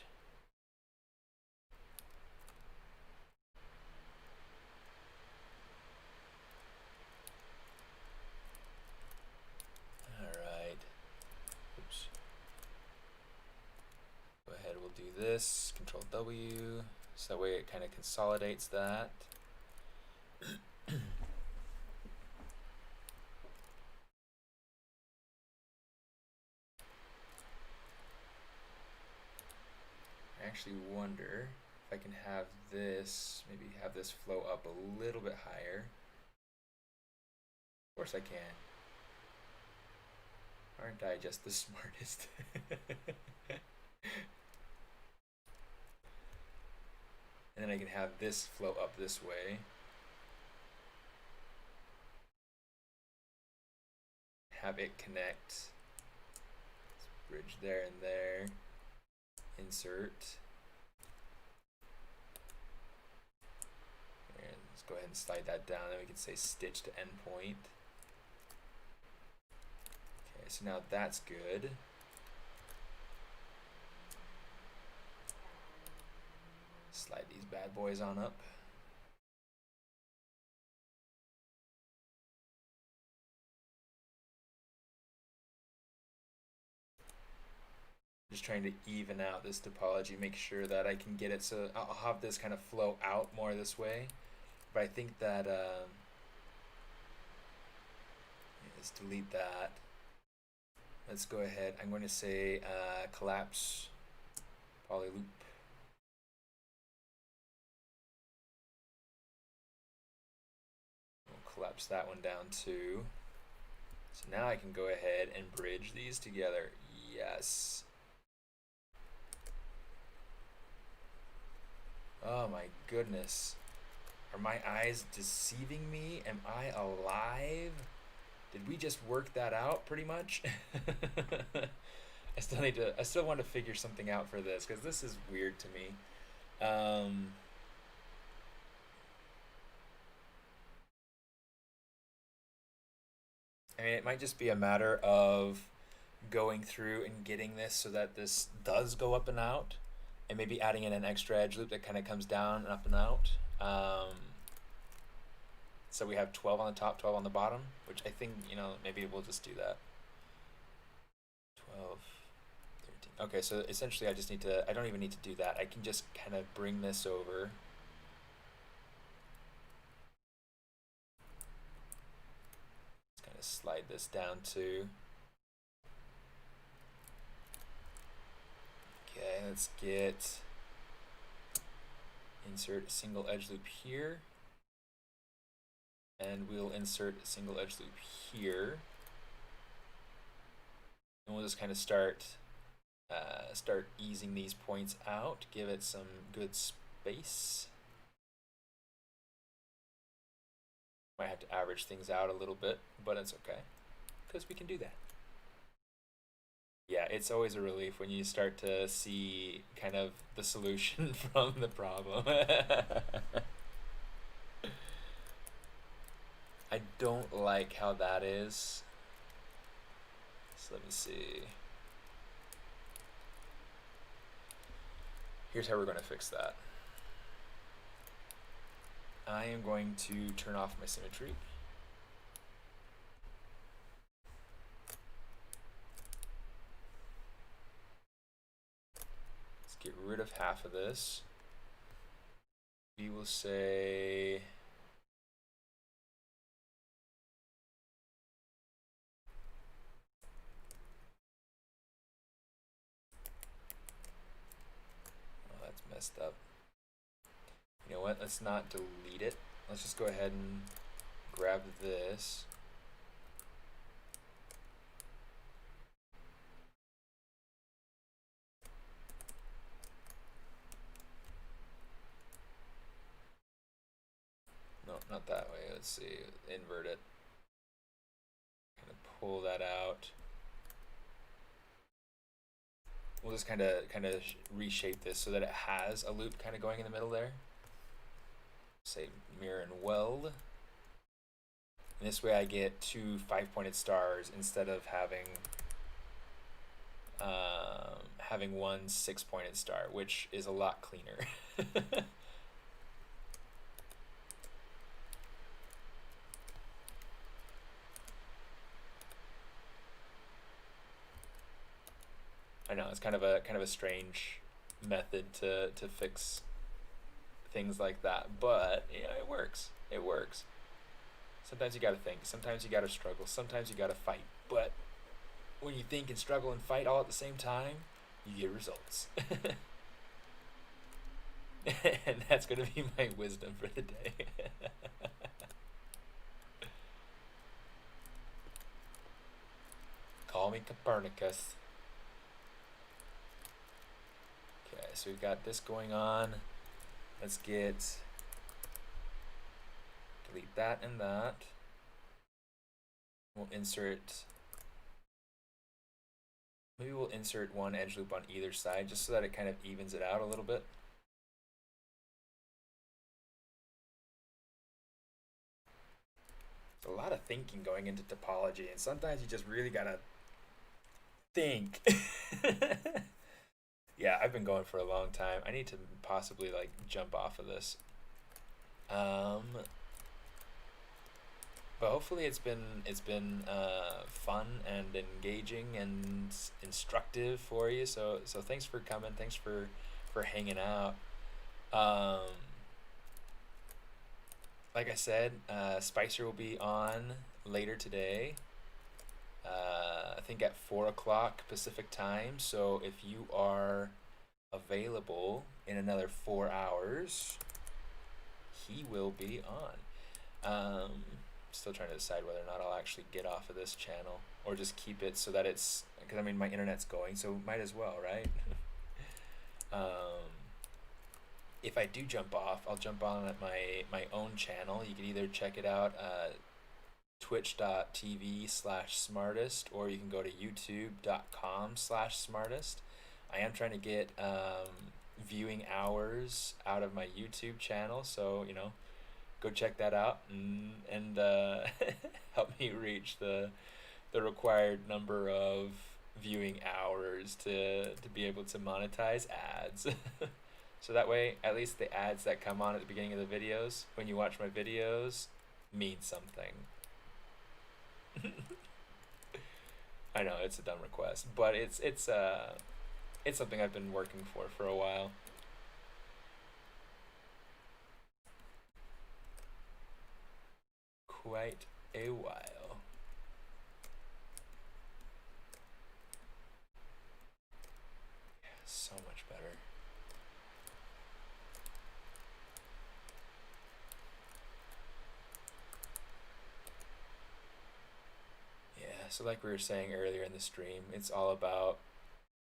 This, Control W, so that way it kind of consolidates that. I actually wonder if I can have this, maybe have this flow up a little bit higher. Of course I can. Aren't I just the smartest? And then I can have this flow up this way. Have it connect. Bridge there and there. Insert. And let's go ahead and slide that down. Then we can say stitch to endpoint. Okay, so now that's good. Slide these bad boys on up. Just trying to even out this topology, make sure that I can get it so I'll have this kind of flow out more this way. But I think that let's delete that. Let's go ahead. I'm going to say collapse poly loop. We'll collapse that one down too. So now I can go ahead and bridge these together. Yes. Oh my goodness. Are my eyes deceiving me? Am I alive? Did we just work that out pretty much? I still want to figure something out for this because this is weird to me. I mean, it might just be a matter of going through and getting this so that this does go up and out, and maybe adding in an extra edge loop that kind of comes down and up and out. So we have 12 on the top, 12 on the bottom, which I think, maybe we'll just do that. 12, 13. Okay, so essentially I don't even need to do that. I can just kind of bring this over. Let's kind of slide this down to. Okay, let's insert a single edge loop here. And we'll insert a single edge loop here. And we'll just kind of start easing these points out, give it some good space. Might have to average things out a little bit, but it's okay, because we can do that. Yeah, it's always a relief when you start to see kind of the solution from the problem. I don't like how that is. So let me see. Here's how we're going to fix that. I am going to turn off my symmetry. Let's get rid of half of this. We will say messed up. You know what? Let's not delete it. Let's just go ahead and grab this. No, not that way. Let's see. Invert it. Kind of pull that out. We'll just kind of reshape this so that it has a loop kind of going in the middle there. Say mirror and weld. And this way I get 2 5-pointed stars instead of having one 6-pointed star, which is a lot cleaner. I know it's kind of a strange method to fix things like that, but yeah, it works. It works. Sometimes you gotta think. Sometimes you gotta struggle. Sometimes you gotta fight. But when you think and struggle and fight all at the same time, you get results. And that's gonna be my wisdom for the day. Call me Copernicus. Okay, so we've got this going on. Let's delete that and that. We'll insert, maybe we'll insert one edge loop on either side just so that it kind of evens it out a little bit. There's a lot of thinking going into topology, and sometimes you just really gotta think. Yeah, I've been going for a long time. I need to possibly like jump off of this. But hopefully it's been fun and engaging and instructive for you. So thanks for coming. Thanks for hanging out. Like I said, Spicer will be on later today. I think at 4 o'clock Pacific time. So if you are available in another 4 hours, he will be on. still trying to decide whether or not I'll actually get off of this channel or just keep it so that it's, because I mean my internet's going, so might as well, right? If I do jump off, I'll jump on at my own channel. You can either check it out twitch.tv/smartist, or you can go to youtube.com/smartist. I am trying to get viewing hours out of my YouTube channel, so you know, go check that out and help me reach the required number of viewing hours to be able to monetize ads. So that way, at least the ads that come on at the beginning of the videos, when you watch my videos, mean something. I know it's a dumb request, but it's something I've been working for a while. Quite a while. Yeah, so much better. So like we were saying earlier in the stream, it's all about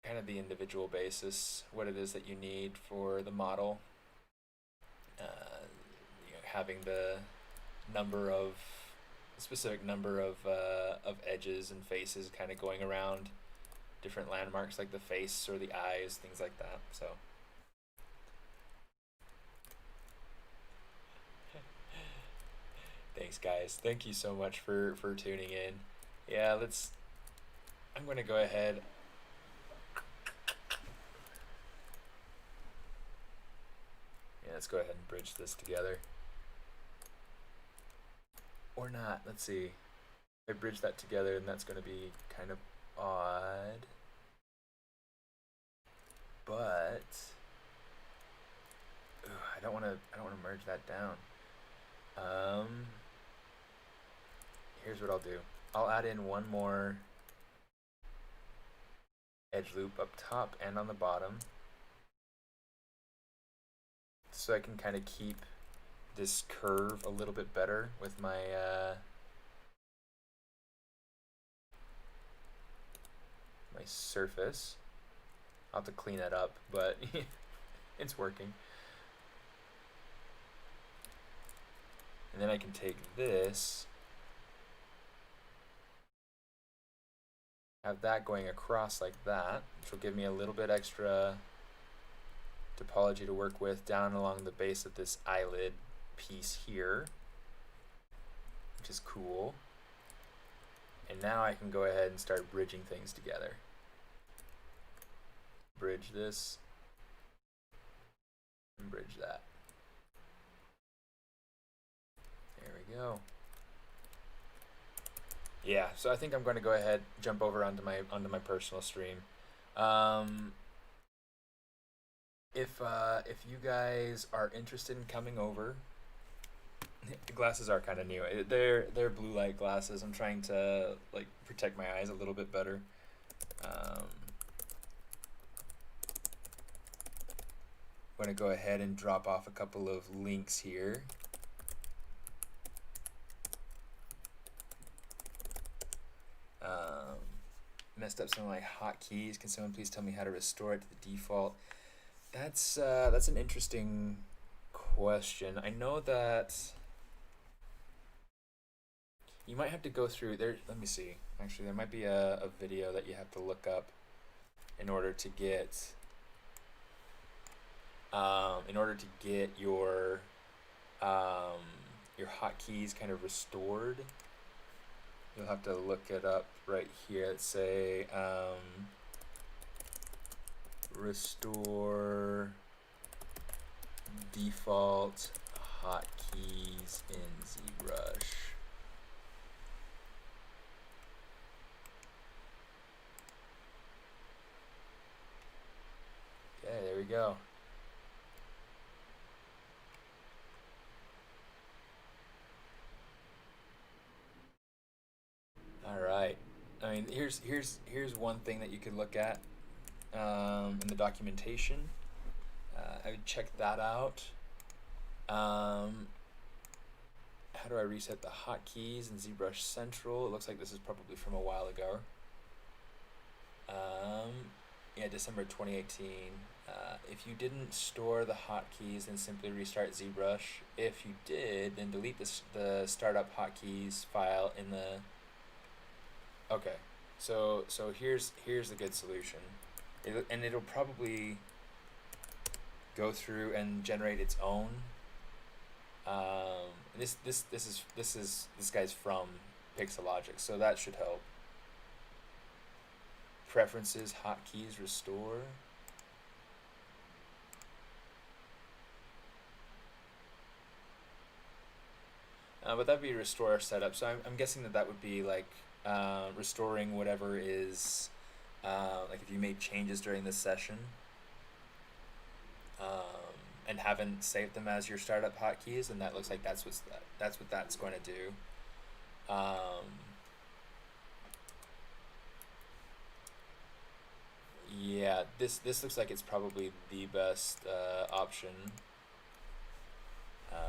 kind of the individual basis, what it is that you need for the model. You know, having the specific number of edges and faces kind of going around different landmarks like the face or the eyes, things like that. So thanks guys, thank you so much for tuning in. Yeah, I'm going to go ahead. Yeah, let's go ahead and bridge this together. Or not, let's see. If I bridge that together, and that's going to be kind of odd. But I don't want to merge that down. Here's what I'll do. I'll add in one more edge loop up top and on the bottom, so I can kind of keep this curve a little bit better with my my surface. I'll have to clean that up, but it's working. And then I can take this, have that going across like that, which will give me a little bit extra topology to work with down along the base of this eyelid piece here, which is cool. And now I can go ahead and start bridging things together. Bridge this and bridge that. There we go. Yeah, so I think I'm going to go ahead, jump over onto my personal stream. If you guys are interested in coming over, the glasses are kind of new. They're blue light glasses. I'm trying to like protect my eyes a little bit better. I'm going to go ahead and drop off a couple of links here. Messed up some of my hotkeys. Can someone please tell me how to restore it to the default? That's an interesting question. I know that you might have to go through there. Let me see. Actually, there might be a video that you have to look up in order to get your hotkeys kind of restored. You'll have to look it up right here. Let's say restore default hotkeys in ZBrush. Okay, there we go. All right. I mean, here's one thing that you could look at in the documentation. I would check that out. how do I reset the hotkeys in ZBrush Central? It looks like this is probably from a while ago. Yeah, December 2018. If you didn't store the hotkeys, then simply restart ZBrush. If you did, then delete the startup hotkeys file in the. Okay, so here's the good solution, and it'll probably go through and generate its own. This guy's from Pixologic, so that should help. Preferences, hotkeys, restore. But that'd be restore setup. So I'm guessing that would be like restoring whatever is like if you made changes during this session and haven't saved them as your startup hotkeys, and that looks like that's what that's going to do. Yeah, this looks like it's probably the best option. Let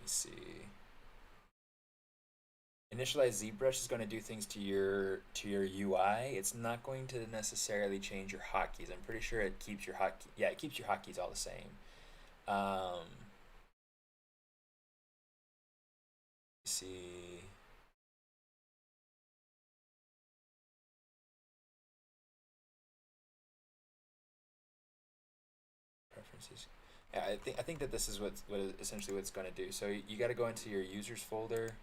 me see. Initialize ZBrush is going to do things to your UI. It's not going to necessarily change your hotkeys. I'm pretty sure it keeps your it keeps your hotkeys all the same. Let's see. Preferences. Yeah, I think that this is essentially what it's going to do. So you got to go into your users folder.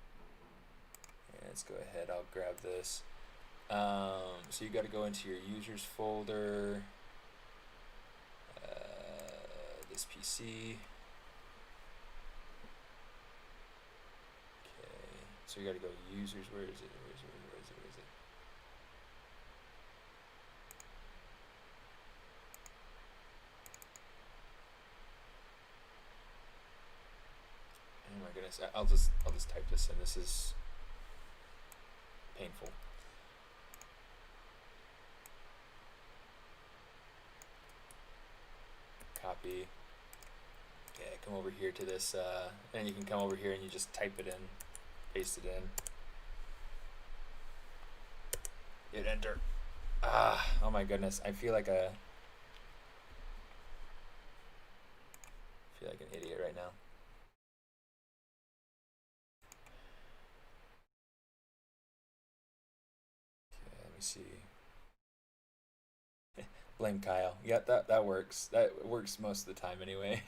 Let's go ahead, I'll grab this. So you got to go into your users folder, this PC. Okay, so you got to go users, where is it? Oh my goodness, I'll just type this in. This is painful. Copy. Okay, come over here to this, and you can come over here and you just type it in, paste it in. Hit enter. Oh my goodness, I feel like an idiot right now. See. Blame Kyle. Yeah, that works. That works most of the time anyway.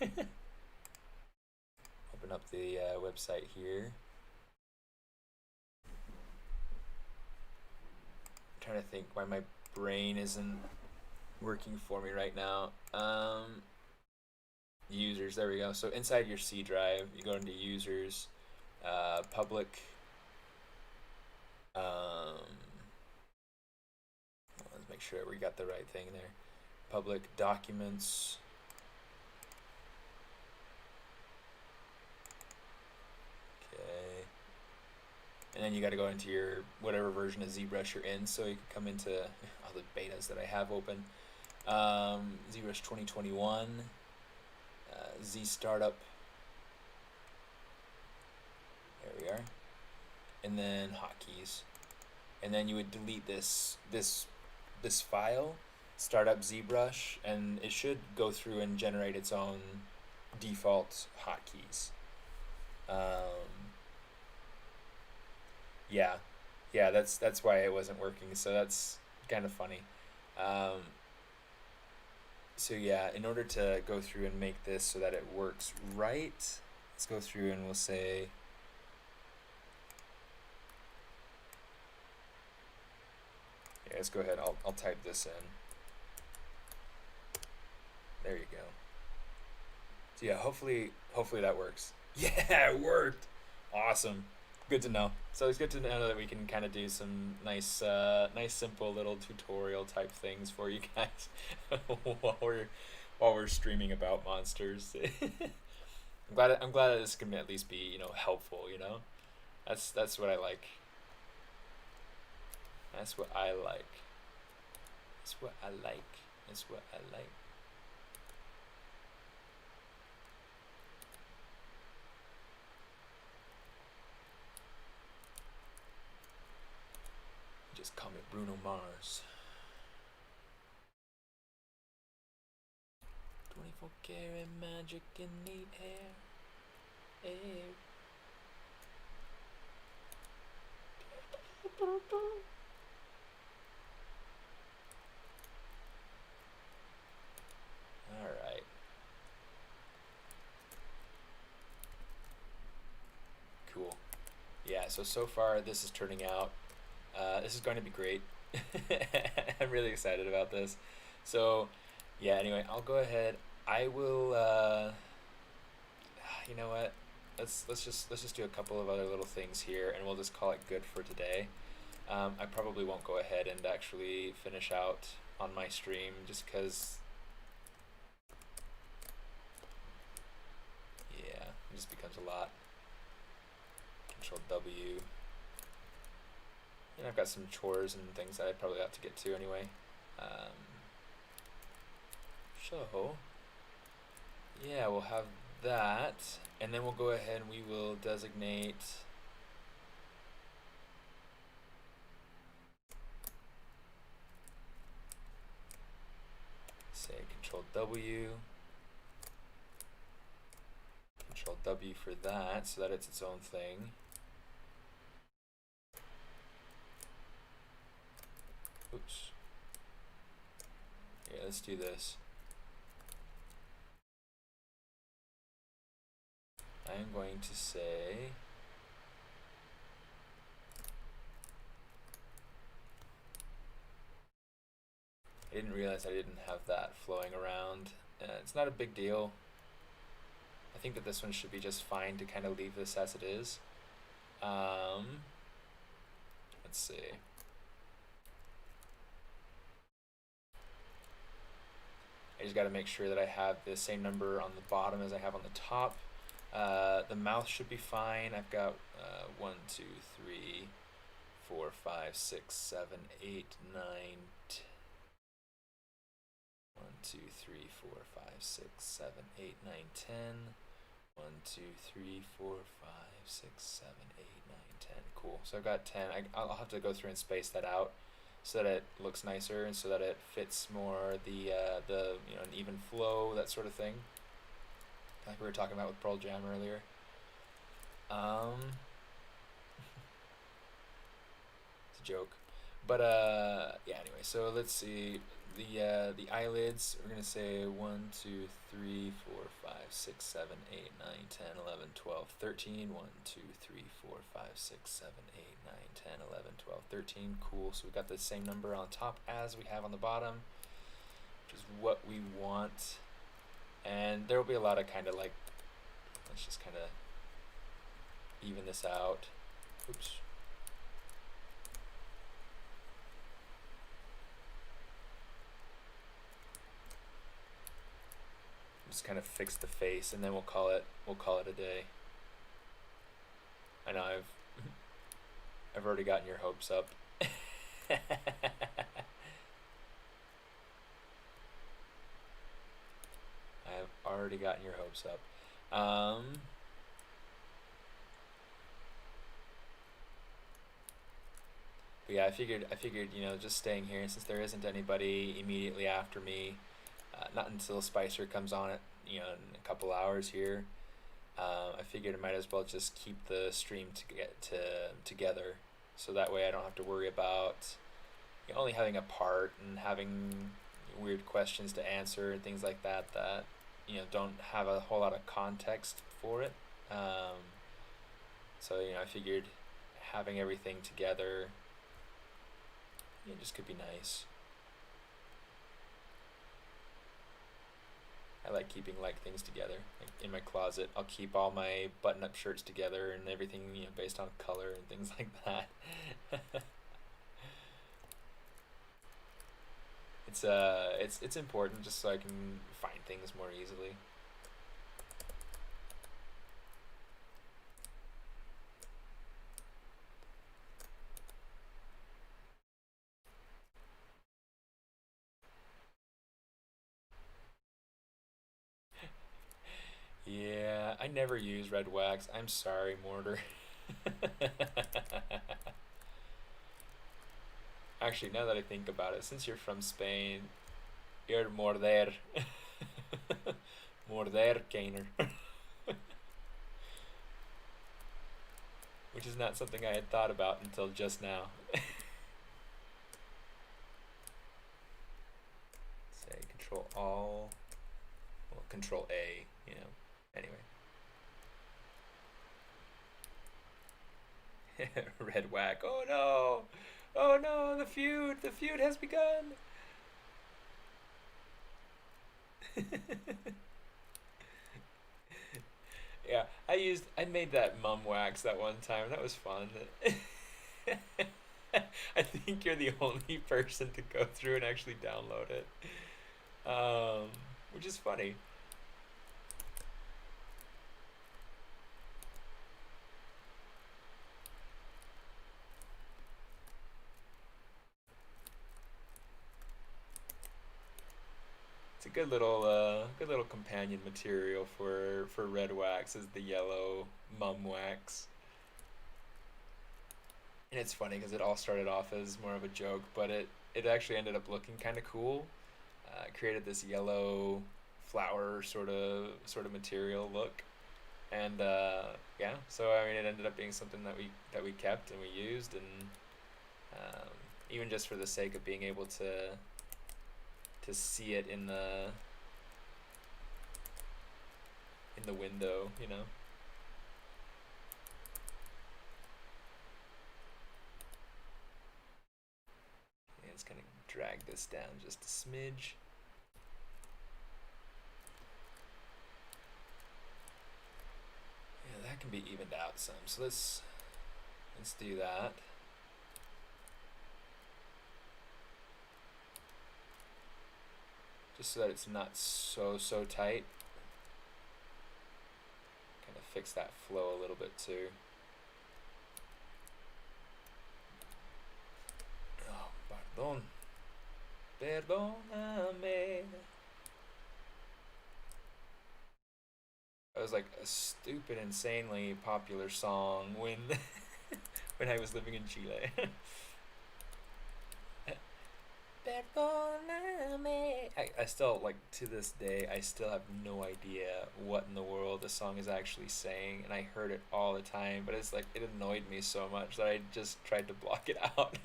Open up the website here. I'm trying to think why my brain isn't working for me right now. Users, there we go. So inside your C drive, you go into users, public. Let's make sure we got the right thing there. Public documents. Okay. And then you got to go into your whatever version of ZBrush you're in, so you can come into all the betas that I have open. ZBrush 2021, Z Startup. There we are. And then hotkeys. And then you would delete this file, start up ZBrush, and it should go through and generate its own default hotkeys. Yeah, that's why it wasn't working. So that's kind of funny. So yeah, in order to go through and make this so that it works right, let's go through and we'll say. Let's go ahead. I'll type this in. There you go. So yeah, hopefully that works. Yeah, it worked. Awesome. Good to know. So it's good to know that we can kind of do some nice simple little tutorial type things for you guys while we're streaming about monsters. I'm glad that this can at least be helpful. That's what I like. That's what I like. That's what I like. That's what I like. Just call me Bruno Mars. 24 karat magic in the air. Alright. Cool. Yeah, so far this is turning out. This is going to be great. I'm really excited about this. So, yeah, anyway, I'll go ahead. I will, you know what? Let's just do a couple of other little things here, and we'll just call it good for today. I probably won't go ahead and actually finish out on my stream just because, yeah, it just becomes a lot. Control W. And I've got some chores and things that I probably have to get to anyway. So, yeah, we'll have that, and then we'll go ahead and we will designate say Control W for that, so that it's its own thing. Oops. Yeah, let's do this. I'm going to say I didn't realize I didn't have that flowing around. It's not a big deal. I think that this one should be just fine to kind of leave this as it is. Let's see. I just got to make sure that I have the same number on the bottom as I have on the top. The mouth should be fine. I've got 1, 2, 3, 4, 5, 6, 7, 8, 9, 1, 2, 3, 4, 5, 6, 7, 8, 9, 10. 1, 2, 3, 4, 5, 6, 7, 8, 9, 10. Cool. So I've got 10. I'll have to go through and space that out so that it looks nicer and so that it fits more the an even flow, that sort of thing, like we were talking about with Pearl Jam earlier. It's a joke, but yeah. Anyway, so let's see the eyelids. We're gonna say 1, 2, 3, 4, 5, 6, 7, 8, 9, 10, 11, 12, 13. 1, 2, 3, 4, 5, 6, 7, 8, 9, 10, 11, 12, 13. Cool. So we've got the same number on top as we have on the bottom, which is what we want. And there will be a lot of kind of like, let's just kind of even this out. Oops. Just kind of fix the face, and then we'll call it a day. I know I've already gotten your hopes up. I have already gotten your hopes up. But yeah, I figured, just staying here, since there isn't anybody immediately after me, not until Spicer comes on it, in a couple hours here. I figured I might as well just keep the stream together, so that way I don't have to worry about only having a part and having weird questions to answer and things like that don't have a whole lot of context for it. So I figured having everything together just could be nice. I like keeping things together. Like in my closet, I'll keep all my button-up shirts together and everything, based on color and things like that. It's important just so I can find things more easily. Yeah, I never use red wax. I'm sorry, Mortar. Actually, now that I think about it, since you're from Spain, you're morder. Morder gainer. Which is not something I had thought about until just now. Say Control All, well, Control A, you know. Anyway. Red whack. Oh no! Oh no! The feud has begun. Yeah, I made that mum wax that one time. That was fun. I think you're the only person to go through and actually download it, which is funny. It's a good little companion material for red wax is the yellow mum wax. And it's funny because it all started off as more of a joke, but it actually ended up looking kind of cool. It created this yellow flower sort of material look, and yeah. So I mean, it ended up being something that we kept and we used, and even just for the sake of being able to see it in the window, you know. And it's gonna drag this down just a smidge. Yeah, that can be evened out some. So let's do that. Just so that it's not so tight. Kind of fix that flow a little bit too. Oh, pardon. Perdóname. That was like a stupid, insanely popular song when when I was living in Chile. Perdóname. I still, like, to this day, I still have no idea what in the world the song is actually saying, and I heard it all the time, but it's like, it annoyed me so much that I just tried to block it out.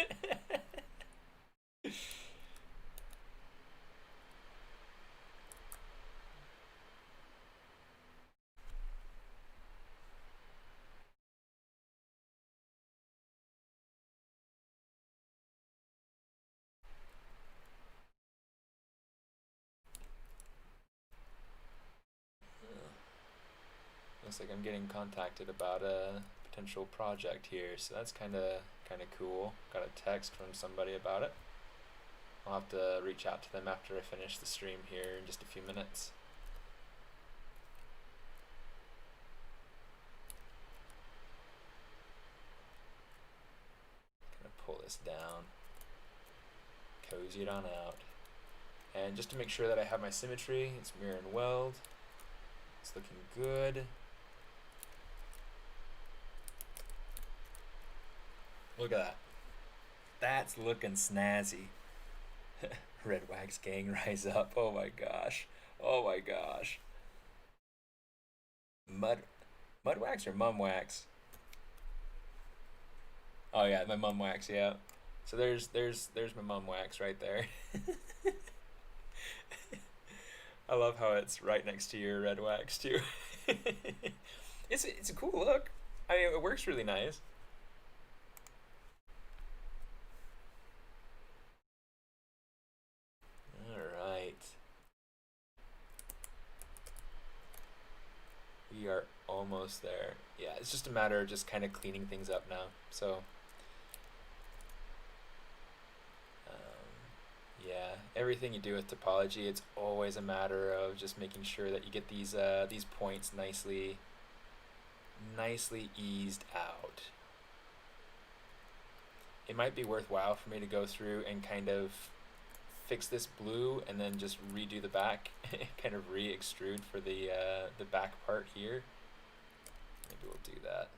Looks like I'm getting contacted about a potential project here, so that's kind of cool. Got a text from somebody about it. I'll have to reach out to them after I finish the stream here in just a few minutes. Gonna pull this down, cozy it on out, and just to make sure that I have my symmetry, it's mirror and weld. It's looking good. Look at that. That's looking snazzy. Red wax gang, rise up. Oh my gosh. Oh my gosh. Mud wax or mum wax? Oh yeah, my mum wax, yeah. So there's my mum wax right there. I love how it's right next to your red wax too. It's a cool look. I mean, it works really nice. We are almost there. Yeah, it's just a matter of just kind of cleaning things up now. So, yeah, everything you do with topology, it's always a matter of just making sure that you get these points nicely eased out. It might be worthwhile for me to go through and kind of fix this blue and then just redo the back, kind of re-extrude for the back part here. Maybe we'll do that.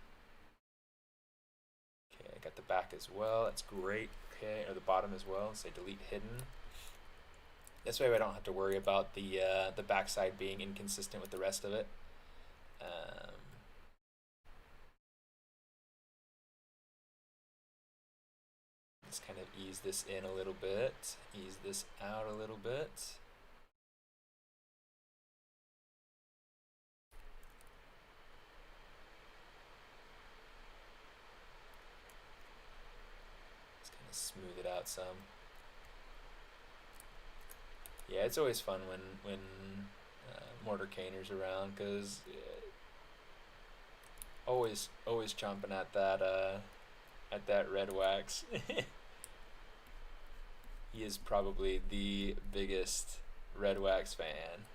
Okay, I got the back as well. That's great. okay, or the bottom as well, say delete hidden. This way I don't have to worry about the backside being inconsistent with the rest of it. Let's kind of ease this in a little bit, ease this out a little bit. Let's kind of smooth it out some. Yeah, it's always fun when Mortar Caner's around, because always chomping at that red wax. He is probably the biggest red wax fan.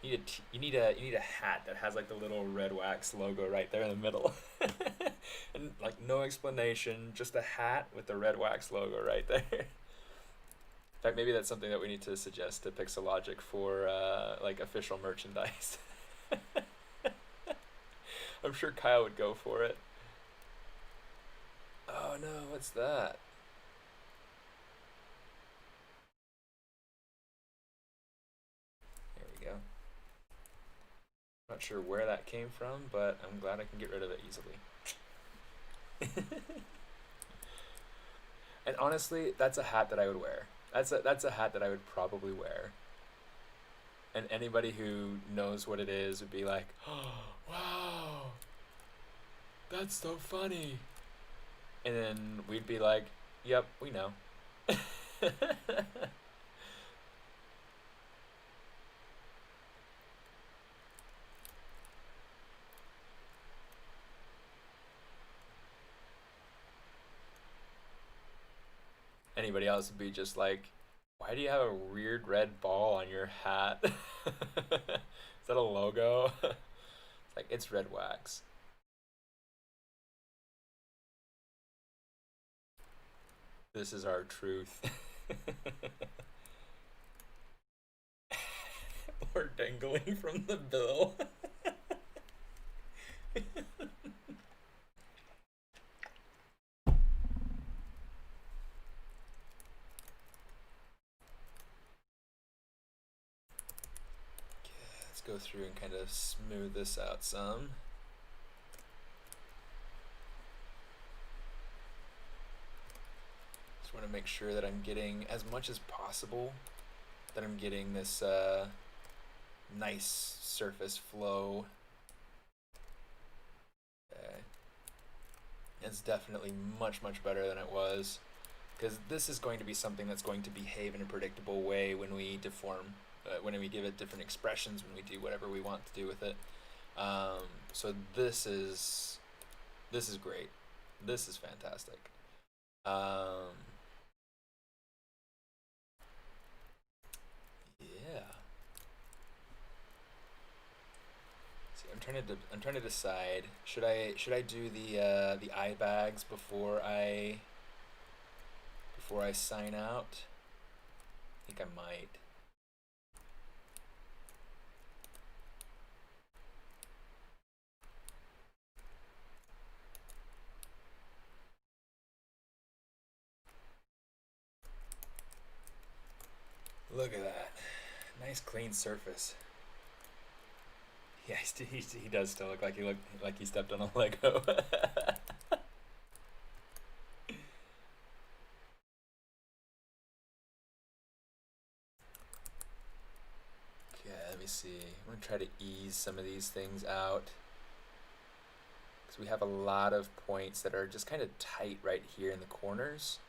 You need a hat that has like the little red wax logo right there in the middle, and like no explanation, just a hat with the red wax logo right there. In fact, maybe that's something that we need to suggest to Pixologic for like official merchandise. I'm sure Kyle would go for it. Oh no, what's that? There we go. Not sure where that came from, but I'm glad I can get rid of it easily. And honestly, that's a hat that I would wear. That's a hat that I would probably wear. And anybody who knows what it is would be like, oh, wow, that's so funny. And then we'd be like, yep, we know. Anybody else would be just like, why do you have a weird red ball on your hat? Is that a logo? It's like, it's red wax. This is our truth. Or dangling from the bill. Let's go through and kind of smooth this out some. Just want to make sure that I'm getting as much as possible, that I'm getting this nice surface flow. Okay. It's definitely much better than it was, because this is going to be something that's going to behave in a predictable way when we deform, when we give it different expressions, when we do whatever we want to do with it. So this is great. This is fantastic. Yeah. See, I'm trying to decide, should I do the eye bags before I sign out? I think I might. Look at that. Nice clean surface. Yeah, he does still look like he stepped on a Lego. Okay, let me see. I'm gonna try to ease some of these things out, because we have a lot of points that are just kind of tight right here in the corners,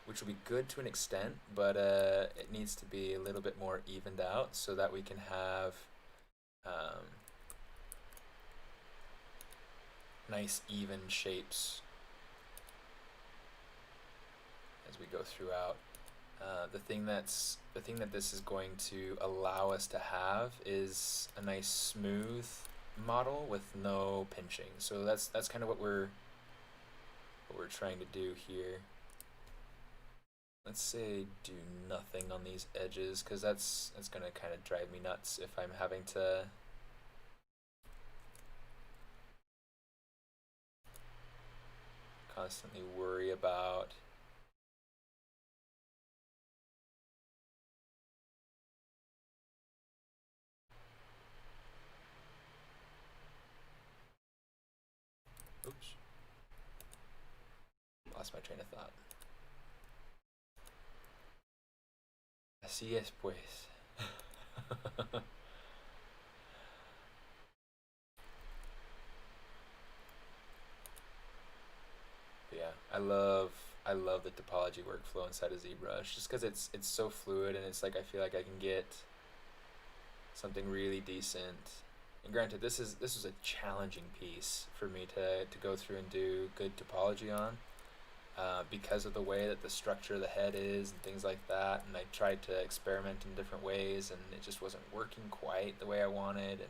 which will be good to an extent, but it needs to be a little bit more evened out so that we can have nice even shapes as we go throughout. The thing that this is going to allow us to have is a nice smooth model with no pinching. So that's kind of what we're trying to do here. Let's say do nothing on these edges, because that's going to kind of drive me nuts if I'm having to constantly worry about. Oops. Lost my train of thought. Así es, pues. Yeah, I love the topology workflow inside of ZBrush just because it's so fluid, and it's like I feel like I can get something really decent. And granted, this was a challenging piece for me to go through and do good topology on, because of the way that the structure of the head is and things like that. And I tried to experiment in different ways, and it just wasn't working quite the way I wanted. And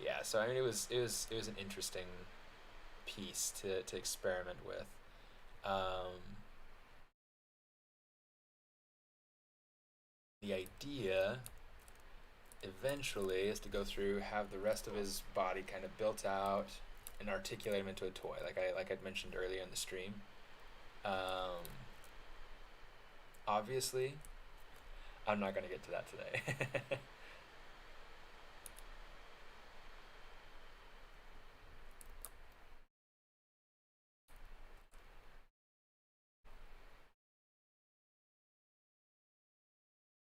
yeah, so I mean, it was an interesting piece to experiment with. The idea eventually is to go through, have the rest of his body kind of built out, and articulate him into a toy, like I'd mentioned earlier in the stream. Obviously, I'm not going to get to that today.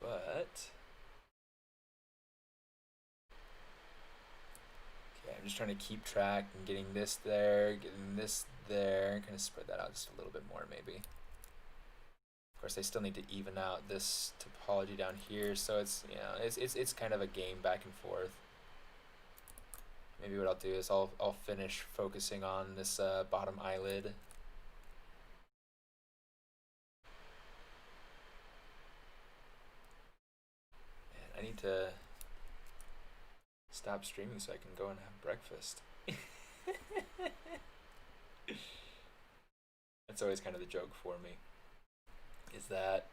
But okay, I'm just trying to keep track and getting this there, getting this there, kind of spread that out just a little bit more maybe. Of course, I still need to even out this topology down here, so it's, you know, it's kind of a game back and forth. Maybe what I'll do is I'll finish focusing on this bottom eyelid. And I need to stop streaming so I can go and have breakfast. That's always kind of the joke for me, is that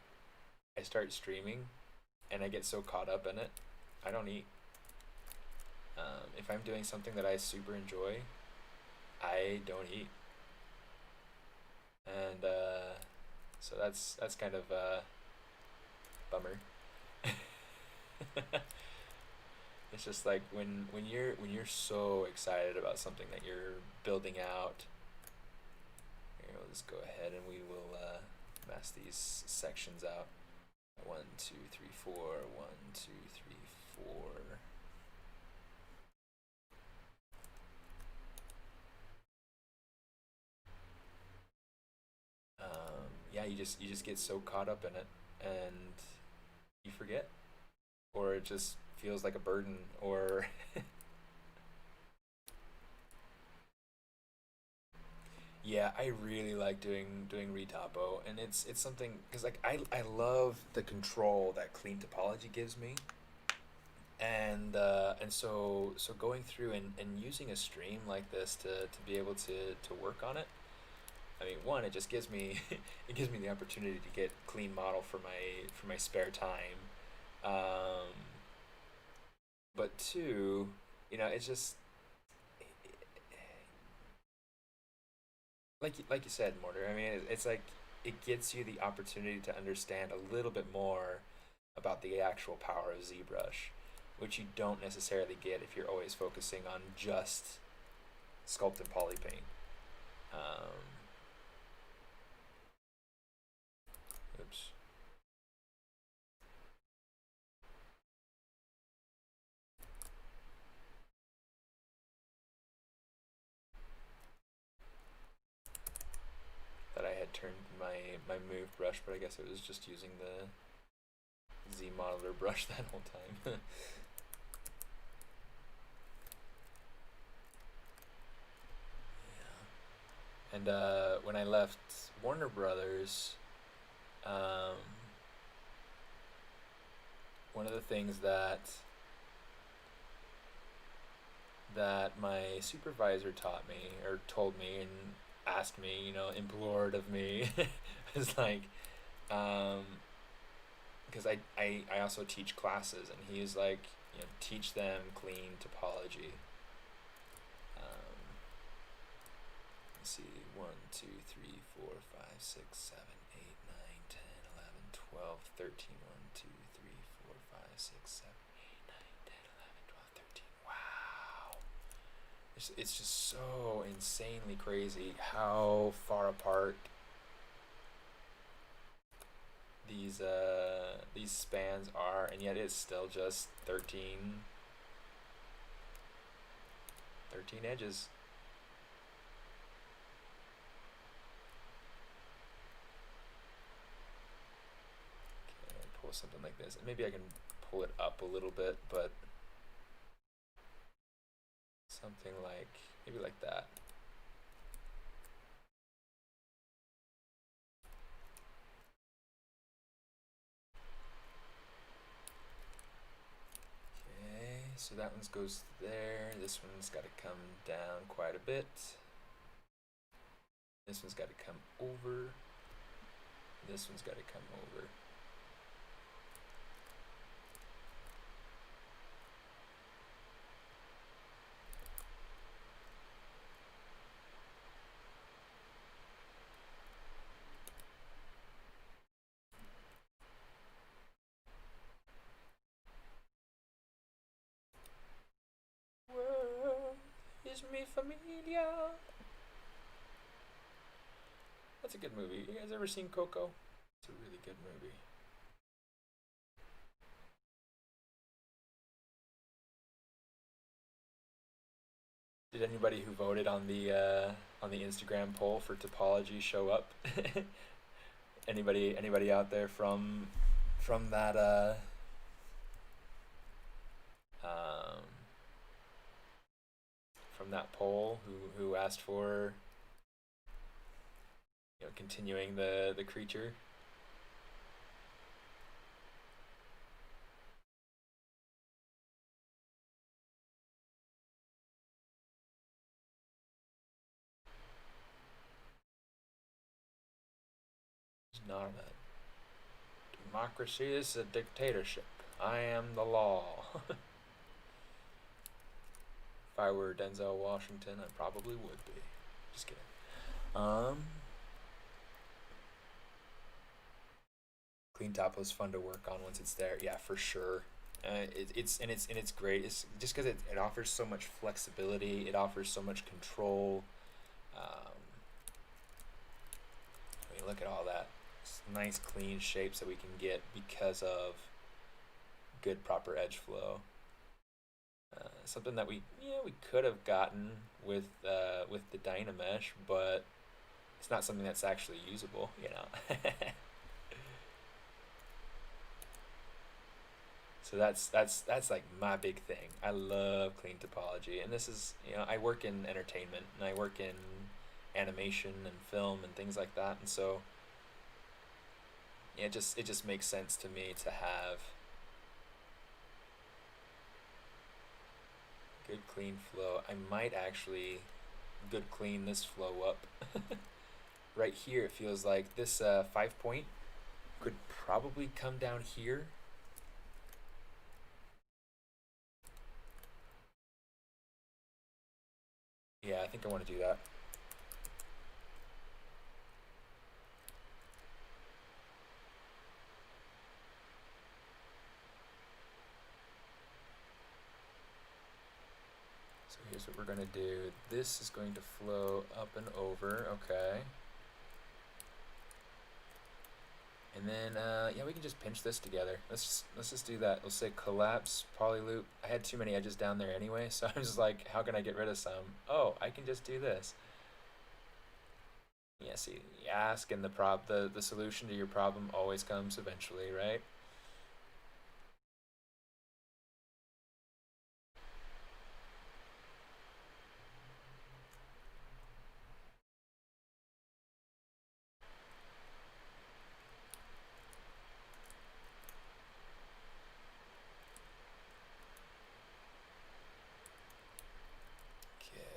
I start streaming and I get so caught up in it, I don't eat. If I'm doing something that I super enjoy, I don't eat. And so that's kind of a bummer. It's just like when you're so excited about something that you're building out. Here, we'll just go ahead and we will mask these sections out. 1, 2, 3, 4. 1, 2, 3, 4. Yeah, you just get so caught up in it, and you forget, or it just feels like a burden, or yeah, I really like doing retopo, and it's something because like I love the control that clean topology gives me, and so going through and using a stream like this to be able to work on it. I mean, one, it just gives me it gives me the opportunity to get clean model for my spare time, but two, you know, it's just like you said, Mortar. I mean, it's like it gets you the opportunity to understand a little bit more about the actual power of ZBrush, which you don't necessarily get if you're always focusing on just sculpt and poly paint. Oops. That I had turned my move brush, but I guess it was just using the Z modeler brush that whole time. Yeah. And when I left Warner Brothers, one of the things that my supervisor taught me or told me and asked me, you know, implored of me, was like, because I also teach classes, and he's like, you know, teach them clean topology. Let's see, 1, 2, 3, 4, 5, 6, 7, 8, 9, 10, 11, 12, 13, 1, 2, 3, 4, 5, 6, 7, 8, 9, 10, 11, 12, 13. Wow. It's just so insanely crazy how far apart these spans are, and yet it's still just 13 edges. Okay, pull something like this, and maybe I can pull it up a little bit, but something like, maybe like that. So that one goes there. This one's got to come down quite a bit. This one's got to come over. This one's got to come over. Is mi familia. That's a good movie. You guys ever seen Coco? It's a really good movie. Did anybody who voted on the Instagram poll for Topology show up? Anybody out there from that from that poll who asked for, you know, continuing the creature? It's not a democracy, it's a dictatorship. I am the law. If I were Denzel Washington, I probably would be. Just kidding. Clean top was fun to work on once it's there. Yeah, for sure. It's great. It's just because it offers so much flexibility. It offers so much control. I mean, look at all that nice clean shapes that we can get because of good proper edge flow. Something that we could have gotten with the Dynamesh, but it's not something that's actually usable, you know. So that's like my big thing. I love clean topology, and this is, you know, I work in entertainment and I work in animation and film and things like that, and so yeah, it just makes sense to me to have good clean flow. I might actually good clean this flow up. Right here it feels like this 5 point could probably come down here. Yeah, I think I want to do that. So here's what we're going to do. This is going to flow up and over, okay. And then, yeah, we can just pinch this together. Let's just do that. We'll say collapse polyloop. I had too many edges down there anyway, so I was like, how can I get rid of some? Oh, I can just do this. Yeah, see, you ask, and the solution to your problem always comes eventually, right?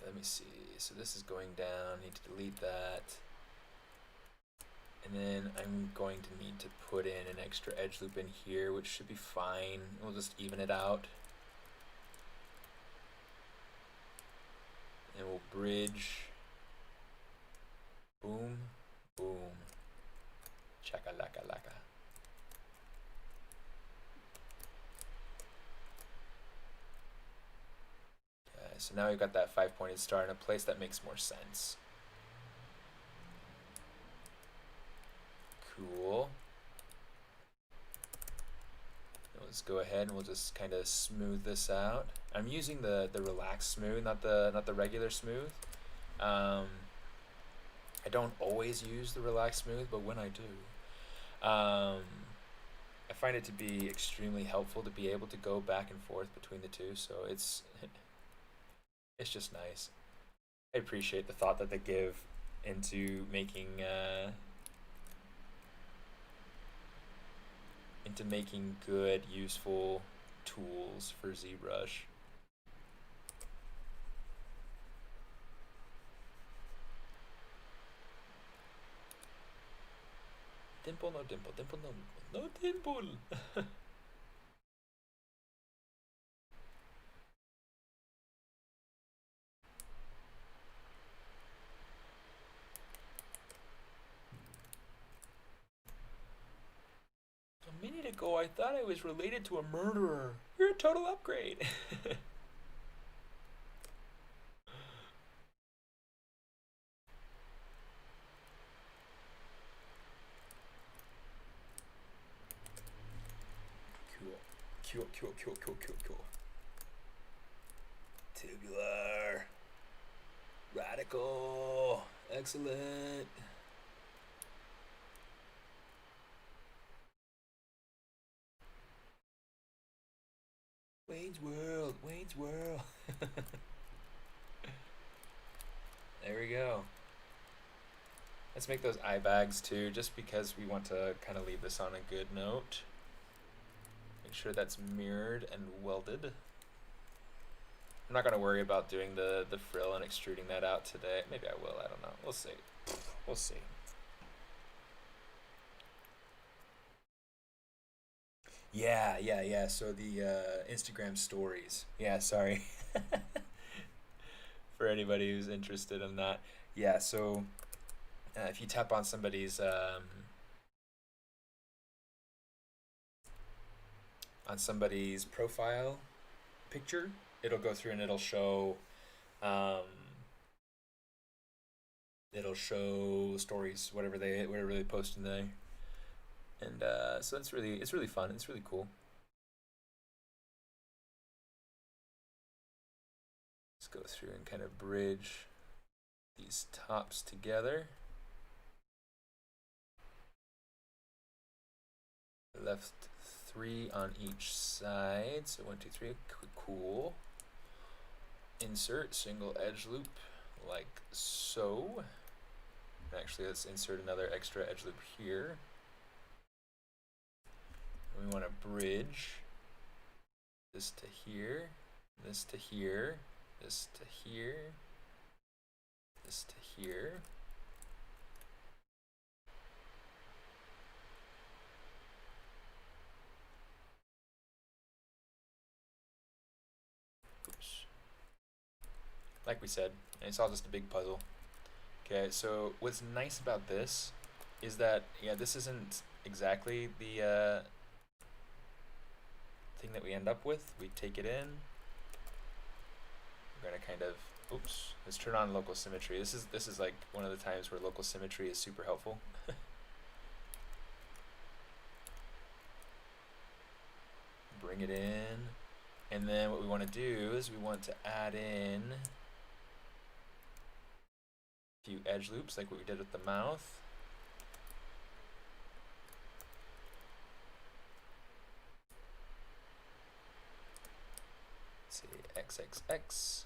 Let me see. So this is going down. Need to delete that. And then I'm going to need to put in an extra edge loop in here, which should be fine. We'll just even it out. And we'll bridge So now we've got that 5-pointed star in a place that makes more sense. Cool. Let's go ahead and we'll just kind of smooth this out. I'm using the relaxed smooth, not the regular smooth. I don't always use the relaxed smooth, but when I do, I find it to be extremely helpful to be able to go back and forth between the two. So it's just nice. I appreciate the thought that they give into making good, useful tools for ZBrush. Dimple, no dimple, dimple, no dimple, no dimple. A minute ago, I thought I was related to a murderer. You're a total upgrade. Cool. Tubular. Radical. Excellent. Wayne's World. There we go. Let's make those eye bags too, just because we want to kind of leave this on a good note. Make sure that's mirrored and welded. I'm not going to worry about doing the frill and extruding that out today. Maybe I will, I don't know. We'll see. We'll see. Yeah. So the Instagram stories. Yeah, sorry. For anybody who's interested in that. Yeah, so if you tap on somebody's profile picture, it'll go through and it'll show stories, whatever they post in there. And so it's really fun. It's really cool. Let's go through and kind of bridge these tops together. Left 3 on each side. So 1, 2, 3. Cool. Insert single edge loop like so. Actually, let's insert another extra edge loop here. We want to bridge this to here, this to here, this to here, this to here. Oops. Like we said, it's all just a big puzzle. Okay, so what's nice about this is that, yeah, this isn't exactly the thing that we end up with. We take it in. We're gonna kind of, oops, let's turn on local symmetry. This is like one of the times where local symmetry is super helpful. Bring it in, and then what we want to do is we want to add in a few edge loops like what we did with the mouth. Let's see, XXX.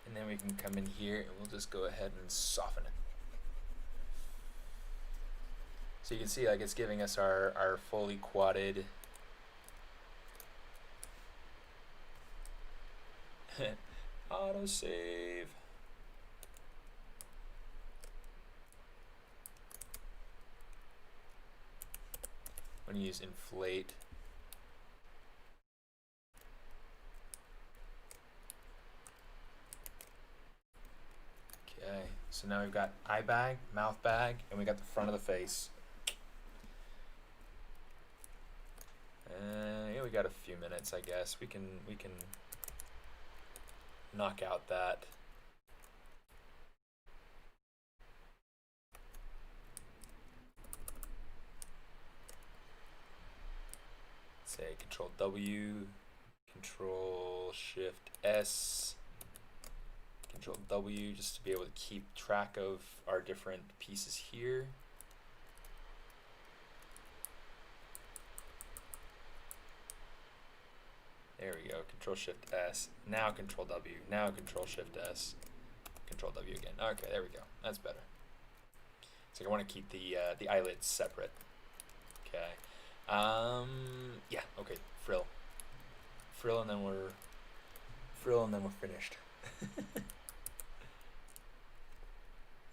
And then we can come in here and we'll just go ahead and soften it. So you can see like it's giving us our fully quadded autosave. I'm going to use inflate. Okay, so now we've got eye bag, mouth bag, and we got the front of the face. Yeah, we got a few minutes, I guess. We can knock out that. Say Control W, Control Shift S, Control W, just to be able to keep track of our different pieces here. There we go, Control Shift S, now Control W, now Control Shift S, Control W again. Okay, there we go, that's better. So I want to keep the eyelids separate. Okay. Yeah, okay, frill, and then we're finished.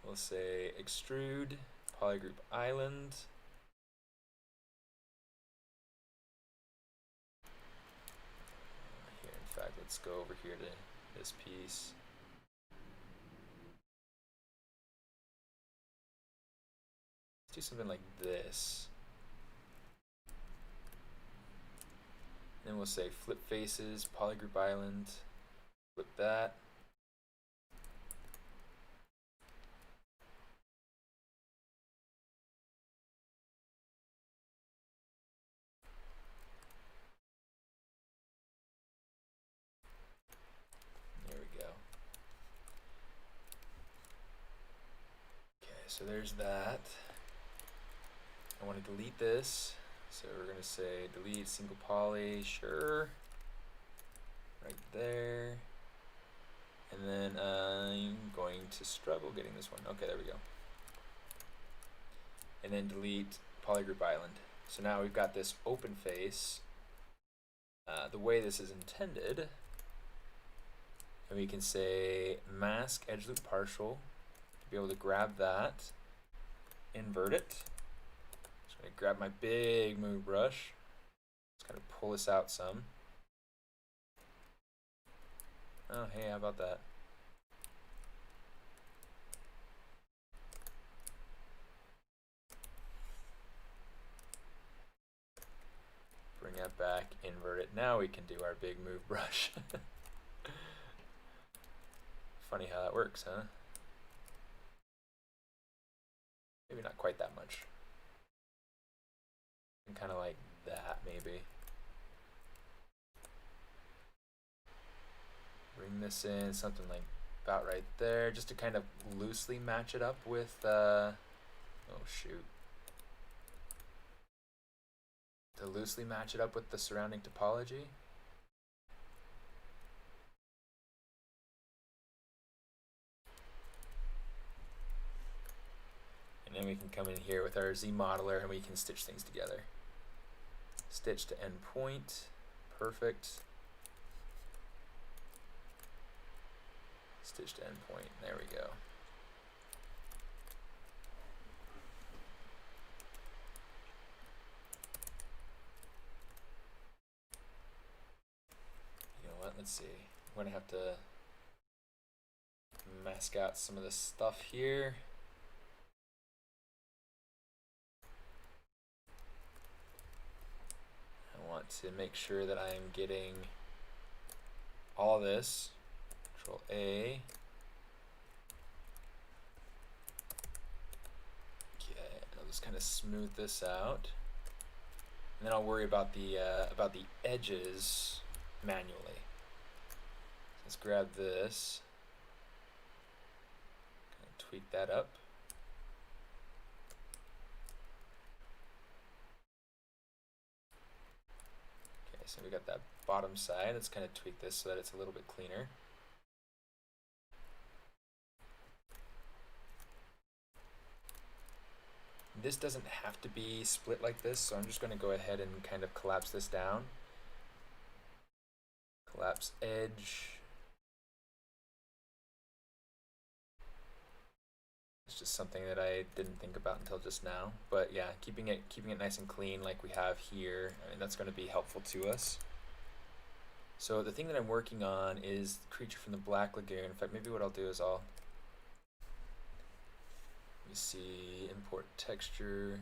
We'll say extrude, polygroup island. Here, in fact, let's go over here to this piece. Let's do something like this. Then we'll say flip faces, polygroup island, flip that. There we go. Okay, so there's that. I want to delete this. So we're going to say delete single poly, sure, right there. And then I'm going to struggle getting this one. Okay, there we go. And then delete polygroup island. So now we've got this open face the way this is intended. And we can say mask edge loop partial to be able to grab that, invert it. I grab my big move brush, just kind of pull this out some. Oh, hey, how about that? Bring that back, invert it. Now we can do our big move brush. Funny how that works, huh? Maybe not quite that much. Kind of like that, maybe. Bring this in, something like about right there, just to kind of loosely match it up with, oh shoot. To loosely match it up with the surrounding topology. And then we can come in here with our Z modeler and we can stitch things together. Stitch to endpoint, perfect. Stitch to endpoint, there we go. You know what, let's see. I'm gonna have to mask out some of this stuff here. Want to make sure that I am getting all this. Control A. Okay, I'll just kind of smooth this out, and then I'll worry about the edges manually. Let's grab this, kind of tweak that up. So we got that bottom side. Let's kind of tweak this so that it's a little bit cleaner. This doesn't have to be split like this, so I'm just going to go ahead and kind of collapse this down. Collapse edge. It's just something that I didn't think about until just now. But yeah, keeping it nice and clean like we have here, I mean, that's going to be helpful to us. So the thing that I'm working on is the creature from the Black Lagoon. In fact, maybe what I'll do is let me see, import texture.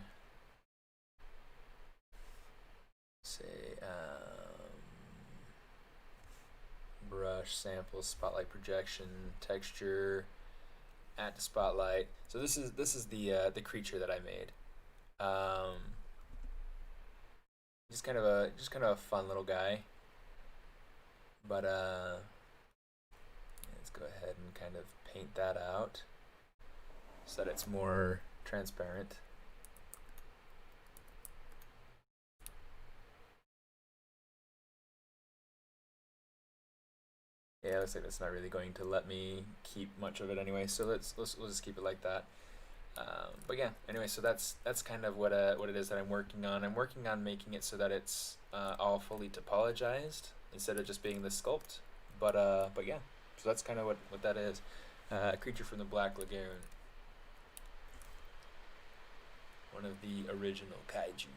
say brush, sample, spotlight projection, texture, add to spotlight. So this is the creature that I made. Just kind of a fun little guy. But let's go ahead and kind of paint that out so that it's more transparent. Yeah, looks like that's not really going to let me keep much of it anyway, so we'll just keep it like that. But yeah, anyway, so that's kind of what it is that I'm working on. I'm working on making it so that it's all fully topologized instead of just being the sculpt. But yeah, so that's kind of what that is. Creature from the Black Lagoon, one of the original kaiju.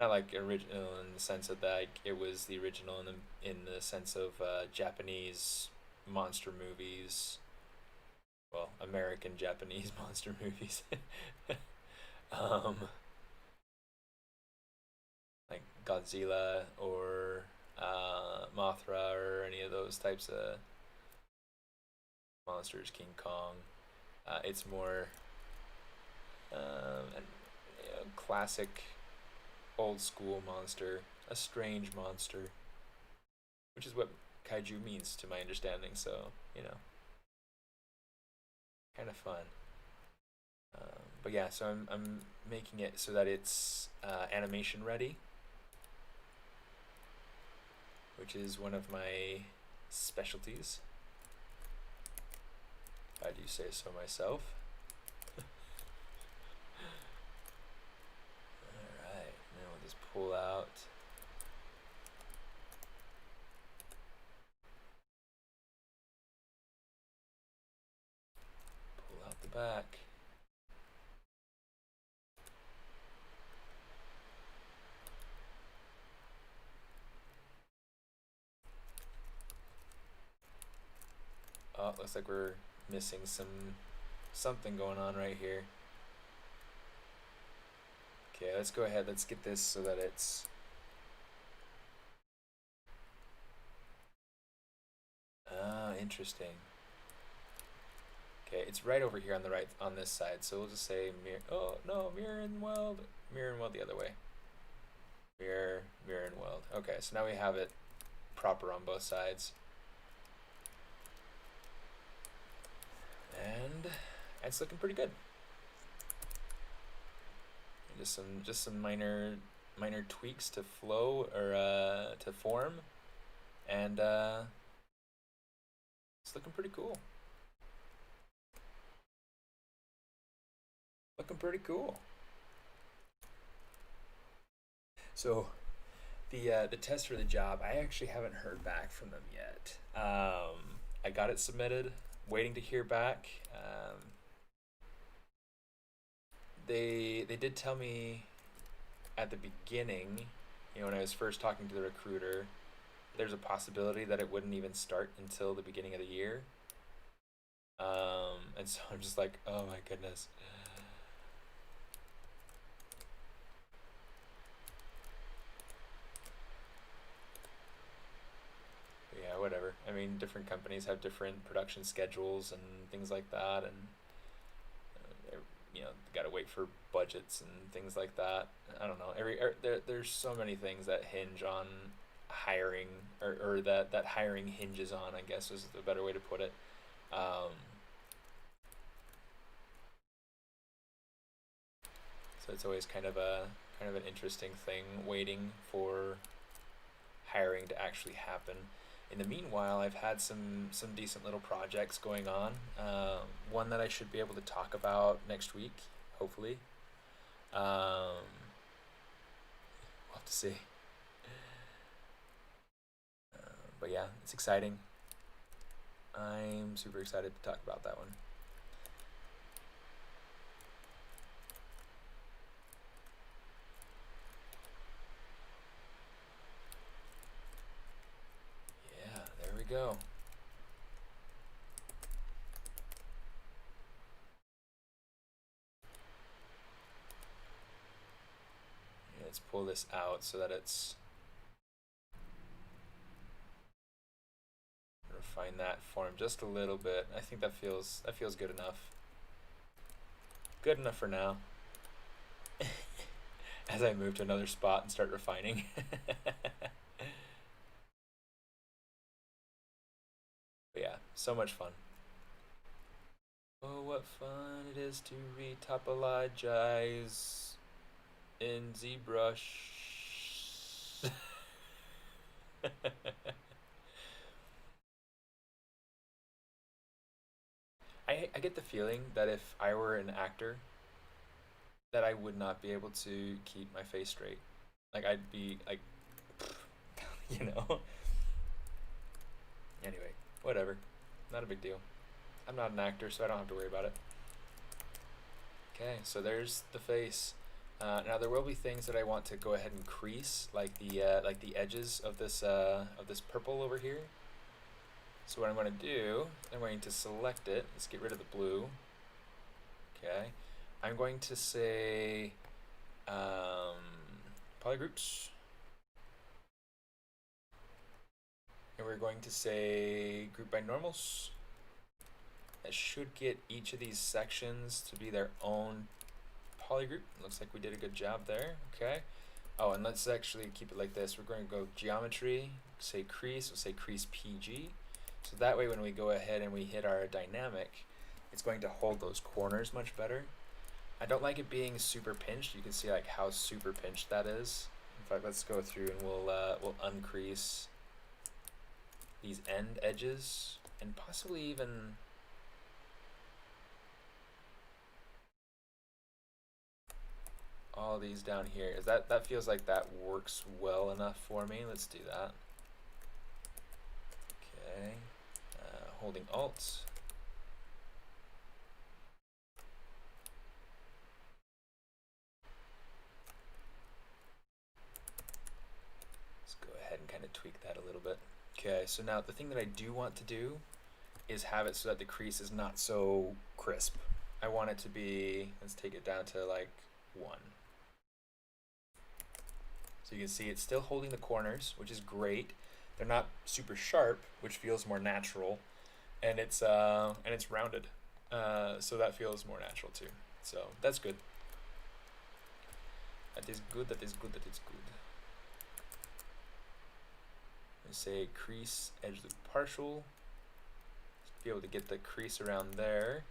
Not like original in the sense of that it was the original in the sense of Japanese monster movies. Well, American Japanese monster movies. Like Godzilla or Mothra or any of those types of monsters, King Kong. It's more classic old school monster, a strange monster, which is what kaiju means to my understanding, so, you know, kind of fun. But yeah, so I'm making it so that it's animation ready, which is one of my specialties. I do say so myself. Alright, now we'll just pull out the back. Oh, looks like we're missing something going on right here. Okay, let's go ahead. Let's get this so that it's interesting. Okay, it's right over here on the right on this side. So we'll just say mirror. Oh no, mirror and weld the other way. Mirror and weld. Okay, so now we have it proper on both sides. And it's looking pretty good. Just some minor tweaks to flow or to form, and it's looking pretty cool. Looking pretty cool. So the test for the job, I actually haven't heard back from them yet. I got it submitted, waiting to hear back. They did tell me at the beginning, you know, when I was first talking to the recruiter, there's a possibility that it wouldn't even start until the beginning of the year. And so I'm just like, oh my goodness. But yeah, whatever. I mean, different companies have different production schedules and things like that, and you know, gotta wait for budgets and things like that. I don't know. There's so many things that hinge on hiring, or that hiring hinges on, I guess is the better way to put it. So it's always kind of an interesting thing, waiting for hiring to actually happen. In the meanwhile, I've had some decent little projects going on. One that I should be able to talk about next week, hopefully. We'll have to see. But yeah, it's exciting. I'm super excited to talk about that one. Yeah, there we go. Let's pull this out so that it's, refine that form just a little bit. I think that feels good enough. Good enough for now. As I move to another spot and start refining. But yeah, so much fun. Oh, what fun it is to retopologize in ZBrush. I get the feeling that if I were an actor, that I would not be able to keep my face straight. Like, I'd be like, you know? Anyway, whatever. Not a big deal. I'm not an actor, so I don't have to worry about it. Okay, so there's the face. Now there will be things that I want to go ahead and crease, like the edges of this purple over here. So what I'm going to do, I'm going to select it. Let's get rid of the blue. Okay, I'm going to say polygroups, and we're going to say group by normals. That should get each of these sections to be their own polygroup. Looks like we did a good job there. Okay. Oh, and let's actually keep it like this. We're going to go geometry, say crease, we'll say crease PG. So that way when we go ahead and we hit our dynamic, it's going to hold those corners much better. I don't like it being super pinched. You can see like how super pinched that is. In fact, let's go through and we'll uncrease these end edges and possibly even all these down here. Is that feels like that works well enough for me. Let's do that. Okay, holding Alt. Let's go ahead and kind of tweak that a little bit. Okay, so now the thing that I do want to do is have it so that the crease is not so crisp. I want it to be, let's take it down to like 1. So you can see it's still holding the corners, which is great. They're not super sharp, which feels more natural, and it's rounded, so that feels more natural too. So that's good. That is good. That is good. That is good. Let's say crease edge loop partial. Just be able to get the crease around there.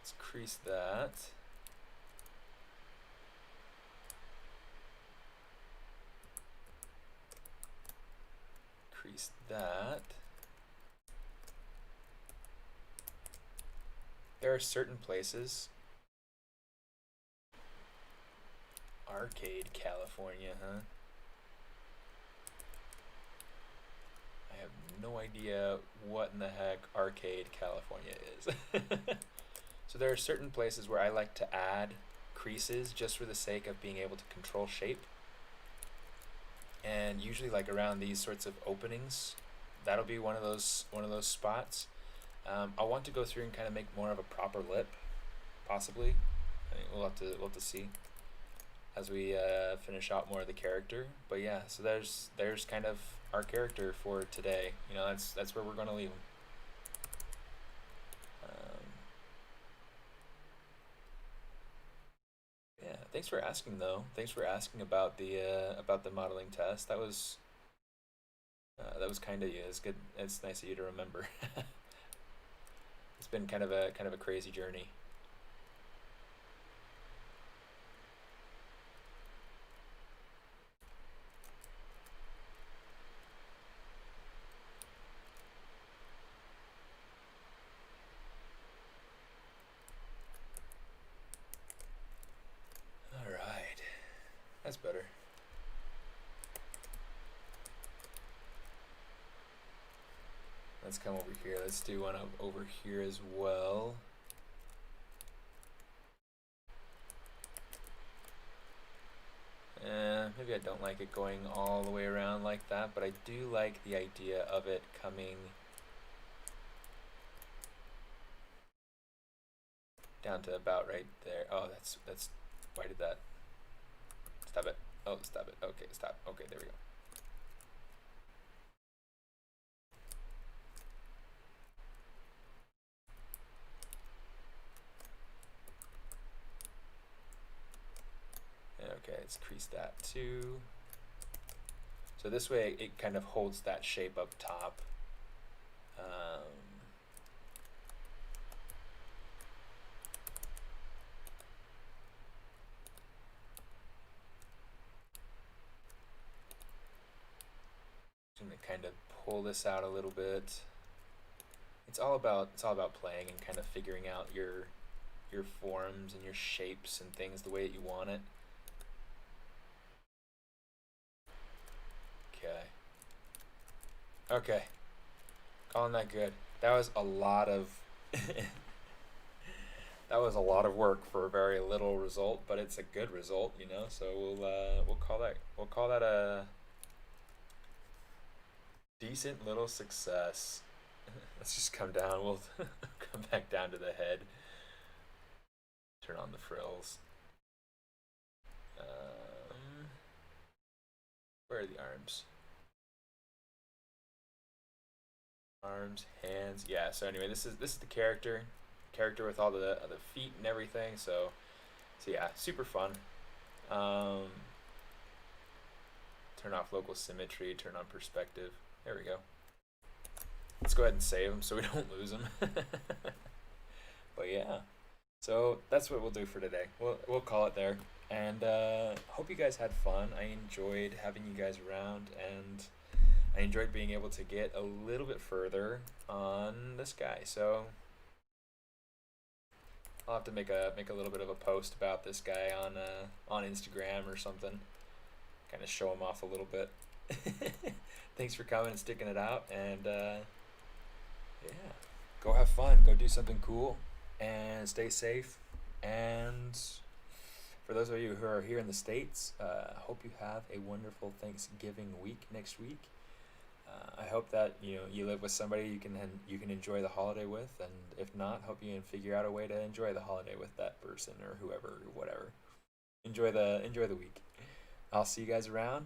Let's crease that. Crease that. There are certain places. Arcade, California, huh? I have no idea what in the heck Arcade, California is. So there are certain places where I like to add creases just for the sake of being able to control shape. And usually like around these sorts of openings, that'll be one of those spots. I want to go through and kind of make more of a proper lip, possibly. I mean, we'll have to see as we finish out more of the character. But yeah, so there's kind of our character for today. You know, that's where we're going to leave him. Yeah, thanks for asking though. Thanks for asking about the modeling test. That was kind of you. It's good. It's nice of you to remember. It's been kind of a crazy journey. All right, that's better. Let's come over here. Let's do one over here as well. Maybe I don't like it going all the way around like that, but I do like the idea of it coming down to about right there. Oh, that's why did that? Stop it. Oh, stop it. Okay, stop. Okay, there we go. Okay, let's increase that too. So this way it kind of holds that shape up top. I'm gonna kind of pull this out a little bit. It's all about playing and kind of figuring out your forms and your shapes and things the way that you want it. Okay. Okay. Calling that good. That was a lot of that was a lot of work for a very little result, but it's a good result, you know. So we'll call that a decent little success. Let's just come down. We'll come back down to the head. Turn on the frills. Where are the arms? Arms, hands. Yeah. So anyway, this is the character with all the feet and everything. So yeah, super fun. Turn off local symmetry. Turn on perspective. There we go. Let's go ahead and save them so we don't lose them. But yeah, so that's what we'll do for today. We'll call it there. And hope you guys had fun. I enjoyed having you guys around, and I enjoyed being able to get a little bit further on this guy. So I'll have to make a little bit of a post about this guy on Instagram or something. Kind of show him off a little bit. Thanks for coming and sticking it out, and yeah, go have fun, go do something cool, and stay safe. And for those of you who are here in the States, hope you have a wonderful Thanksgiving week next week. I hope that you live with somebody you can enjoy the holiday with, and if not, hope you can figure out a way to enjoy the holiday with that person or whoever or whatever. Enjoy the week. I'll see you guys around.